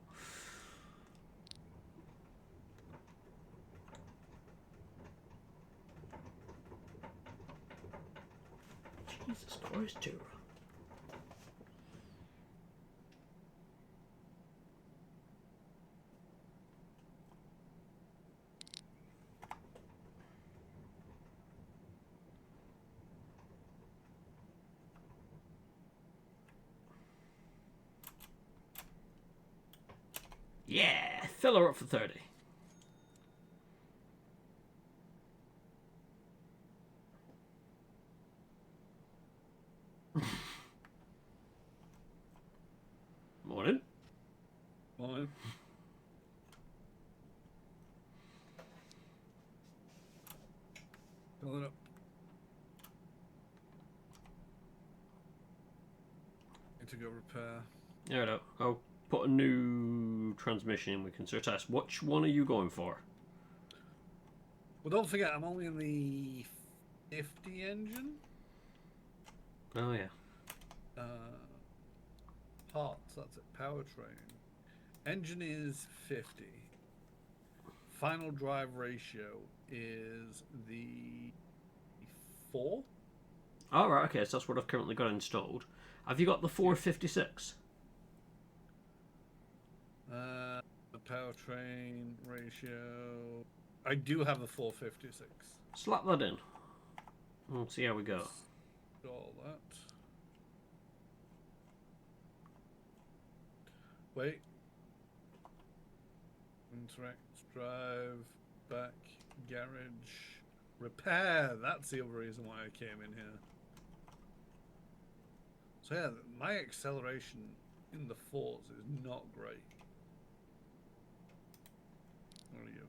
Jesus Christ, Tara. Yeah, fill her up for 30. Fill it up. Need to go repair. Yeah, no, I'll put a new transmission in. We can sort of test. Which one are you going for? Well, don't forget, I'm only in the 50 engine. Oh yeah. Parts, that's it. Powertrain. Engine is 50. Final drive ratio is the 4. All right. Okay, so that's what I've currently got installed. Have you got the 456? The powertrain ratio. I do have a 456. Slap that in. We'll see how we go. All that. Wait. Interact, drive, back, garage, repair. That's the other reason why I came in here. So yeah, my acceleration in the fours is not great. What are you?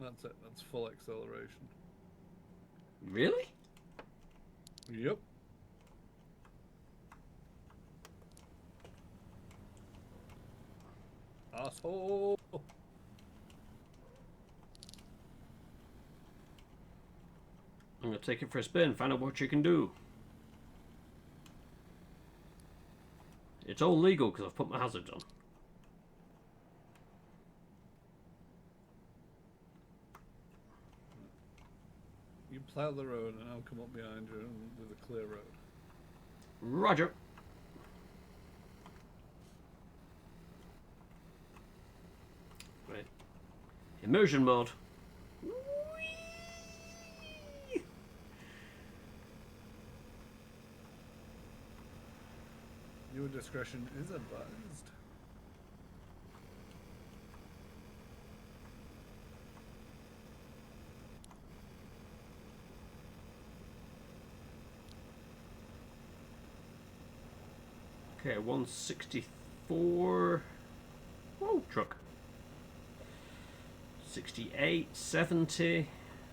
That's it. That's full acceleration. Really? Yep. Asshole. I'm gonna take it for a spin. Find out what you can do. It's all legal because I've put my hazards on. You plow the road and I'll come up behind you with a clear road. Roger. Right. Immersion mode. Your discretion is advised. Okay, 164. Whoa, truck. 68, 70,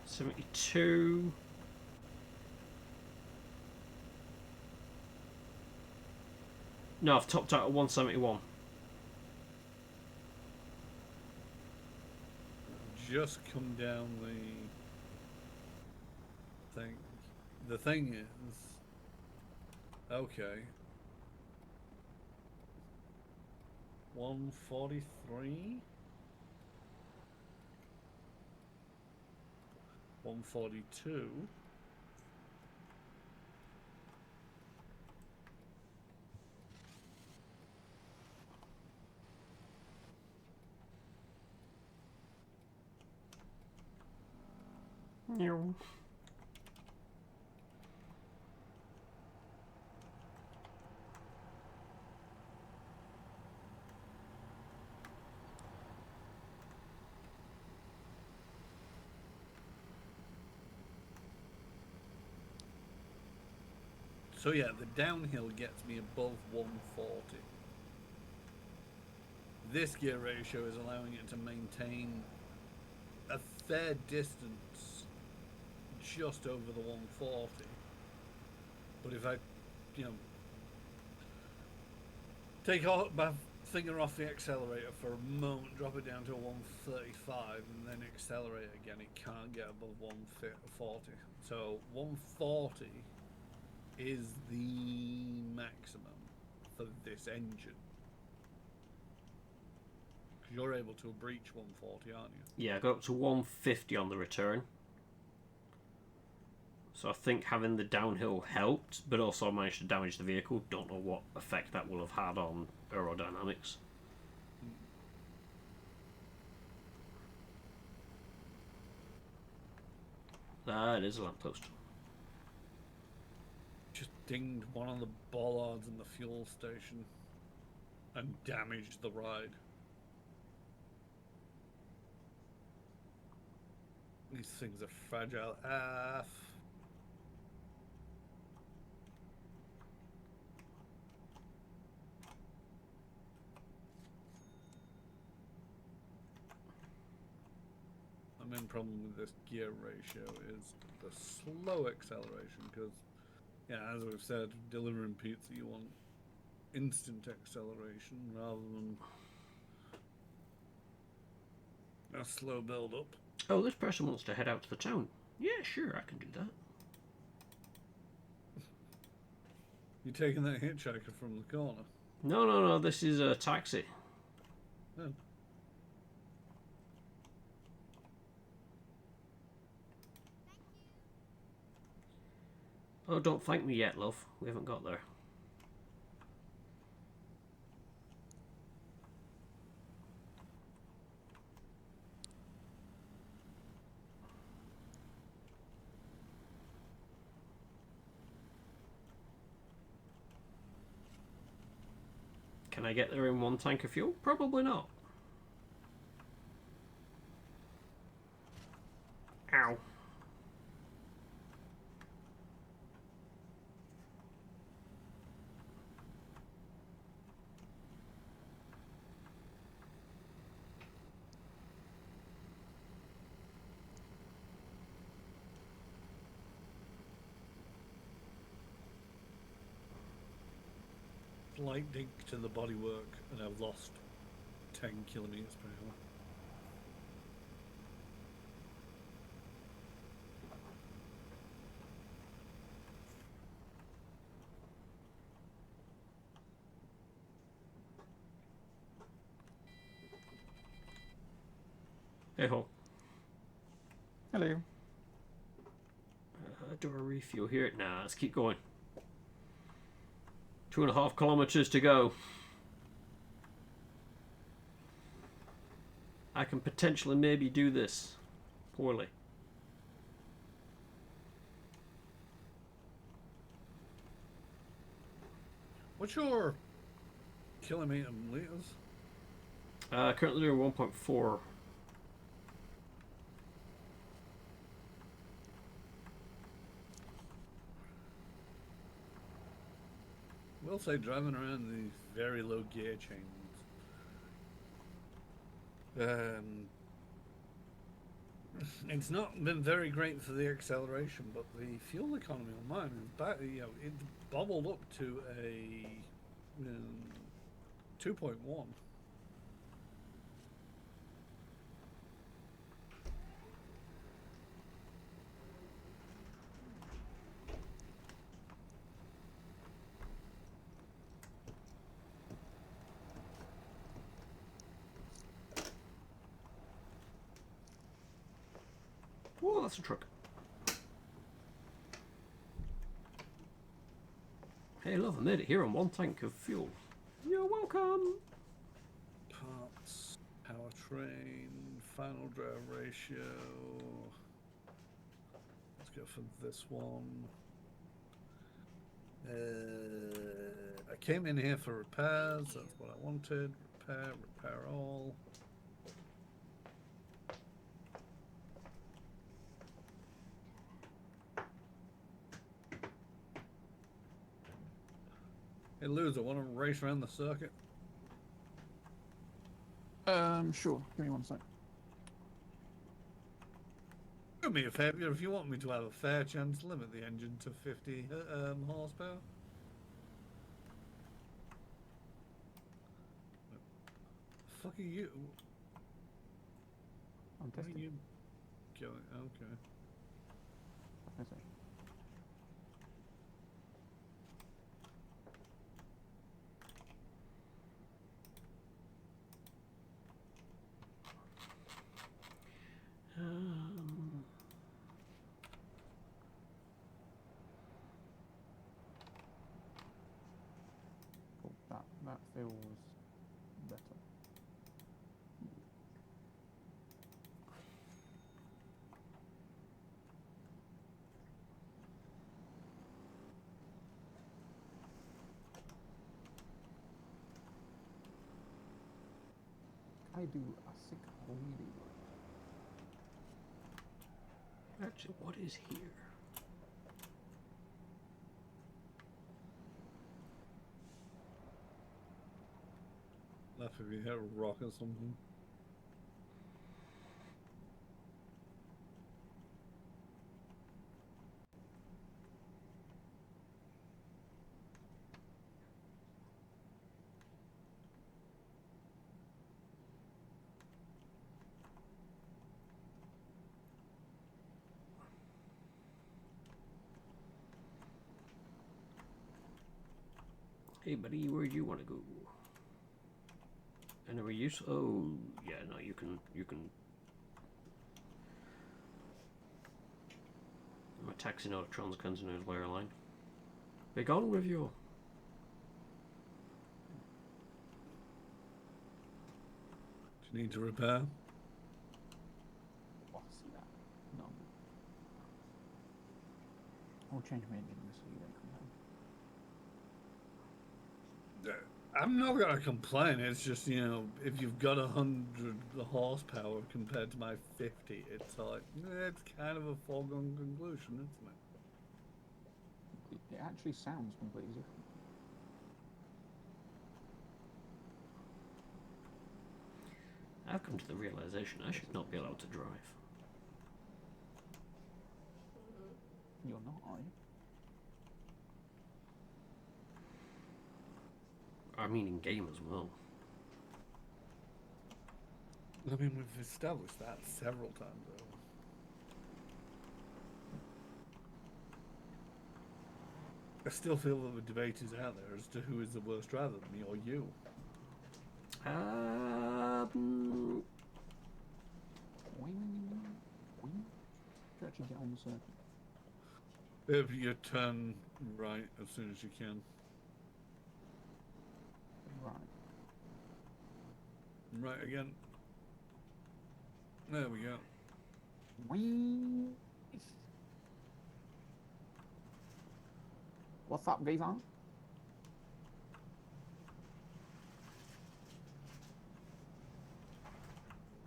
72. No, I've topped out at 171. Just come down the thing. The thing is, okay. 143. 142. No. So yeah, the downhill gets me above 140. This gear ratio is allowing it to maintain a fair distance just over the 140. But if I, take my finger off the accelerator for a moment, drop it down to a 135, and then accelerate again, it can't get above 140. So 140 is the maximum for this engine. Because you're able to breach 140, aren't you? Yeah, I got up to 150 on the return. So I think having the downhill helped, but also I managed to damage the vehicle. Don't know what effect that will have had on aerodynamics. That is a lamppost. Just dinged one of the bollards in the fuel station and damaged the ride. These things are fragile AF. The main problem with this gear ratio is the slow acceleration, because, yeah, as we've said, delivering pizza, you want instant acceleration rather than a slow build up. Oh, this person wants to head out to the town. Yeah, sure, I can do that. You taking that hitchhiker from the corner? No, this is a taxi. Oh. Oh, don't thank me yet, love. We haven't got there. Can I get there in one tank of fuel? Probably not. Ow. Slight dig to the bodywork, and I've lost 10 kilometers per hour. Hey ho. Hello. Do I refuel here? Nah, let's keep going. 2.5 kilometers to go. I can potentially maybe do this poorly. What's your kilometer in liters? Currently doing 1.4. We'll say driving around these very low gear chains. It's not been very great for the acceleration, but the fuel economy on mine is back. You know, it bubbled up to a 2.1. Oh, that's a truck. Hey, love, I made it here on 1 tank of fuel. You're welcome. Parts, powertrain, final drive ratio. Let's go for this one. I came in here for repairs. That's what I wanted. Repair all. Hey, loser, want to race around the circuit? Sure. Give me 1 sec. Do me a favour, if you want me to have a fair chance, limit the engine to 50 horsepower. Fuck are you? I'm Where are testing. you going? Okay. That's it. Cool. That feels better. I do a sick wheelie. Actually, what is here? Left if you hit a rock or something. Hey, buddy, where do you want to go? Enemy use? Oh, yeah, no, you can. My taxi electrons comes in his layer line. Be gone with you. Do you need to repair? Oh, I see that. No. I'll change my engine so you don't come home. I'm not gonna complain. It's just, you know, if you've got 100 horsepower compared to my 50, it's like it's kind of a foregone conclusion, isn't it? It actually sounds completely different. I've come to the realization I should not be allowed to drive. You're not, are you? I mean, in game as well. I mean, we've established that several times over. I still feel that the debate is out there as to who is the worst driver, me or you. Wing. To actually get on the circuit. If you turn right as soon as you can. Right. Right again. There we go. Wing. What's up, geezer?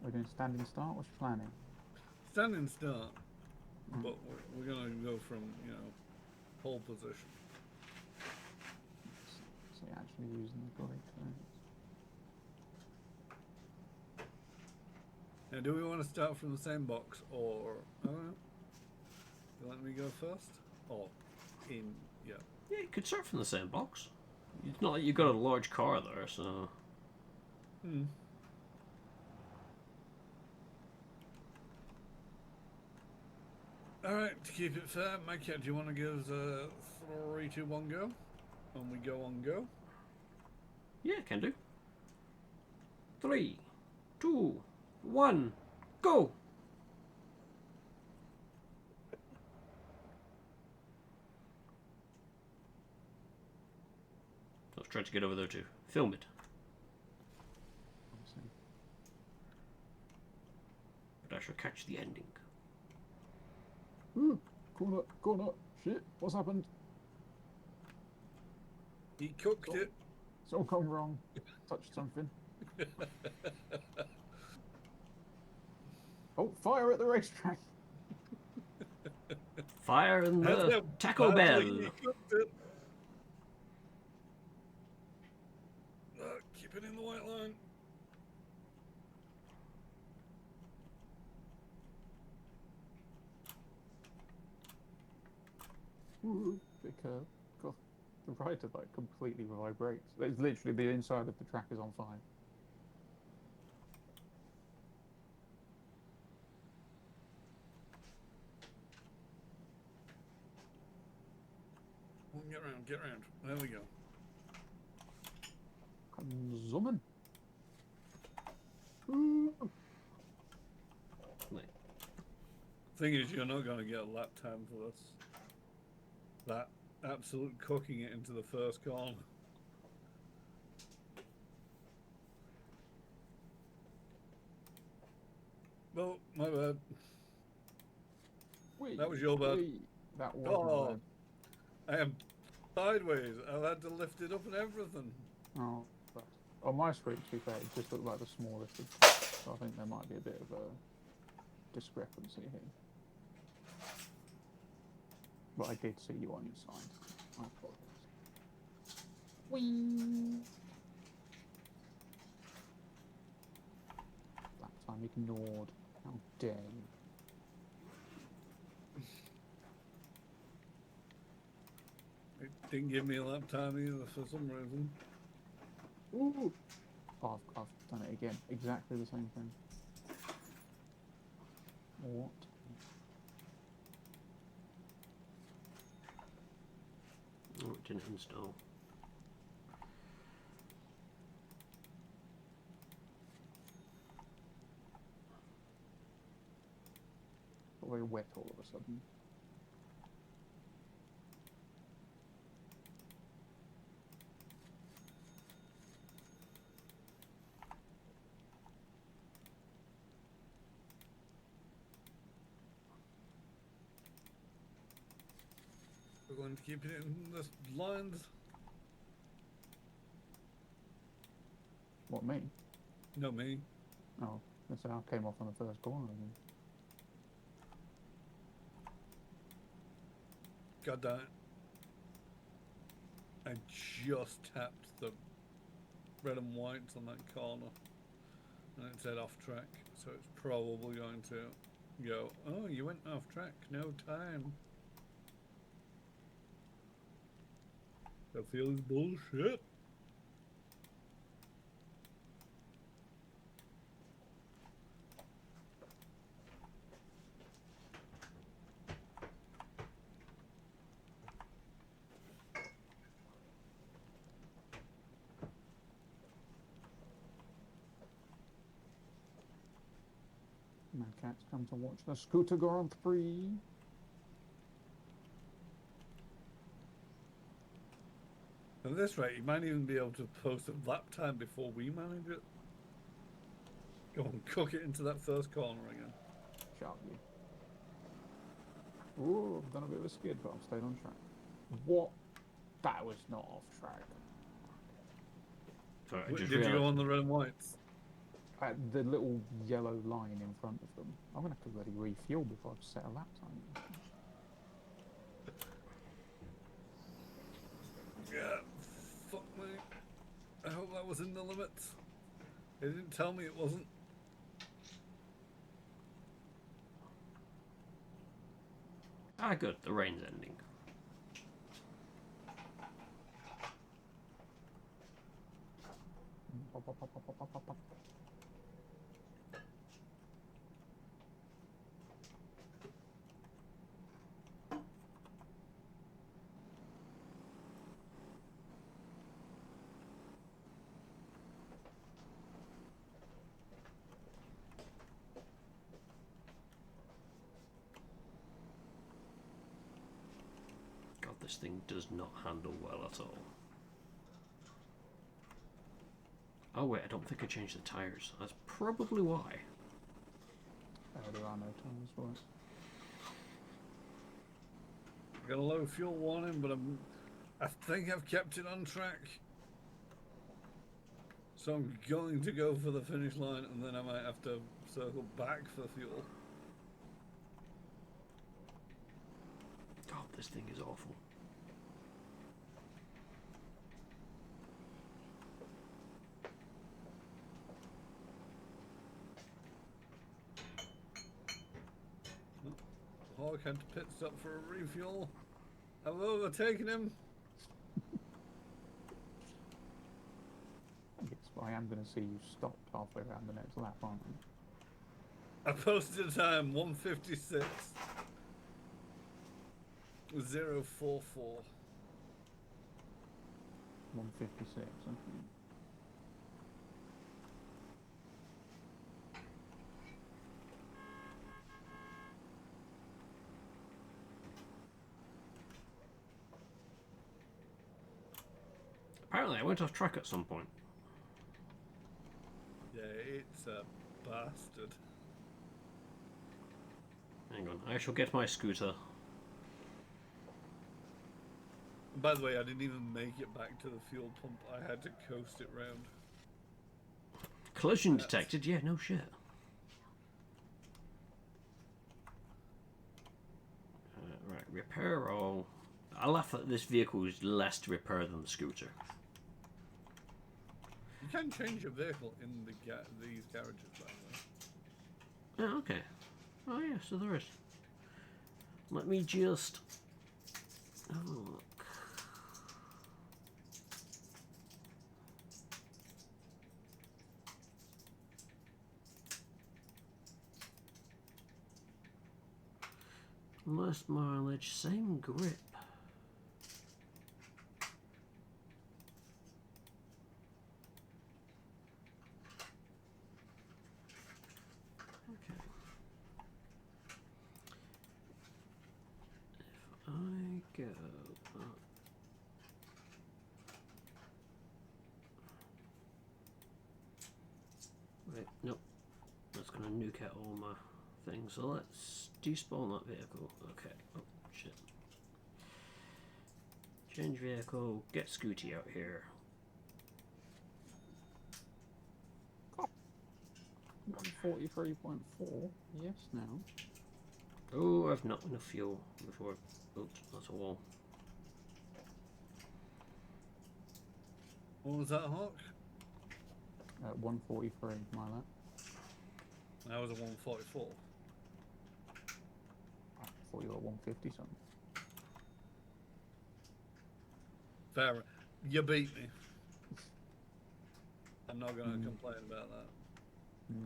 We're doing standing start. What's your planning? Standing start, but we're gonna go from, you know, pole position. So you're actually using the golly turns. Now, do we want to start from the same box, or I don't know? You let me go first, or in? Yeah. Yeah, you could start from the same box. It's not like you've got a large car there, so. Hmm. All right, to keep it fair, Mike, do you want to give us a 3, 2, 1 go? And we go on go. Yeah, can do. 3, 2, 1, go! I was trying to get over there too. Film it. But I shall catch the ending. Ooh, corner. Shit, what's happened? He cooked it. It's all gone wrong. Touched something. Oh, fire at the racetrack. Fire in the Taco Bell. He cooked it. Keep it in the white line. Ooh, big curve. God, the rider like completely vibrates. It's literally the inside of the track is on fire. Get round. There we go. Come zooming. Ooh. Thing is, you're not going to get a lap time for this. That absolute cooking it into the first corner. Well, my bad. That was your bad. That was my bad. I am sideways. I've had to lift it up and everything. Oh, but on my screen, to be fair, it just looked like the smallest. So I think there might be a bit of a discrepancy here. But I did see you on your side. I apologize. Whee! That time ignored. How dare you? It didn't give me a lap time either for some reason. Ooh! Oh, I've done it again. Exactly the same thing. What? Oh, it didn't install. Got very wet all of a sudden. We're going to keep it in the lines. What, me? No, me. Oh, that's how I came off on the first corner again. God damn it. I just tapped the red and whites on that corner. And it said off track. So it's probably going to go, oh, you went off track. No time. That feels bullshit. My cat's come to watch the Scooter Grand Prix. At this rate, you might even be able to post a lap time before we manage it. Go and cook it into that first corner again. Shut up, you. Ooh, I've done a bit of a skid, but I've stayed on track. What? That was not off track. Sorry, I Did just you realised. go on the red and whites? At the little yellow line in front of them. I'm going to have to really refuel before I set a lap time. Yeah, fuck me. I hope that was in the limits. They didn't tell me it wasn't. Ah, good. The rain's ending. Pop, pop, pop, pop, pop, pop, pop. God, this thing does not handle well at all. Oh wait, I don't think I changed the tyres. That's probably why. There are no tires for us. I got a low fuel warning, but I think I've kept it on track. So I'm going to go for the finish line, and then I might have to circle back for fuel. God, this thing is awful. Hawk had to pit stop for a refuel. I've overtaken him. Yes, but I am going to see you stopped halfway around the next lap, aren't you? I posted a time 1:56. 0:44. 156, okay. Apparently, I went off track at some point. Yeah, it's a bastard. Hang on, I shall get my scooter. By the way, I didn't even make it back to the fuel pump. I had to coast it round. Collision detected? Yeah, no shit. Right, repair all. I laugh that this vehicle is less to repair than the scooter. You can change your vehicle in these garages, by the way. Oh, okay. Oh yeah, so there is. Let me just have a look. Less mileage, same grip. Okay. If I go up. Wait, nope. That's gonna nuke out all my things. So let's despawn that vehicle. Okay. Oh shit. Change vehicle. Get Scooty out here. 143.4. Yes, now. Oh, I've not enough fuel before. Oops, that's a wall. What was that, Hawk? 143, my lap. I was at 144. I thought you were at 150 something. Fair. You beat me. I'm not going to complain about that.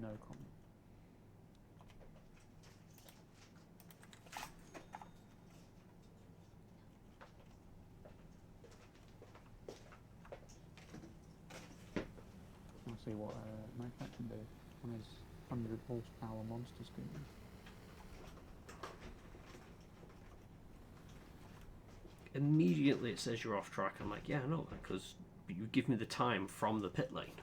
No comment. I'll see what manufacturing did on his 100 horsepower monster scooter. Immediately it says you're off track. I'm like, yeah, I know that because you give me the time from the pit lane.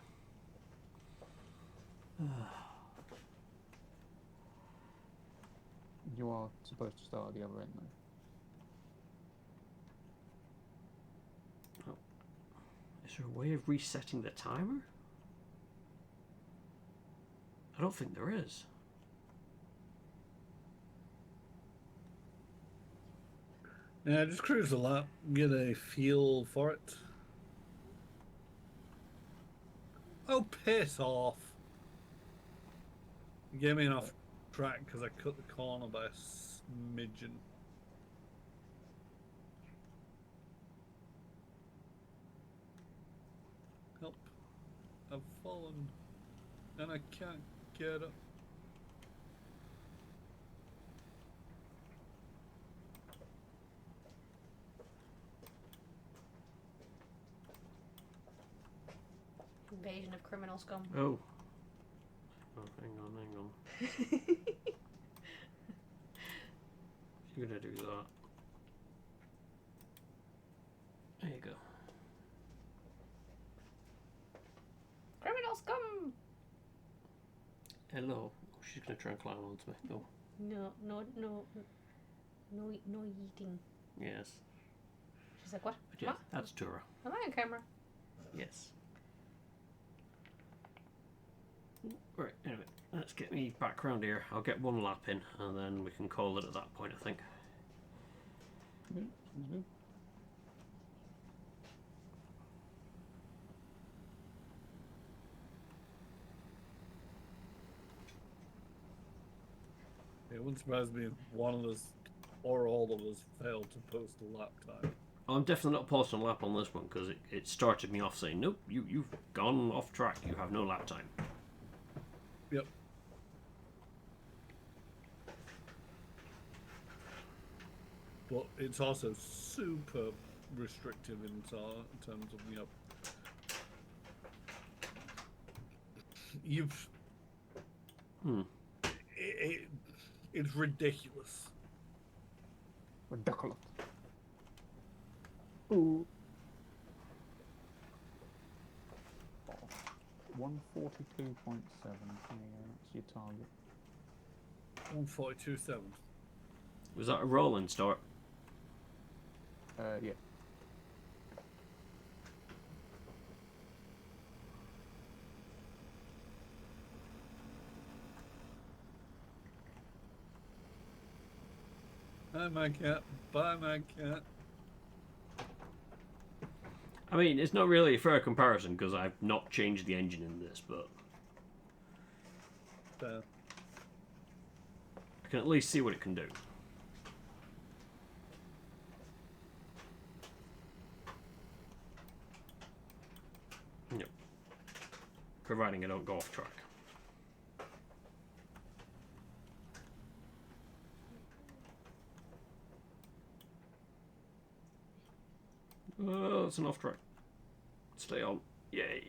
You are supposed to start at the other end though. Oh. Is there a way of resetting the timer? I don't think there is. Yeah, just cruise a lap, get a feel for it. Oh, piss off. You gave me an off track because I cut the corner by a smidgen. Help. I've fallen and I can't get up. Invasion of criminal scum. Oh. Oh, hang on. You're gonna do that. There you go. Criminal scum! Hello. She's gonna try and climb onto me. Oh. No eating. Yes. She's like, what? But yeah, that's Tura. Am I on camera? Yes. Right, anyway, let's get me back round here. I'll get one lap in and then we can call it at that point, I think. Yeah, sounds good. It wouldn't surprise me if one of us or all of us failed to post a lap time. I'm definitely not posting a lap on this one because it started me off saying, nope, you've gone off track. You have no lap time. Yep. But it's also super restrictive in terms of, you've... It's ridiculous. Ridiculous. Ooh. 142.7. That's your target. 142.7. Was that a rolling start? Yeah. Bye, my cat. Bye, my cat. I mean, it's not really a fair comparison because I've not changed the engine in this, but There. I can at least see what it can do. Yep. Providing I don't go off track. Oh, that's an off track. Stay on. Yay.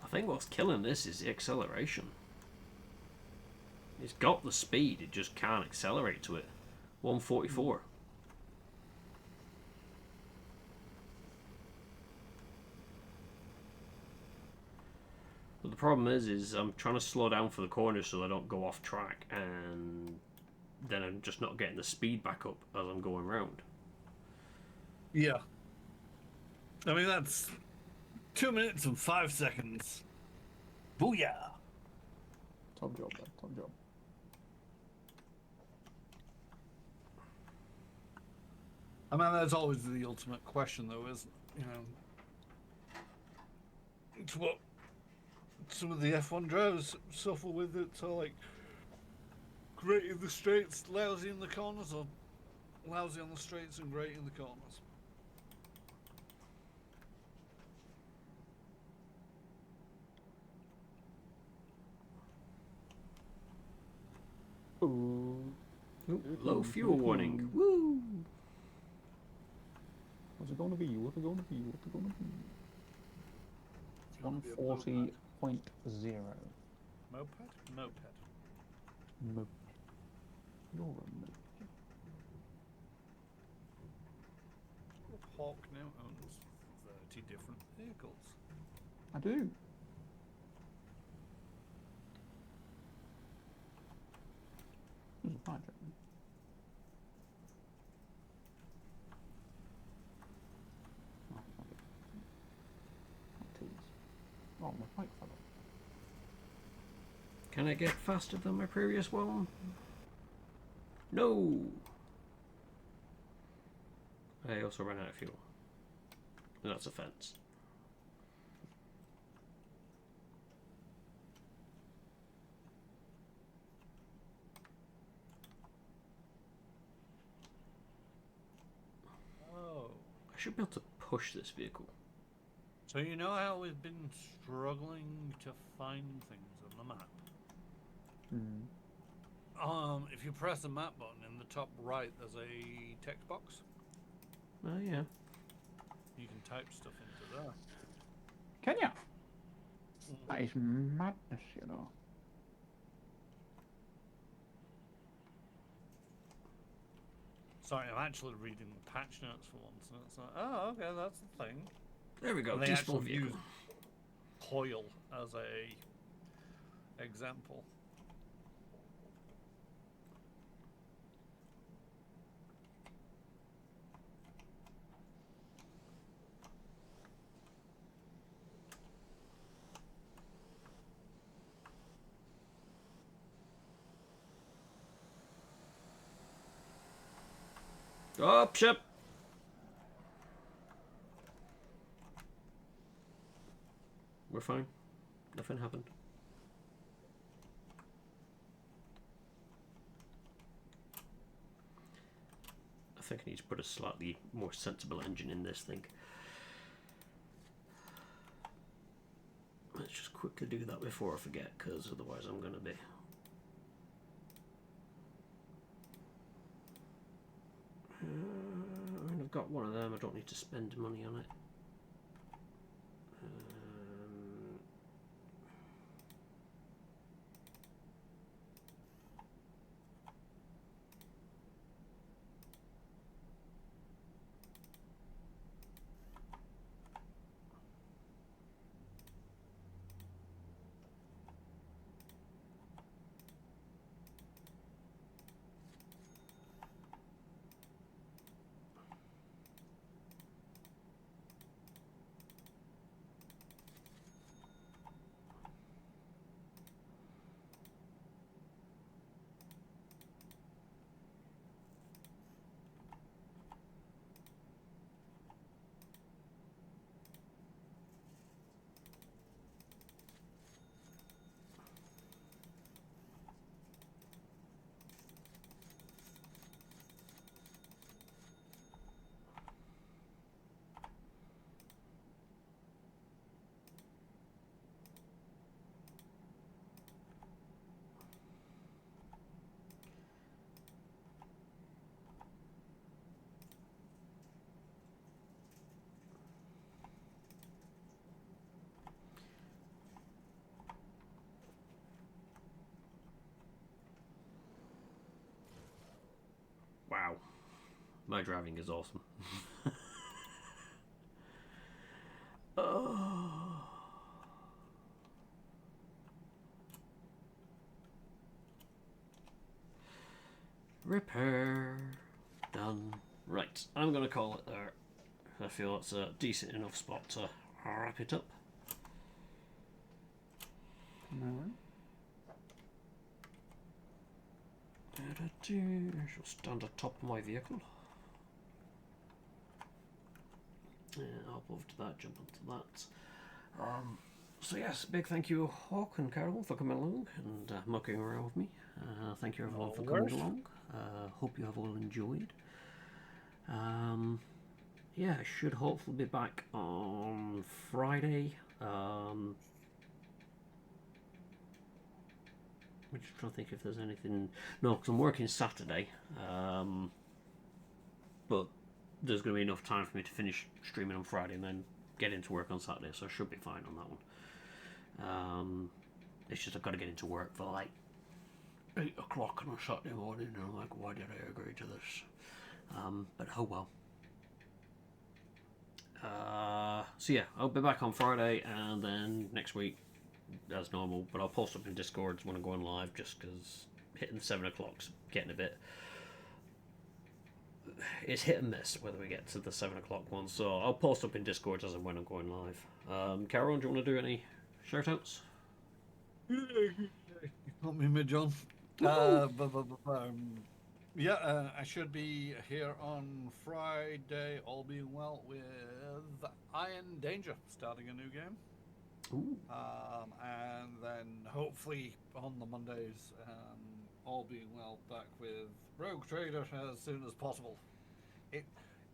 I think what's killing this is the acceleration. It's got the speed, it just can't accelerate to it. 144. But the problem is I'm trying to slow down for the corners so I don't go off track, and then I'm just not getting the speed back up as I'm going round. Yeah. I mean, that's 2 minutes and 5 seconds. Booyah! Top job, bud. Top job. I mean, that's always the ultimate question, though, isn't it? You know, it's what some of the F1 drivers suffer with. It's all like great in the straights, lousy in the corners, or lousy on the straights and great in the corners. Ooh. Ooh, low fuel warning. Woo! What's it going to be? What's it going to be? What's it going to be? It's gonna be a 140.0. Moped? Moped. Moped. You're a moped. Hawk now owns 30 different vehicles. I do. There's a fire truck. Oh, fuck it. Oh, tease. Oh, my bike fell off. Can I get faster than my previous one? No! I also ran out of fuel. And that's a fence. Oh. I should be able to push this vehicle. So you know how we've been struggling to find things on the map? Hmm. If you press the map button in the top right, there's a text box. Oh, yeah. You can type stuff into there. Can ya? That is madness, you know. Sorry, I'm actually reading the patch notes for once, and it's like, oh, okay, that's the thing. There we go. And they Despawn actually vehicle. use coil as a example. Up ship! We're fine. Nothing happened. I think I need to put a slightly more sensible engine in this thing. let's just quickly do that before I forget, because otherwise I'm going to be... I've got one of them, I don't need to spend money on it. Wow, my driving is awesome. Oh. Repair done. Right, I'm gonna call it there. I feel it's a decent enough spot to wrap it up. No. I shall stand atop my vehicle. Yeah, I'll move to that, jump onto that. So yes, big thank you, Hawk and Carol, for coming along and mucking around with me. Thank you everyone for coming along. Hope you have all enjoyed. Yeah, I should hopefully be back on Friday. I'm just trying to think if there's anything. No, because I'm working Saturday. But there's going to be enough time for me to finish streaming on Friday and then get into work on Saturday, so I should be fine on that one. It's just I've got to get into work for like 8 o'clock on a Saturday morning, and I'm like, why did I agree to this? But oh well. So yeah, I'll be back on Friday, and then next week as normal, but I'll post up in Discord when I'm going live, just because hitting 7 o'clock's getting a bit... It's hit and miss whether we get to the 7 o'clock one, so I'll post up in Discord as and when I'm going live. Carol, do you want to do any shout-outs? Not me, mid John. Yeah, I should be here on Friday, all being well, with Iron Danger, starting a new game. Ooh. And then hopefully on the Mondays, all being well, back with Rogue Trader as soon as possible.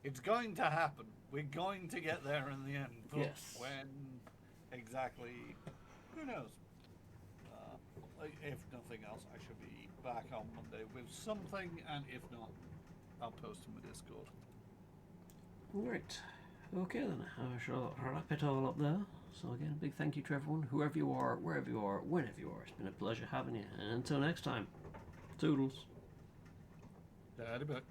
It's going to happen. We're going to get there in the end. But yes. When exactly, who knows? If nothing else, I should be back on Monday with something, and if not, I'll post in the Discord. Right. Okay then, I shall wrap it all up there. So again, a big thank you to everyone, whoever you are, wherever you are, whenever you are. It's been a pleasure having you. And until next time, toodles. Daddy back.